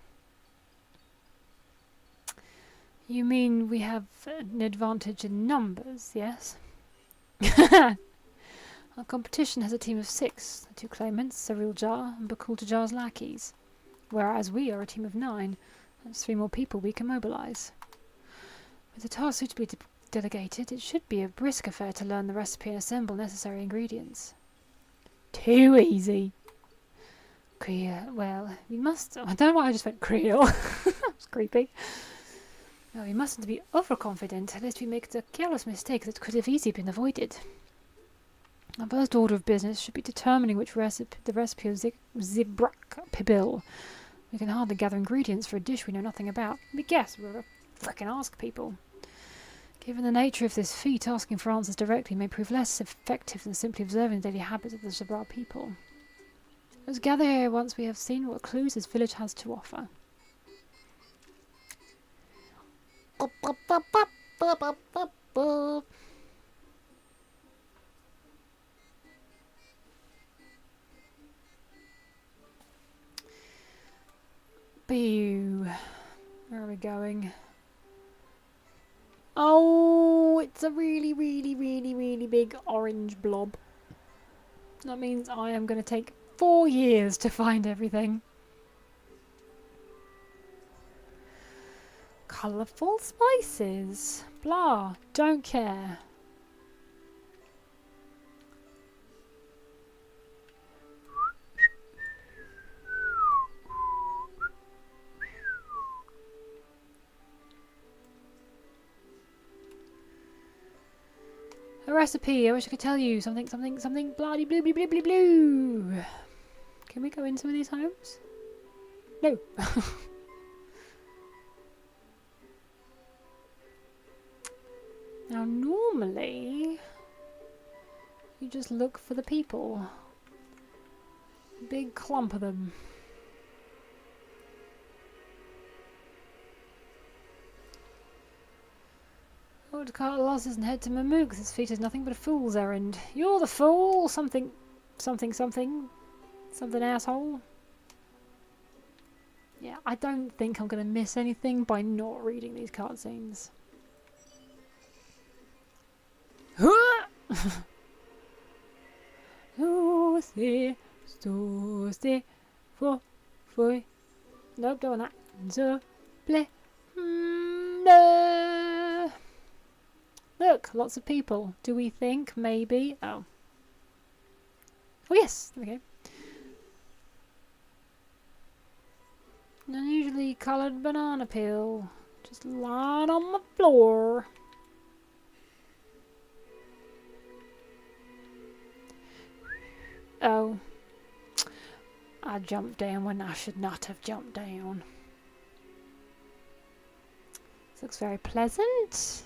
You mean we have an advantage in numbers, yes? Our competition has a team of 6, the 2 claimants, Cyril Jar and Bakul Jar's lackeys, whereas we are a team of 9, that's 3 more people we can mobilise. With the task suitably delegated, it should be a brisk affair to learn the recipe and assemble necessary ingredients. Too easy. Well, we must... I don't know why I just went Creole. It's creepy. Well, we mustn't be overconfident, lest we make the careless mistake that could have easily been avoided. Our first order of business should be determining the recipe of Zibrak Pibil. We can hardly gather ingredients for a dish we know nothing about. We guess we'll frickin' ask people. Given the nature of this feat, asking for answers directly may prove less effective than simply observing the daily habits of the Zibrak people. Let's gather here once we have seen what clues this village has to offer. Boo. Where are we going? Oh, it's a really, really, really, really big orange blob. That means I am going to take 4 years to find everything. Colourful spices. Blah. Don't care. A recipe. I wish I could tell you something, bloody blue, blue, blue, blue, blue. Can we go in some of these homes? No. Now, normally, you just look for the people. Big clump of them. Go to cut losses and head to Mamook. This feat is nothing but a fool's errand. You're the fool! Something asshole. Yeah, I don't think I'm going to miss anything by not reading these cutscenes. Nope, don't want that. Look, lots of people. Do we think maybe? Oh. Oh yes, there we go. An unusually coloured banana peel. Just lying on the floor. Oh. I jumped down when I should not have jumped down. This looks very pleasant.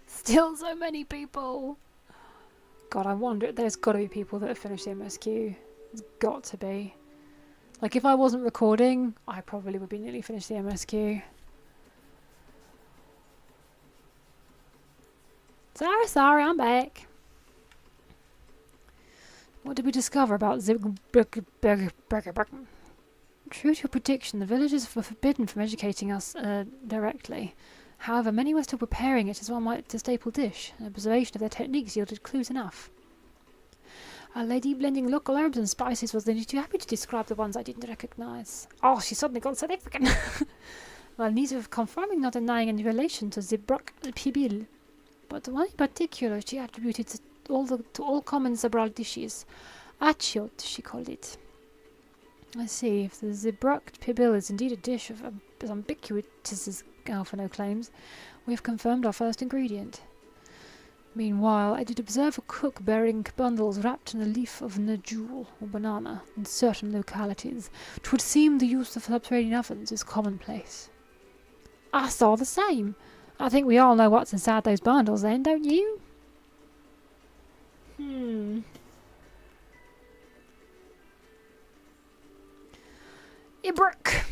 Still so many people. God, I wonder, there's got to be people that have finished the MSQ. There's got to be. Like, if I wasn't recording, I probably would be nearly finished the MSQ. Sorry, I'm back. What did we discover about True to your prediction, the villagers were forbidden from educating us directly. However, many were still preparing it as one might a staple dish. An observation of their techniques yielded clues enough. Our lady blending local herbs and spices was only too happy to describe the ones I didn't recognise. Oh, she suddenly got South African. Well, neither confirming nor denying any relation to Zibrak Pibil. But the one in particular she attributed to all common Zabral dishes. Achiot, she called it. I see. If the Zibrak Pibil is indeed a dish of as ubiquitous as Alphino claims, we have confirmed our first ingredient. Meanwhile, I did observe a cook bearing bundles wrapped in a leaf of najul, or banana, in certain localities. 'Twould seem the use of subterranean ovens is commonplace. I saw the same. I think we all know what's inside those bundles then, don't you? Ibrook.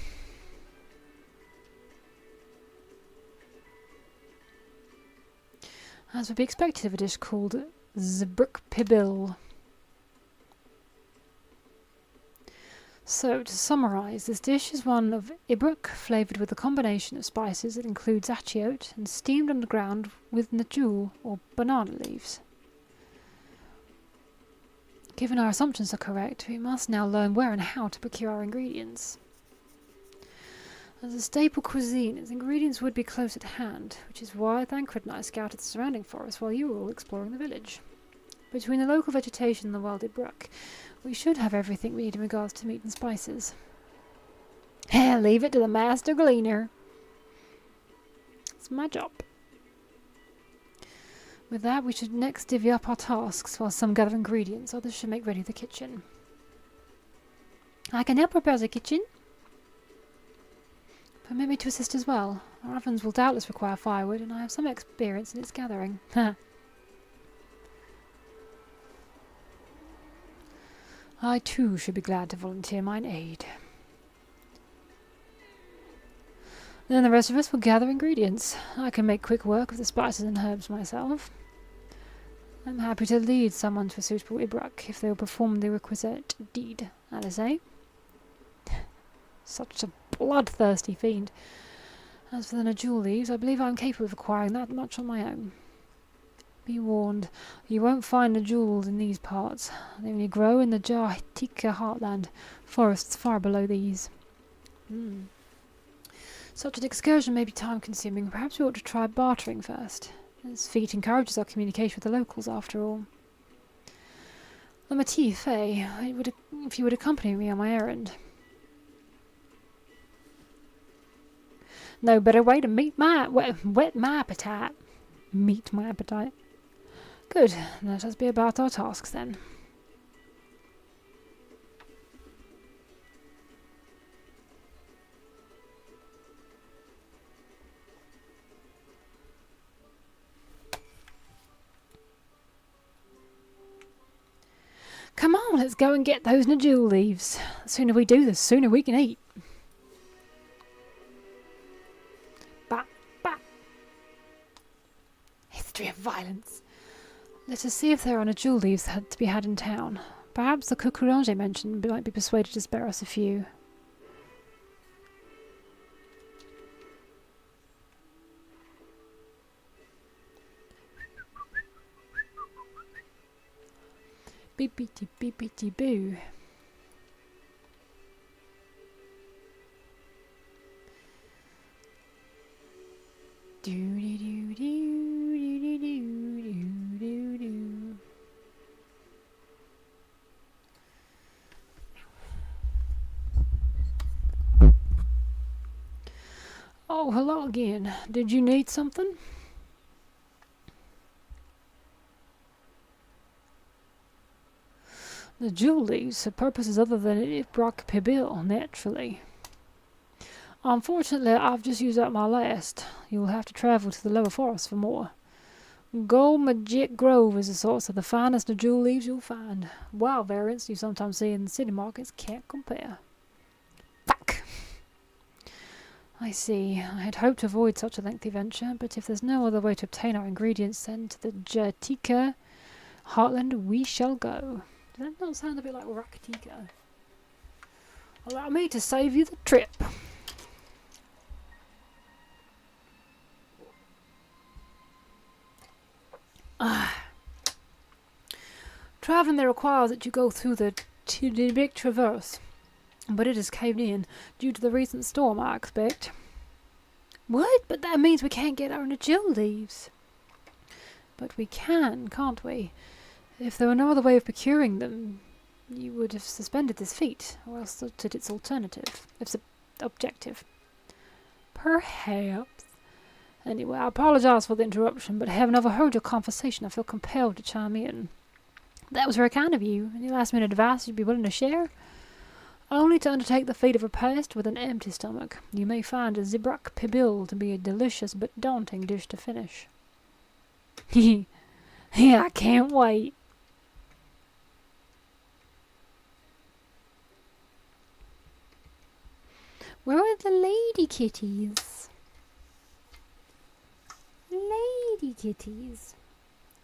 As would be expected of a dish called Zibrook Pibil. So, to summarise, this dish is one of Ibrook, flavoured with a combination of spices that includes achiote and steamed underground with najul, or banana leaves. Given our assumptions are correct, we must now learn where and how to procure our ingredients. As a staple cuisine, its ingredients would be close at hand, which is why Thancred and I scouted the surrounding forest while you were all exploring the village. Between the local vegetation and the wild Ibrook, we should have everything we need in regards to meat and spices. Leave it to the master gleaner. It's my job. With that, we should next divvy up our tasks while some gather ingredients, others should make ready the kitchen. I can help prepare the kitchen. Permit me to assist as well. Our ovens will doubtless require firewood, and I have some experience in its gathering. I too should be glad to volunteer mine aid. Then the rest of us will gather ingredients. I can make quick work of the spices and herbs myself. I'm happy to lead someone to a suitable Ibrook if they will perform the requisite deed, Alice, eh? Such a bloodthirsty fiend. As for the najul leaves, I believe I am capable of acquiring that much on my own. Be warned, you won't find najul in these parts. They only grow in the Jahitika heartland, forests far below these. Such an excursion may be time-consuming. Perhaps we ought to try bartering first. This feat encourages our communication with the locals, after all. Lamatif, if you would accompany me on my errand. No better way to whet my appetite. Meet my appetite. Good, let us be about our tasks then. Come on, let's go and get those najul leaves. The sooner we do, the sooner we can eat. History of violence. Let us see if there are najul leaves to be had in town. Perhaps the Cucuranger mentioned might be persuaded to spare us a few. Beepity beepity boo. Do do do do do do do do do. Oh, hello again. Did you need something? The jewel leaves for purposes other than it Brock Pibil, naturally. Unfortunately, I've just used up my last. You'll have to travel to the lower forest for more. Gold Magic Grove is the source of the finest of jewel leaves you'll find. Wild variants you sometimes see in the city markets can't compare. Fuck! I see. I had hoped to avoid such a lengthy venture, but if there's no other way to obtain our ingredients, then to the Jatika Heartland we shall go. Does that not sound a bit like Rakatika? Allow me to save you the trip. Travelling there requires that you go through the big traverse, but it is caved in due to the recent storm, I expect. What? But that means we can't get our jewel leaves. But we can, can't we? If there were no other way of procuring them, you would have suspended this feat, or else looked at its alternative, its objective. Perhaps. Anyway, I apologise for the interruption, but having overheard your conversation, I feel compelled to chime in. That was very kind of you. Any last-minute advice you'd be willing to share? Only to undertake the feat of repast with an empty stomach. You may find a Zibrak Pibil to be a delicious but daunting dish to finish. Yeah, I can't wait. Where are the lady kitties? Lady kitties.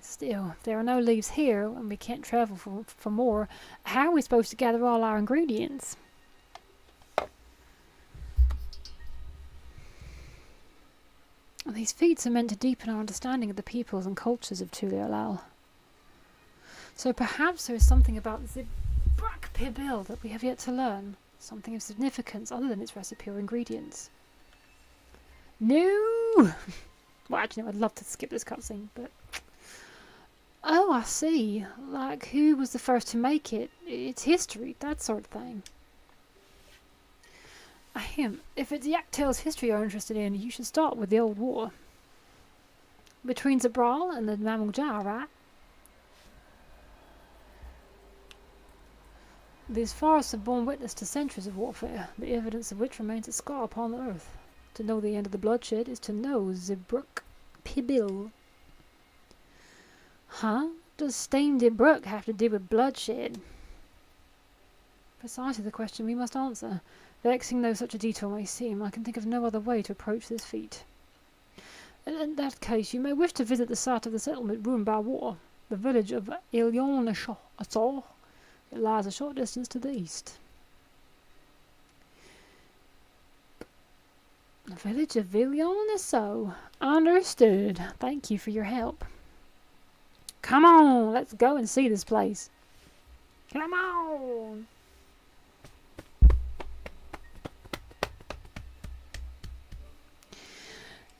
Still, if there are no leaves here and we can't travel for more, how are we supposed to gather all our ingredients? These feats are meant to deepen our understanding of the peoples and cultures of Tulialal. So perhaps there is something about Zibrak Pibil that we have yet to learn. Something of significance other than its recipe or ingredients. No! Well, actually, no, I'd love to skip this cutscene, but... Oh, I see. Like, who was the first to make it? Its history, that sort of thing. Ahem. If it's Yaktail's history you're interested in, you should start with the old war. Between Zabral and the Mamuljar, right? These forests have borne witness to centuries of warfare, the evidence of which remains a scar upon the earth. To know the end of the bloodshed is to know Zibrak Pibil. Huh? What does Stained Brook have to do with bloodshed? Precisely the question we must answer. Vexing though such a detail may seem, I can think of no other way to approach this feat. In that case, you may wish to visit the site of the settlement ruined by war, the village of Ilyon-Ashor. It lies a short distance to the east. The village of Villion-Ashor. Understood. Thank you for your help. Come on, let's go and see this place. Come on!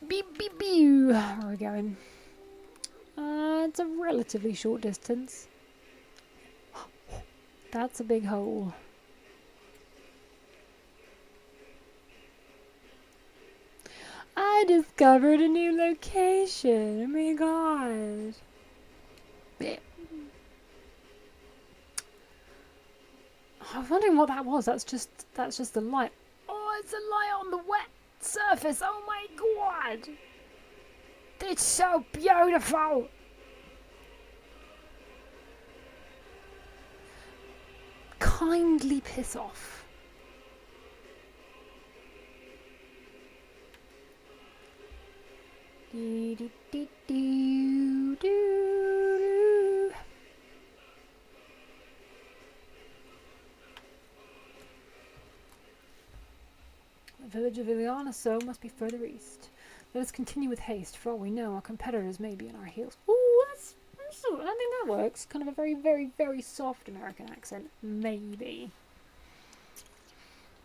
Beep, beep, beep. Where are we going? It's a relatively short distance. That's a big hole. I discovered a new location. Oh my god. I was wondering what that was. That's just the light. Oh, it's a light on the wet surface. Oh my god. It's so beautiful. Kindly piss off. Do, do, do, do, do. The village of Ilyon-Ashor must be further east. Let us continue with haste. For all we know, our competitors may be on our heels. Ooh, that's I think that works. Kind of a very, very, very soft American accent. Maybe.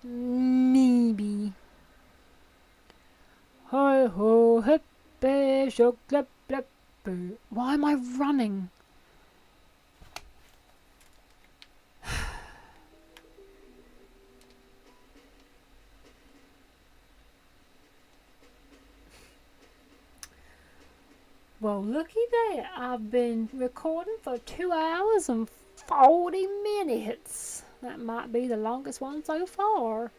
Maybe. Ho ho hip shook lip lip boo. Why am I running? Well, looky there. I've been recording for 2 hours and 40 minutes. That might be the longest one so far.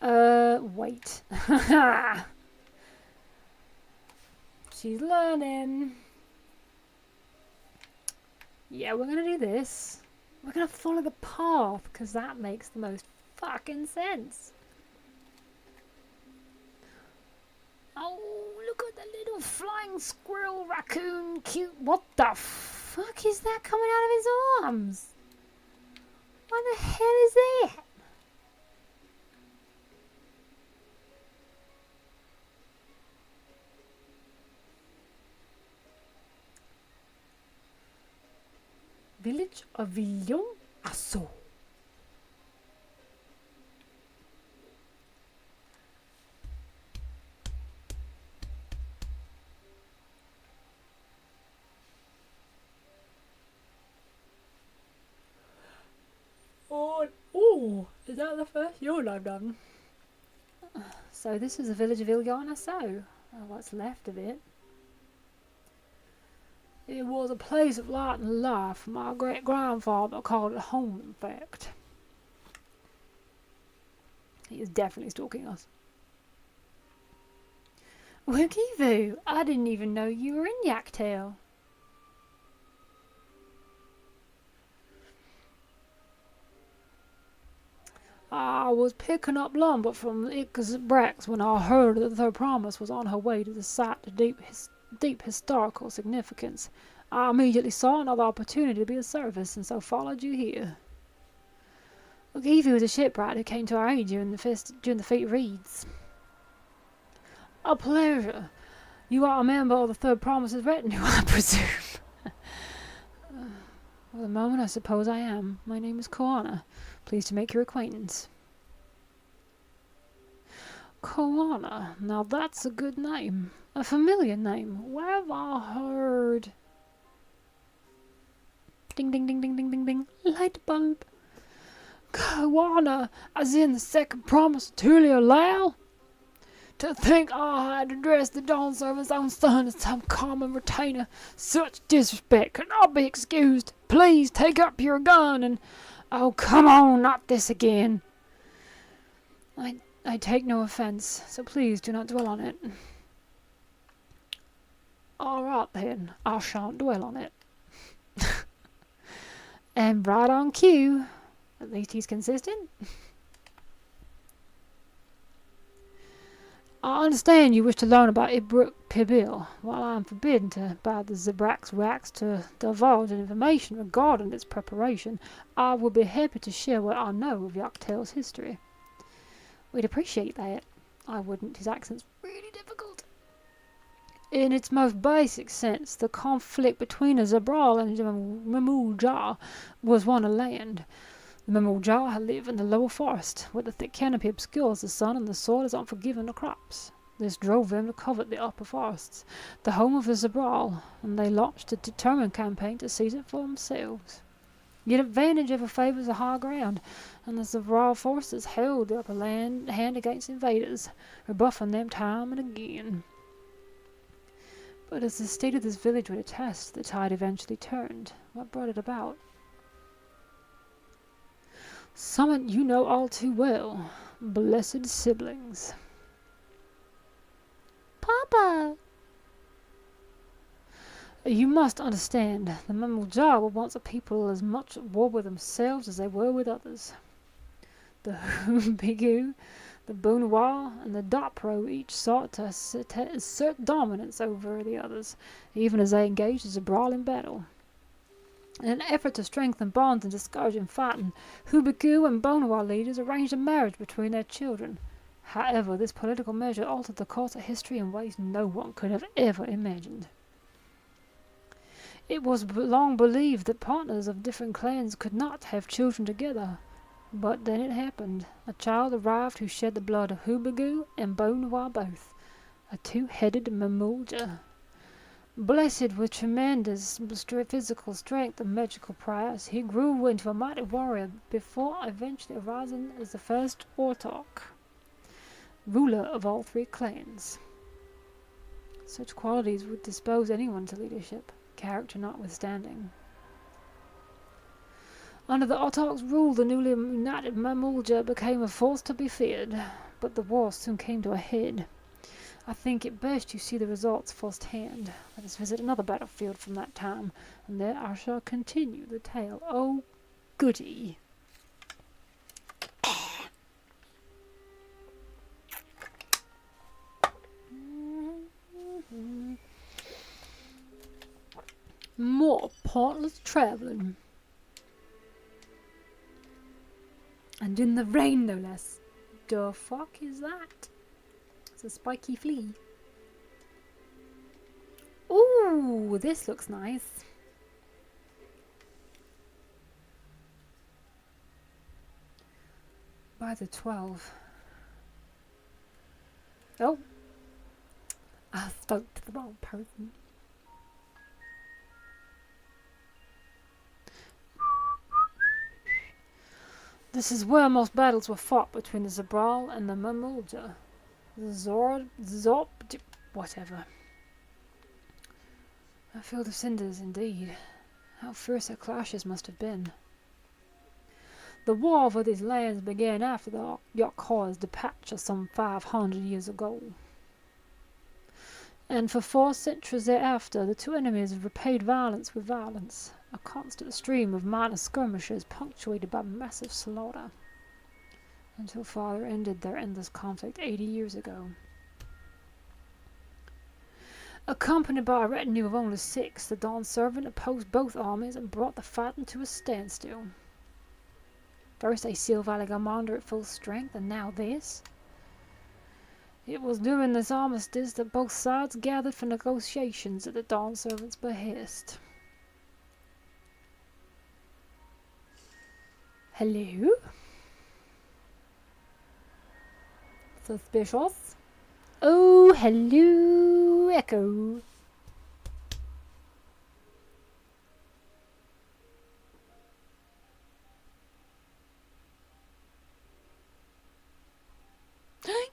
Wait. She's learning. Yeah, we're gonna do this. We're gonna follow the path, because that makes the most fucking sense. Oh, look at the little flying squirrel raccoon cute. What the fuck is that coming out of his arms? What the hell is that? Village of Villon Assaut. Oh, is that the first yawn I've done? So this is the village of Villon Assaut. What's left of it. It was a place of light and life. My great-grandfather called it home, in fact. He is definitely stalking us. Woogie-Voo, I didn't even know you were in Yaktail. I was picking up lumber from Icka's Brax when I heard that the promise was on her way to the site of deep historical significance. I immediately saw another opportunity to be of service, and so followed you here. Woogie-Voo was a shipwright who came to our aid during the Fate Reads. A pleasure. You are a member of the Third Promise's retinue, I presume. For the moment, I suppose I am. My name is Koana. Pleased to make your acquaintance. Koana. Now that's a good name. A familiar name. Where have I heard... Ding, ding, ding, ding, ding, ding, ding. Light bulb. Koana, as in the second promise of Tulio Lau? To think I had addressed the Dawn Servant's own son as some common retainer. Such disrespect cannot be excused. Please take up your gun and... Oh, come on, not this again. I take no offense, so please do not dwell on it. All right, then. I shan't dwell on it. And right on cue. At least he's consistent. I understand you wish to learn about Ibruk Pibil. While I am forbidden by the Zebrax wax to divulge information regarding its preparation, I will be happy to share what I know of Yaktail's history. We'd appreciate that. I wouldn't. His accent's really difficult. In its most basic sense, the conflict between a Zabral and a Mamul Jar was one of land. The Mamul Jar live in the lower forest, where the thick canopy obscures the sun and the soil is unforgiving to crops. This drove them to covet the upper forests, the home of the Zabral, and they launched a determined campaign to seize it for themselves. Yet advantage ever favours the high ground, and the Zabral forces held the upper hand against invaders, rebuffing them time and again. But as the state of this village would attest, the tide eventually turned. What brought it about? Something you know all too well. Blessed siblings. Papa! You must understand, the Mamuljar were once a people as much at war with themselves as they were with others. The Bigu, the Bunwa, and the Dapro each sought to assert dominance over the others, even as they engaged as a brawling battle. In an effort to strengthen bonds and discourage infighting, Hubigu and Bonawar leaders arranged a marriage between their children. However, this political measure altered the course of history in ways no one could have ever imagined. It was long believed that partners of different clans could not have children together. But then it happened. A child arrived who shed the blood of Hubigu and Bonawar both. A two-headed Mamulja. Blessed with tremendous physical strength and magical prowess, he grew into a mighty warrior before eventually arising as the first Autarch, ruler of all three clans. Such qualities would dispose anyone to leadership, character notwithstanding. Under the Autarch's rule, the newly united Mamulja became a force to be feared, but the war soon came to a head. I think it best you see the results firsthand. Let us visit another battlefield from that time, and there I shall continue the tale. Oh, goody. More pointless traveling. And in the rain, no less. The fuck is that? It's a spiky flea. Ooh, this looks nice. By the 12. Oh. I spoke to the wrong person. This is where most battles were fought between the Zabral and the Mamulja. Whatever. A field of cinders, indeed. How fierce their clashes must have been. The war for these lands began after the Yakhor's departure some 500 years ago. And for 4 centuries thereafter, the two enemies repaid violence with violence, a constant stream of minor skirmishes punctuated by massive slaughter, until father ended their endless conflict 80 years ago. Accompanied by a retinue of only 6, the Dawn servant opposed both armies and brought the fighting to a standstill. First a Seal Valley commander at full strength, and now this. It was during this armistice that both sides gathered for negotiations at the Dawn servant's behest. Hello? Suspicious? Oh, hello, Echo.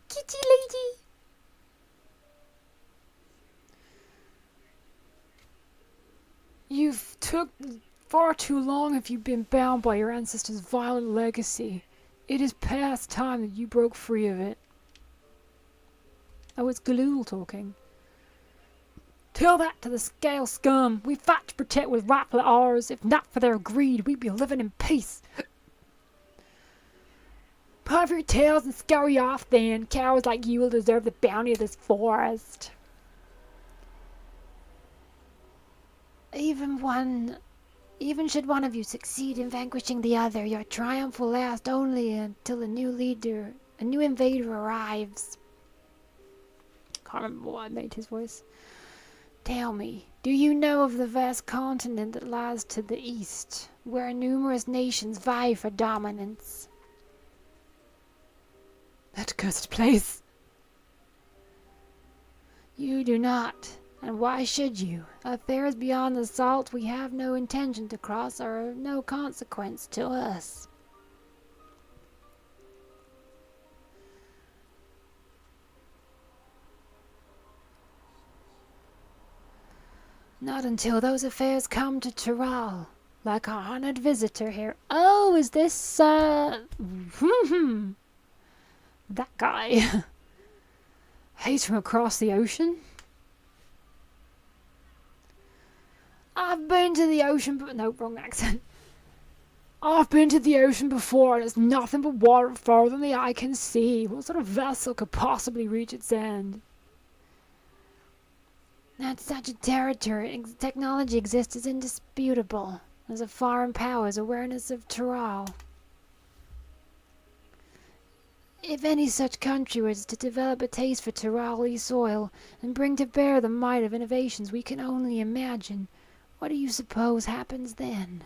Kitty lady! You've took far too long if you've been bound by your ancestors' violent legacy. It is past time that you broke free of it. Oh, it's Galul talking. Tell that to the scale scum. We fight to protect what's rightfully ours. If not for their greed, we'd be living in peace. Puff your tails and scurry off then. Cowards like you will deserve the bounty of this forest. Even should one of you succeed in vanquishing the other, your triumph will last only until a new invader arrives. Can't remember what I made his voice. Tell me, do you know of the vast continent that lies to the east, where numerous nations vie for dominance? That cursed place. You do not, and why should you? Affairs beyond the salt we have no intention to cross are of no consequence to us. Not until those affairs come to Tyrrell, like our honored visitor here. Oh, is this, that guy? He's from across the ocean? I've been to the ocean, but no, wrong accent. I've been to the ocean before, and it's nothing but water farther than the eye can see. What sort of vessel could possibly reach its end? That such a territory, technology exists is indisputable. As a foreign power's awareness of Tyrrell. If any such country was to develop a taste for Tyrrelly soil and bring to bear the might of innovations we can only imagine, what do you suppose happens then?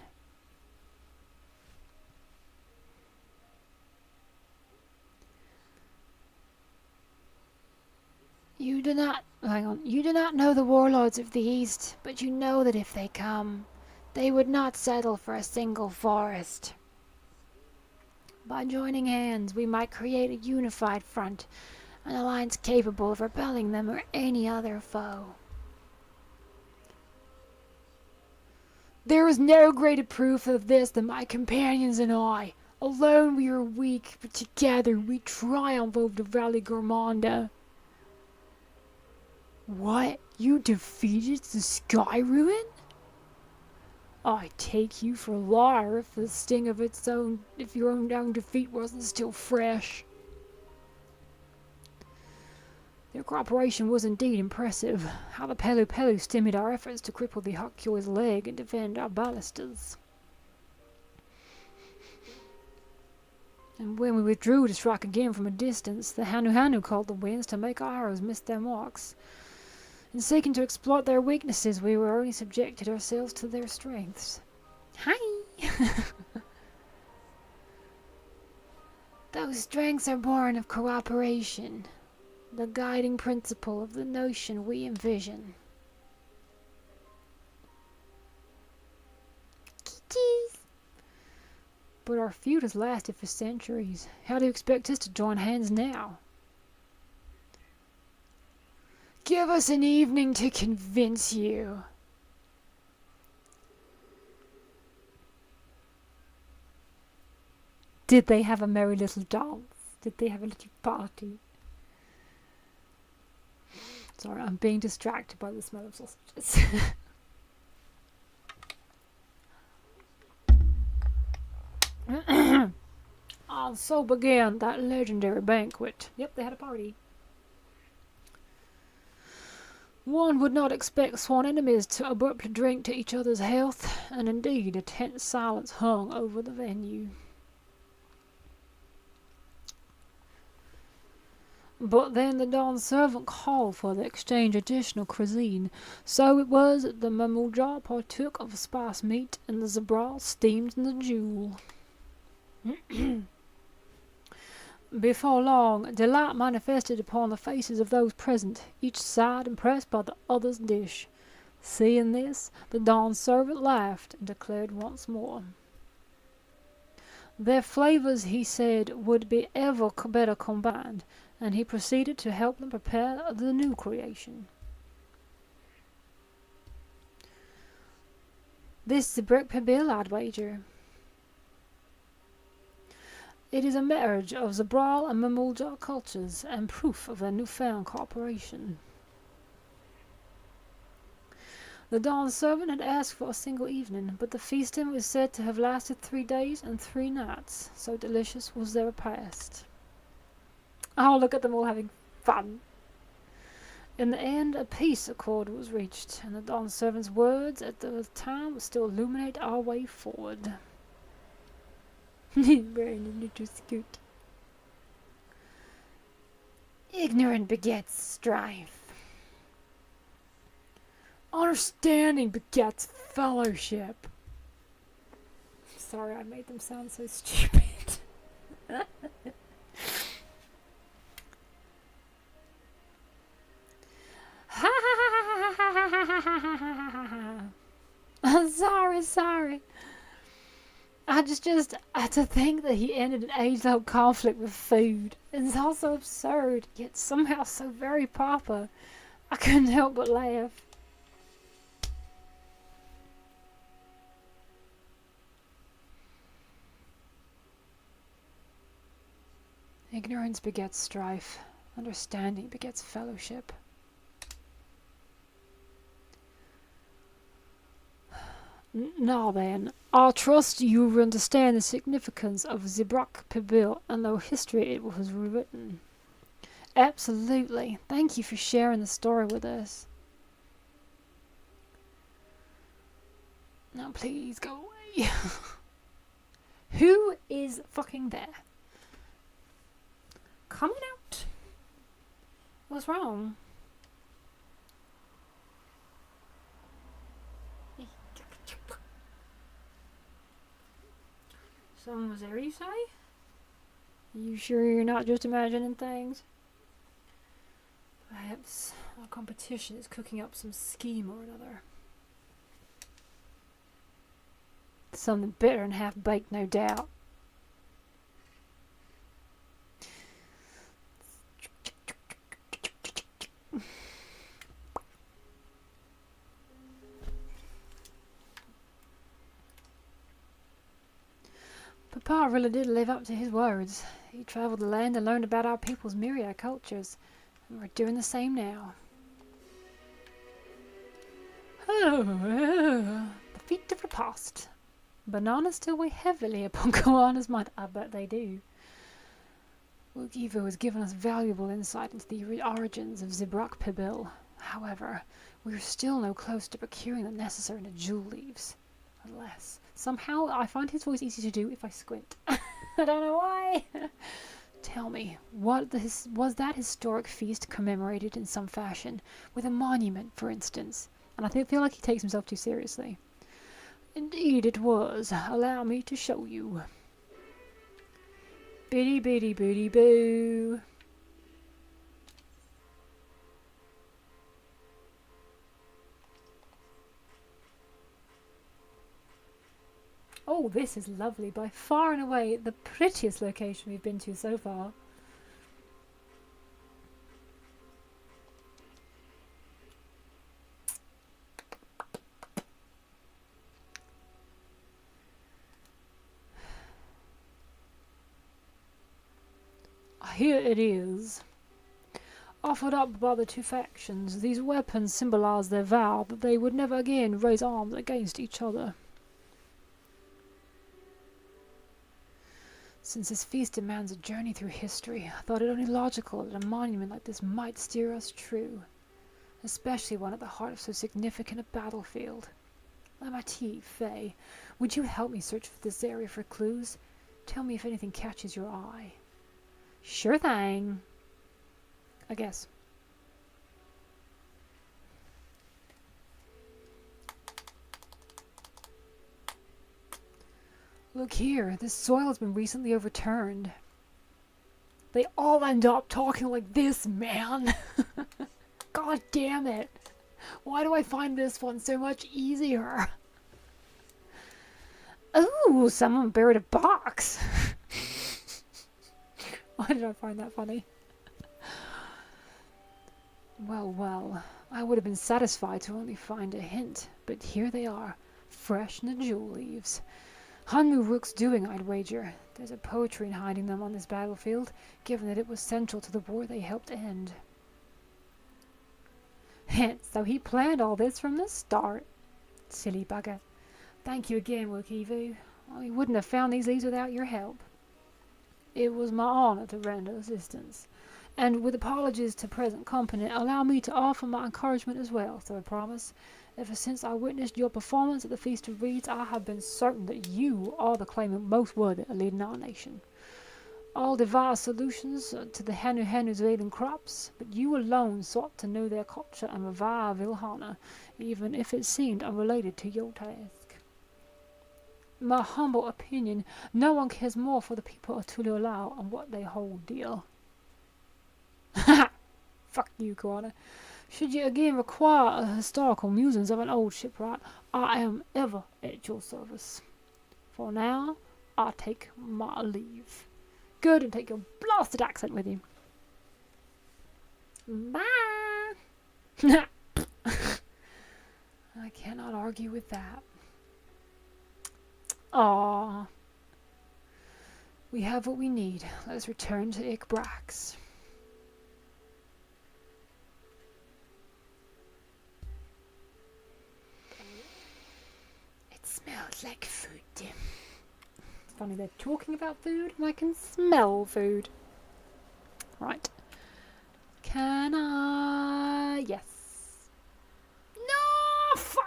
You You do not know the warlords of the East, but you know that if they come, they would not settle for a single forest. By joining hands, we might create a unified front, an alliance capable of repelling them or any other foe. There is no greater proof of this than my companions and I. Alone we are weak, but together we triumph over the Valley Gormanda. What? You defeated the Sky Ruin? I take you for a liar if the sting of your own defeat wasn't still fresh. Their cooperation was indeed impressive. How the Pelu Pelu stymied our efforts to cripple the Hakua's leg and defend our ballistas. And when we withdrew to strike again from a distance, the Hanu Hanu called the winds to make our arrows miss their marks. In seeking to exploit their weaknesses, we were only subjected ourselves to their strengths. Hi! Those strengths are born of cooperation, the guiding principle of the notion we envision. Kitties! But our feud has lasted for centuries. How do you expect us to join hands now? Give us an evening to convince you. Did they have a merry little dance? Did they have a little party? Sorry, I'm being distracted by the smell of sausages. And so began that legendary banquet. Yep, they had a party. One would not expect sworn enemies to abruptly drink to each other's health, and indeed a tense silence hung over the venue. But then the Dawn servant called for the exchange of additional cuisine, so it was that the Mamulja partook of spice meat and the Zabral steamed in the jewel. Before long, delight manifested upon the faces of those present, each side impressed by the other's dish. Seeing this, the Dawn servant laughed and declared once more. Their flavors, he said, would be ever better combined, and he proceeded to help them prepare the new creation. This is the brick Pabil, I'd wager. It is a marriage of Zabral and Mamulja cultures, and proof of their newfound cooperation. The Dawn servant had asked for a single evening, but the feasting was said to have lasted 3 days and 3 nights, so delicious was their repast. Oh, look at them all having fun. In the end, a peace accord was reached, and the Dawn servant's words at the time still illuminate our way forward. Wearing a little skirt. Ignorance begets strife. Understanding begets fellowship. Sorry, I made them sound so stupid. Sorry. I just to think that he ended an age-old conflict with food. It's all so absurd, yet somehow so very proper. I couldn't help but laugh. Ignorance begets strife. Understanding begets fellowship. Now then, I trust you will understand the significance of Zibrak Pabil and the history it was rewritten. Absolutely. Thank you for sharing the story with us. Now please go away. Who is fucking there? Coming out. What's wrong? Someone was there, you say? You sure you're not just imagining things? Perhaps our competition is cooking up some scheme or another. Something bitter and half-baked, no doubt. Papa really did live up to his words. He travelled the land and learned about our people's myriad cultures, and we're doing the same now. Oh, the feet of the past. Bananas still weigh heavily upon Koana's mind. I bet they do. Wugivo has given us valuable insight into the origins of Zibrak Pibil. However, we are still no closer to procuring the necessary jewel leaves. Unless, somehow, I find his voice easy to do if I squint. I don't know why. Tell me, was that historic feast commemorated in some fashion, with a monument, for instance? And I feel like he takes himself too seriously. Indeed it was. Allow me to show you. Biddy biddy booty boo. Oh, this is lovely. By far and away the prettiest location we've been to so far. Here it is. Offered up by the two factions, these weapons symbolize their vow that they would never again raise arms against each other. Since this feast demands a journey through history, I thought it only logical that a monument like this might steer us true, especially one at the heart of so significant a battlefield. Lamati, Faye, would you help me search for this area for clues? Tell me if anything catches your eye. Sure thing. I guess. Look here, this soil has been recently overturned. They all end up talking like this, man. God damn it. Why do I find this one so much easier? Ooh, someone buried a box. Why did I find that funny? Well, well, I would have been satisfied to only find a hint, but here they are, fresh in the jewel leaves. Hanmu Rook's doing, I'd wager. There's a poetry in hiding them on this battlefield, given that it was central to the war they helped end. So he planned all this from the start. Silly bugger. Thank you again, Wukivu. We wouldn't have found these leaves without your help. It was my honor to render assistance. And with apologies to present company, allow me to offer my encouragement as well, so I promise. Ever since I witnessed your performance at the Feast of Reeds, I have been certain that you are the claimant most worthy of leading our nation. All devised solutions to the Hanu's ailing crops, but you alone sought to know their culture and revive Ilhana, even if it seemed unrelated to your task. My humble opinion, no one cares more for the people of Tululau and what they hold dear. Fuck you, Koana. Should you again require a historical musings of an old shipwright, I am ever at your service. For now, I take my leave. Good, and take your blasted accent with you. Bye! I cannot argue with that. Ah, we have what we need. Let us return to Ikbrax. It smells like food. It's funny, they're talking about food and I can smell food. Right. Can I? Yes. No! Fuck!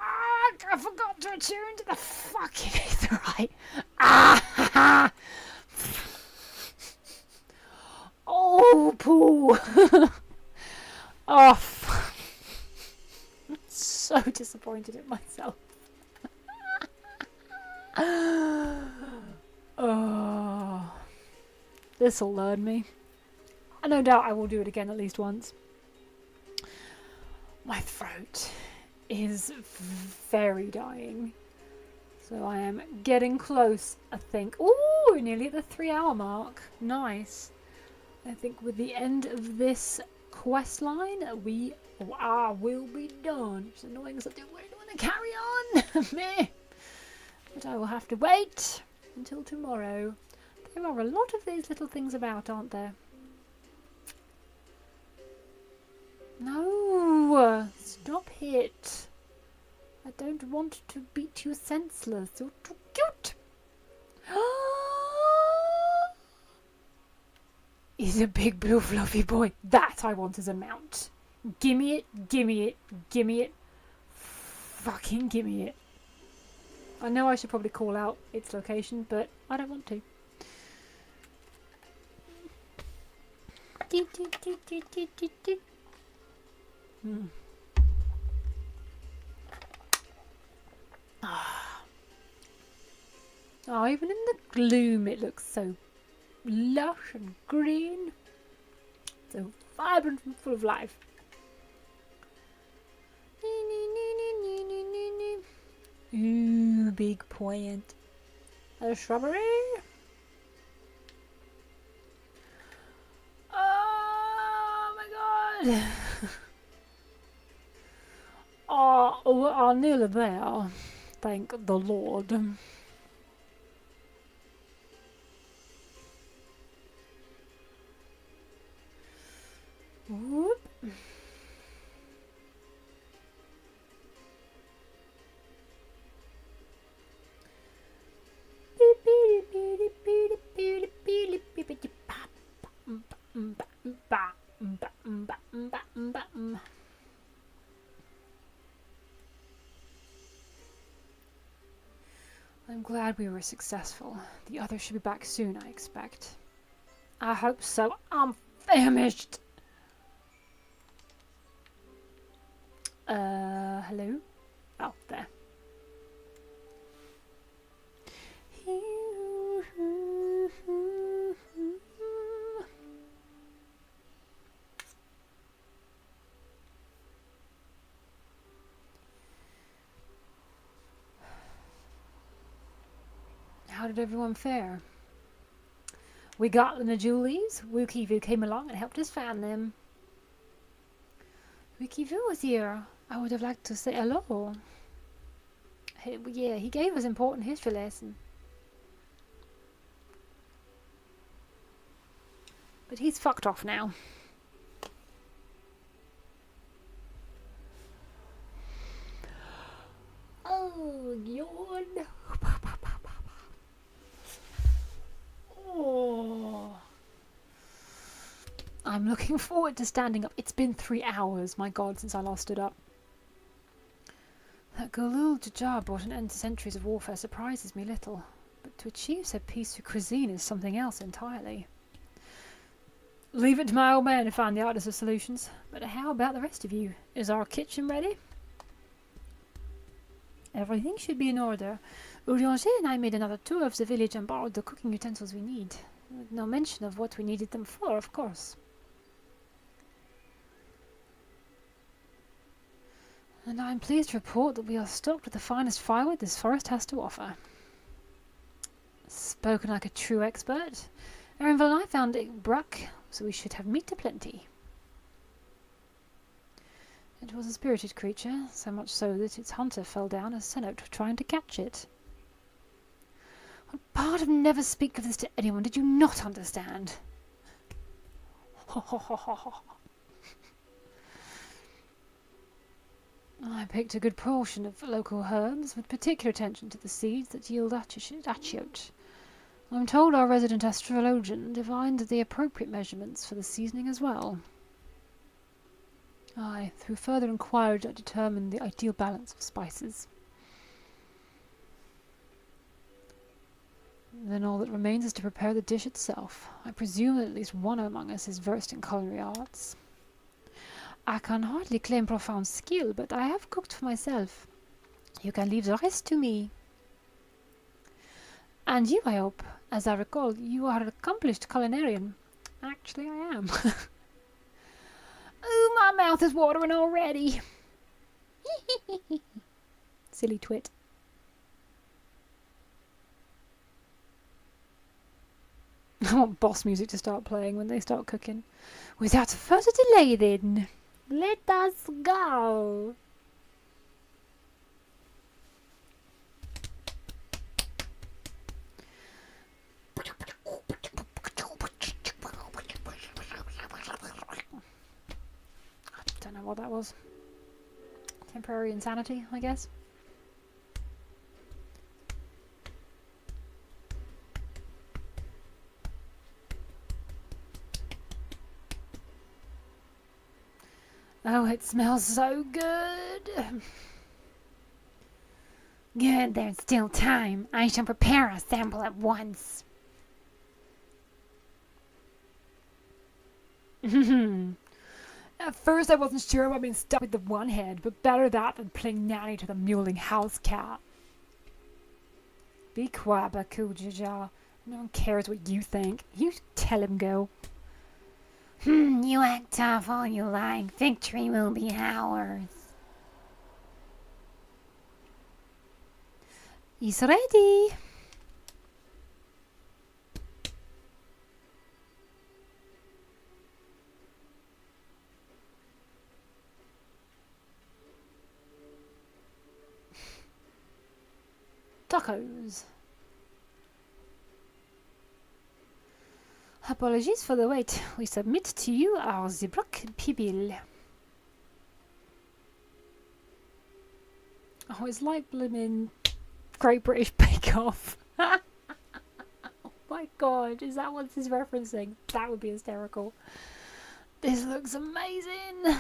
I forgot to attune to the fucking aetherite. Ah! Oh, poo! Oh, I'm so disappointed in myself. Oh, this'll learn me. No doubt I will do it again at least once. My throat is very dying. So I am getting close, I think. Ooh, nearly at the 3-hour mark. Nice. I think with the end of this quest line, we will be done. It's annoying because I do really want to carry on. Meh. But I will have to wait until tomorrow. There are a lot of these little things about, aren't there? No! Stop it! I don't want to beat you senseless. You're too cute! He's a big blue fluffy boy. That I want as a mount. Gimme it, gimme it, gimme it. Fucking gimme it. I know I should probably call out its location, but I don't want to. Oh, even in the gloom it looks so lush and green. So vibrant and full of life. Ooh, big point. A shrubbery. Oh my god. Oh, we're nearly there. Thank the Lord. Whoop. I'm glad we were successful. The others should be back soon, I expect. I hope so. I'm famished. Hello? Oh, there. How did everyone fare? We got the Najulis. Wukivu came along and helped us find them. Wukivu was here. I would have liked to say hello. Yeah, he gave us important history lesson. But he's fucked off now. Oh, yawn. Oh. I'm looking forward to standing up. It's been 3 hours, my god, since I last stood up. That Galul Jajar brought an end to centuries of warfare surprises me little. But to achieve so peace through cuisine is something else entirely. Leave it to my old man to find the artist of solutions. But how about the rest of you? Is our kitchen ready? Everything should be in order. Urianger and I made another tour of the village and borrowed the cooking utensils we need. With no mention of what we needed them for, of course. And I'm pleased to report that we are stocked with the finest firewood this forest has to offer. Spoken like a true expert. Erinville and I found it bruck, so we should have meat aplenty. It was a spirited creature, so much so that its hunter fell down a cenote trying to catch it. What part of never speak of this to anyone did you not understand? Ho ho ho ho ho. I picked a good portion of local herbs, with particular attention to the seeds that yield achiote. I'm told our resident astrologian divined the appropriate measurements for the seasoning as well. Aye, through further inquiry I determined the ideal balance of spices. Then all that remains is to prepare the dish itself. I presume that at least one among us is versed in culinary arts. I can hardly claim profound skill, but I have cooked for myself. You can leave the rest to me. And you, I hope. As I recall, you are an accomplished culinarian. Actually, I am. Oh, my mouth is watering already. Silly twit. I want boss music to start playing when they start cooking. Without further delay then, let us go. Don't know what that was. Temporary insanity, I guess. Oh, it smells so good. Good, there's still time. I shall prepare a sample at once. At first I wasn't sure about being stuck with the one head, but better that than playing nanny to the mewling house cat. Be quiet, Bakujaja. No one cares what you think. You tell him, go. You act tough all you like. Victory will be ours. He's ready. Tacos. Apologies for the wait. We submit to you our Zebrak Pibil. Oh, it's like blimmin' Great British Bake Off. Oh my god, is that what this is referencing? That would be hysterical. This looks amazing.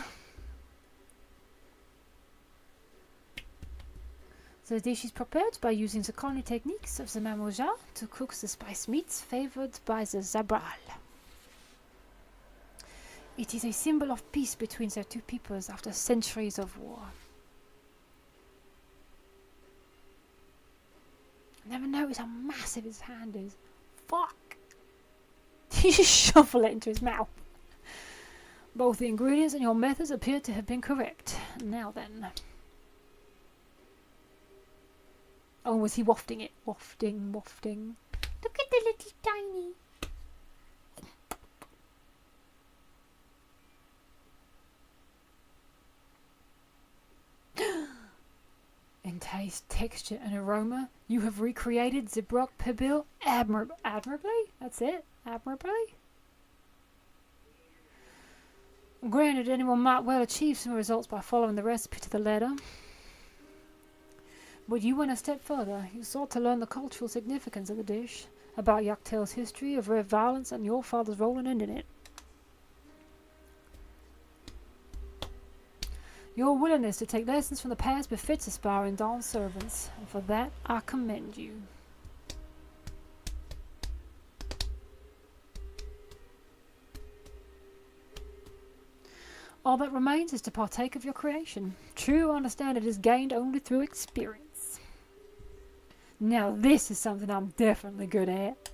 The dish is prepared by using the culinary techniques of the Mamoja to cook the spiced meats favoured by the Zabral. It is a symbol of peace between the two peoples after centuries of war. I never noticed how massive his hand is. Fuck! He just shovel it into his mouth. Both the ingredients and your methods appear to have been correct. Now then. Oh, was he wafting it? Wafting, wafting. Look at the little tiny. In taste, texture and aroma, you have recreated Zebrak Pibil admirably? That's it? Admirably? Granted, anyone might well achieve some results by following the recipe to the letter. But you went a step further. You sought to learn the cultural significance of the dish, about Yaktail's history of rare violence and your father's role in ending it. Your willingness to take lessons from the past befits aspiring Dawn servants, and for that I commend you. All that remains is to partake of your creation. True understanding is gained only through experience. Now this is something I'm definitely good at.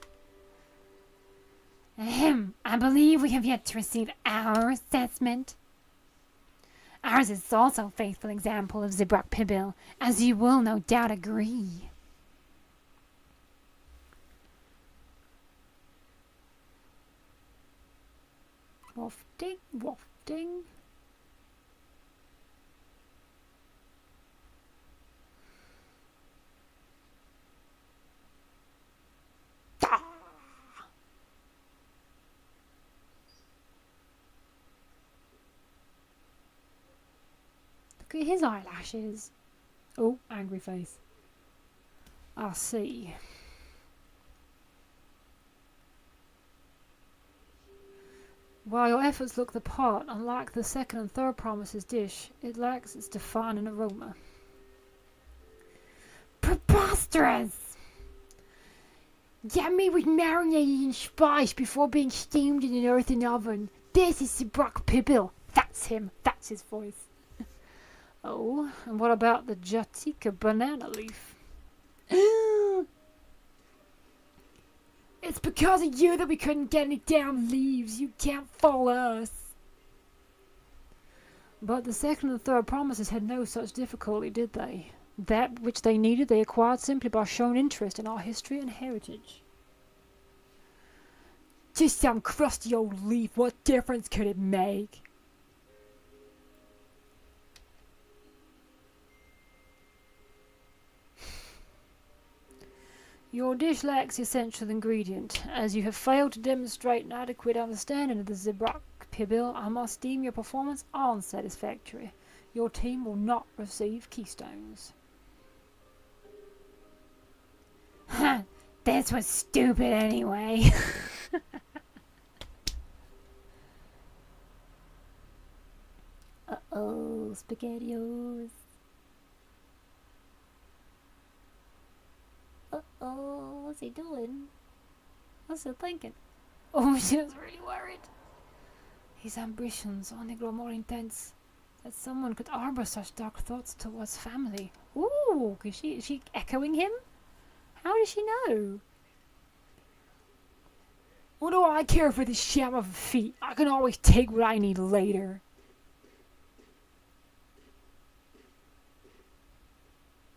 Ahem, I believe we have yet to receive our assessment. Ours is also a faithful example of Zebrak Pibil, as you will no doubt agree. Wafting, wafting. Look at his eyelashes. Oh, angry face. I see. While your efforts look the part, unlike the second and third promises dish, it lacks its defining aroma. Preposterous! Get with marinated in spice before being steamed in an earthen oven. This is Zebrak Pibil. That's him. That's his voice. Oh, and what about the Jatika banana leaf? It's because of you that we couldn't get any damn leaves. You can't fool us. But the second and third promises had no such difficulty, did they? That which they needed they acquired simply by showing interest in our history and heritage. Just some crusty old leaf, what difference could it make? Your dish lacks the essential ingredient. As you have failed to demonstrate an adequate understanding of the Zebrak Pibil, I must deem your performance unsatisfactory. Your team will not receive keystones. This was stupid anyway. Uh-oh, SpaghettiOs. Uh-oh, what's he doing? What's he thinking? Oh, she was really worried. His ambitions only grow more intense. That someone could harbor such dark thoughts towards family. Ooh, is she echoing him? How does she know? What do I care for this sham of a feat? I can always take what I need later.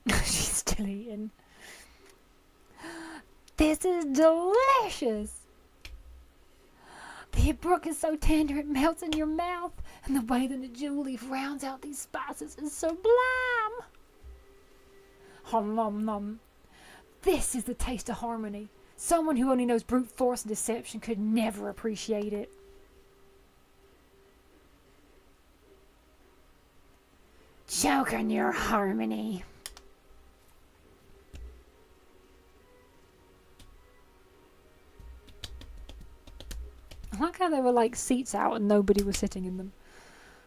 She's still eating. This is delicious! The brook is so tender it melts in your mouth, and the way that the jewel leaf rounds out these spices is sublime. Hum nom nom. This is the taste of harmony. Someone who only knows brute force and deception could never appreciate it. Choke on your harmony. I like how there were like seats out and nobody was sitting in them.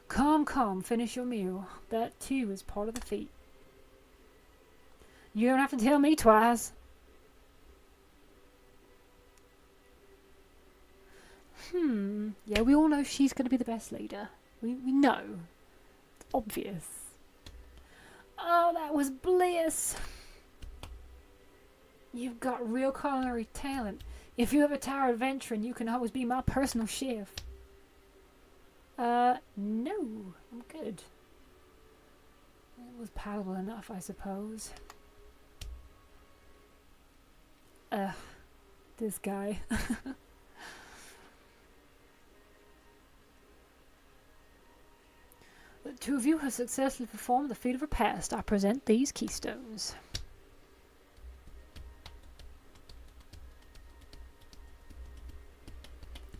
Come, come, finish your meal. That too is part of the feat. You don't have to tell me twice. Yeah, we all know she's going to be the best leader. We know. It's obvious. Oh, that was bliss. You've got real culinary talent. If you ever tire adventuring, you can always be my personal chef. No, I'm good. It was palatable enough, I suppose. This guy. The two of you have successfully performed the feat of repast. I present these keystones.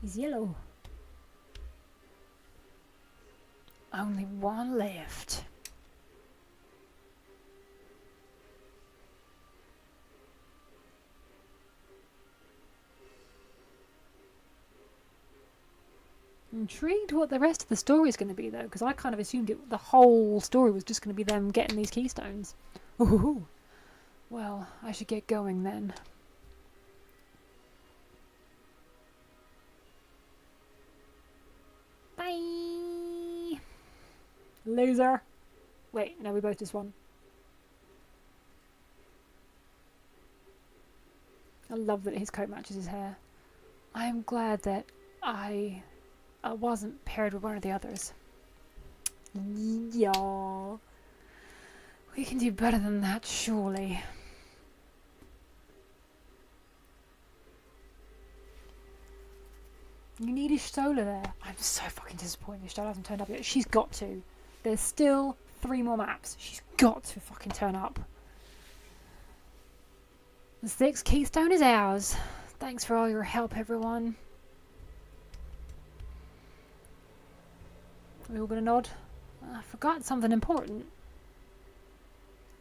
He's yellow. Only one left. Intrigued what the rest of the story is going to be, though, because I kind of assumed the whole story was just going to be them getting these keystones. Ooh. Well, I should get going then. Bye. Loser. Wait, no, we both just won. I love that his coat matches his hair. I am glad that I wasn't paired with one of the others. Yeah. We can do better than that, surely. You need Ishtola there. I'm so fucking disappointed Ishtola hasn't turned up yet. She's got to. There's still 3 more maps. She's got to fucking turn up. The 6th keystone is ours. Thanks for all your help, everyone. Are we all gonna nod? I forgot something important.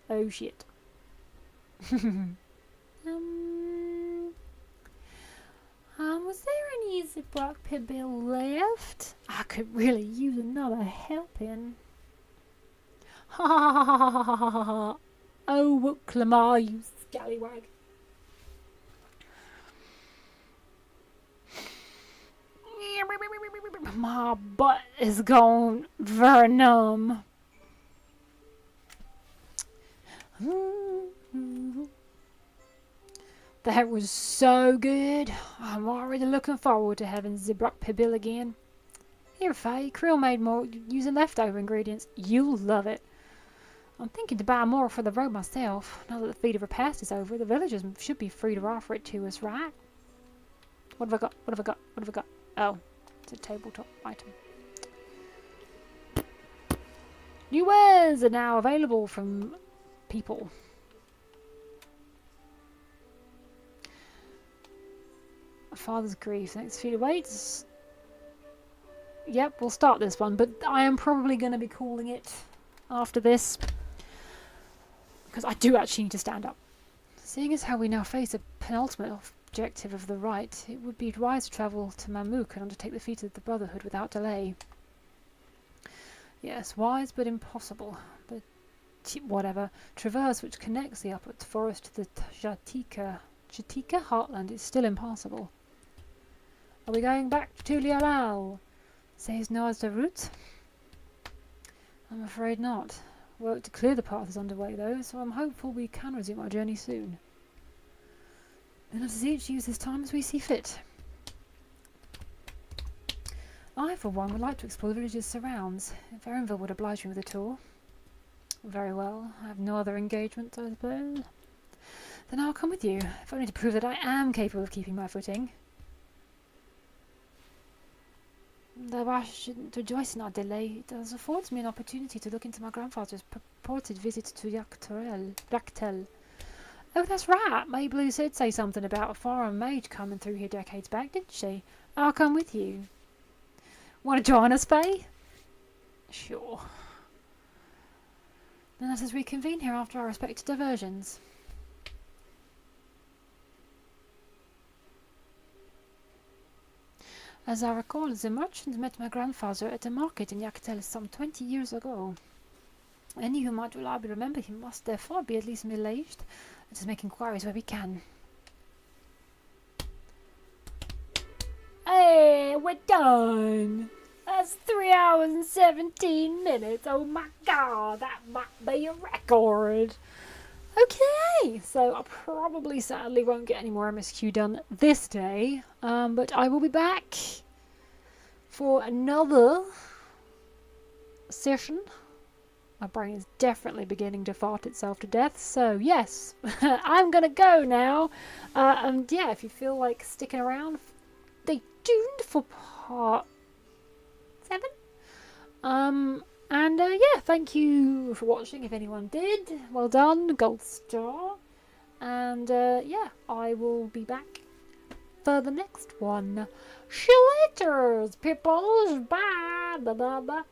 Oh shit. Was there any Zebrak Pibil left? I could really use another helping. Ha ha ha ha ha ha ha ha. Oh, Clamar, you scallywag. My butt is going very numb. That was so good. I'm already looking forward to having Zebrak Pibil again. Here, Faye, Krill made more using leftover ingredients. You'll love it. I'm thinking to buy more for the road myself. Now that the feed of repast is over, the villagers should be free to offer it to us, right? What have I got? What have I got? What have I got? Oh, it's a tabletop item. New wares are now available from people. A father's grief. Next few awaits. Yep, we'll start this one, but I am probably going to be calling it after this. Because I do actually need to stand up. Seeing as how we now face a penultimate objective of the rite, it would be wise to travel to Mamuk and undertake the feat of the Brotherhood without delay. Yes, wise but impossible. But whatever. Traverse which connects the upper forest to the Jatika heartland is still impossible. Are we going back to Lialal? Says no as the route? I'm afraid not. Work to clear the path is underway though, so I'm hopeful we can resume our journey soon. Then let us each use this time as we see fit. I, for one, would like to explore the village's surrounds. If Erinville would oblige me with a tour. Very well. I have no other engagements, I suppose. Then I'll come with you, if only to prove that I am capable of keeping my footing. Though I shouldn't rejoice in our delay, it does affords me an opportunity to look into my grandfather's purported visit to Yaktel. Oh, that's right. May Blue did say something about a foreign mage coming through here decades back, didn't she? I'll come with you. Want to join us, Faye? Sure. Then let us reconvene here after our respective diversions. As I recall, the merchant met my grandfather at a market in Yaktel some 20 years ago. Any who might reliably remember him must therefore be at least middle-aged. Let us make inquiries where we can. Hey, we're done. That's 3 hours and 17 minutes. Oh my god, that might be a record. Okay, so I probably sadly won't get any more MSQ done this day, but I will be back for another session. My brain is definitely beginning to fart itself to death, so yes, I'm gonna go now. And yeah, if you feel like sticking around, stay tuned for part 7. And yeah, thank you for watching if anyone did. Well done, gold star. And yeah, I will be back for the next one. See you later, peoples. Bye. Bye bye bye.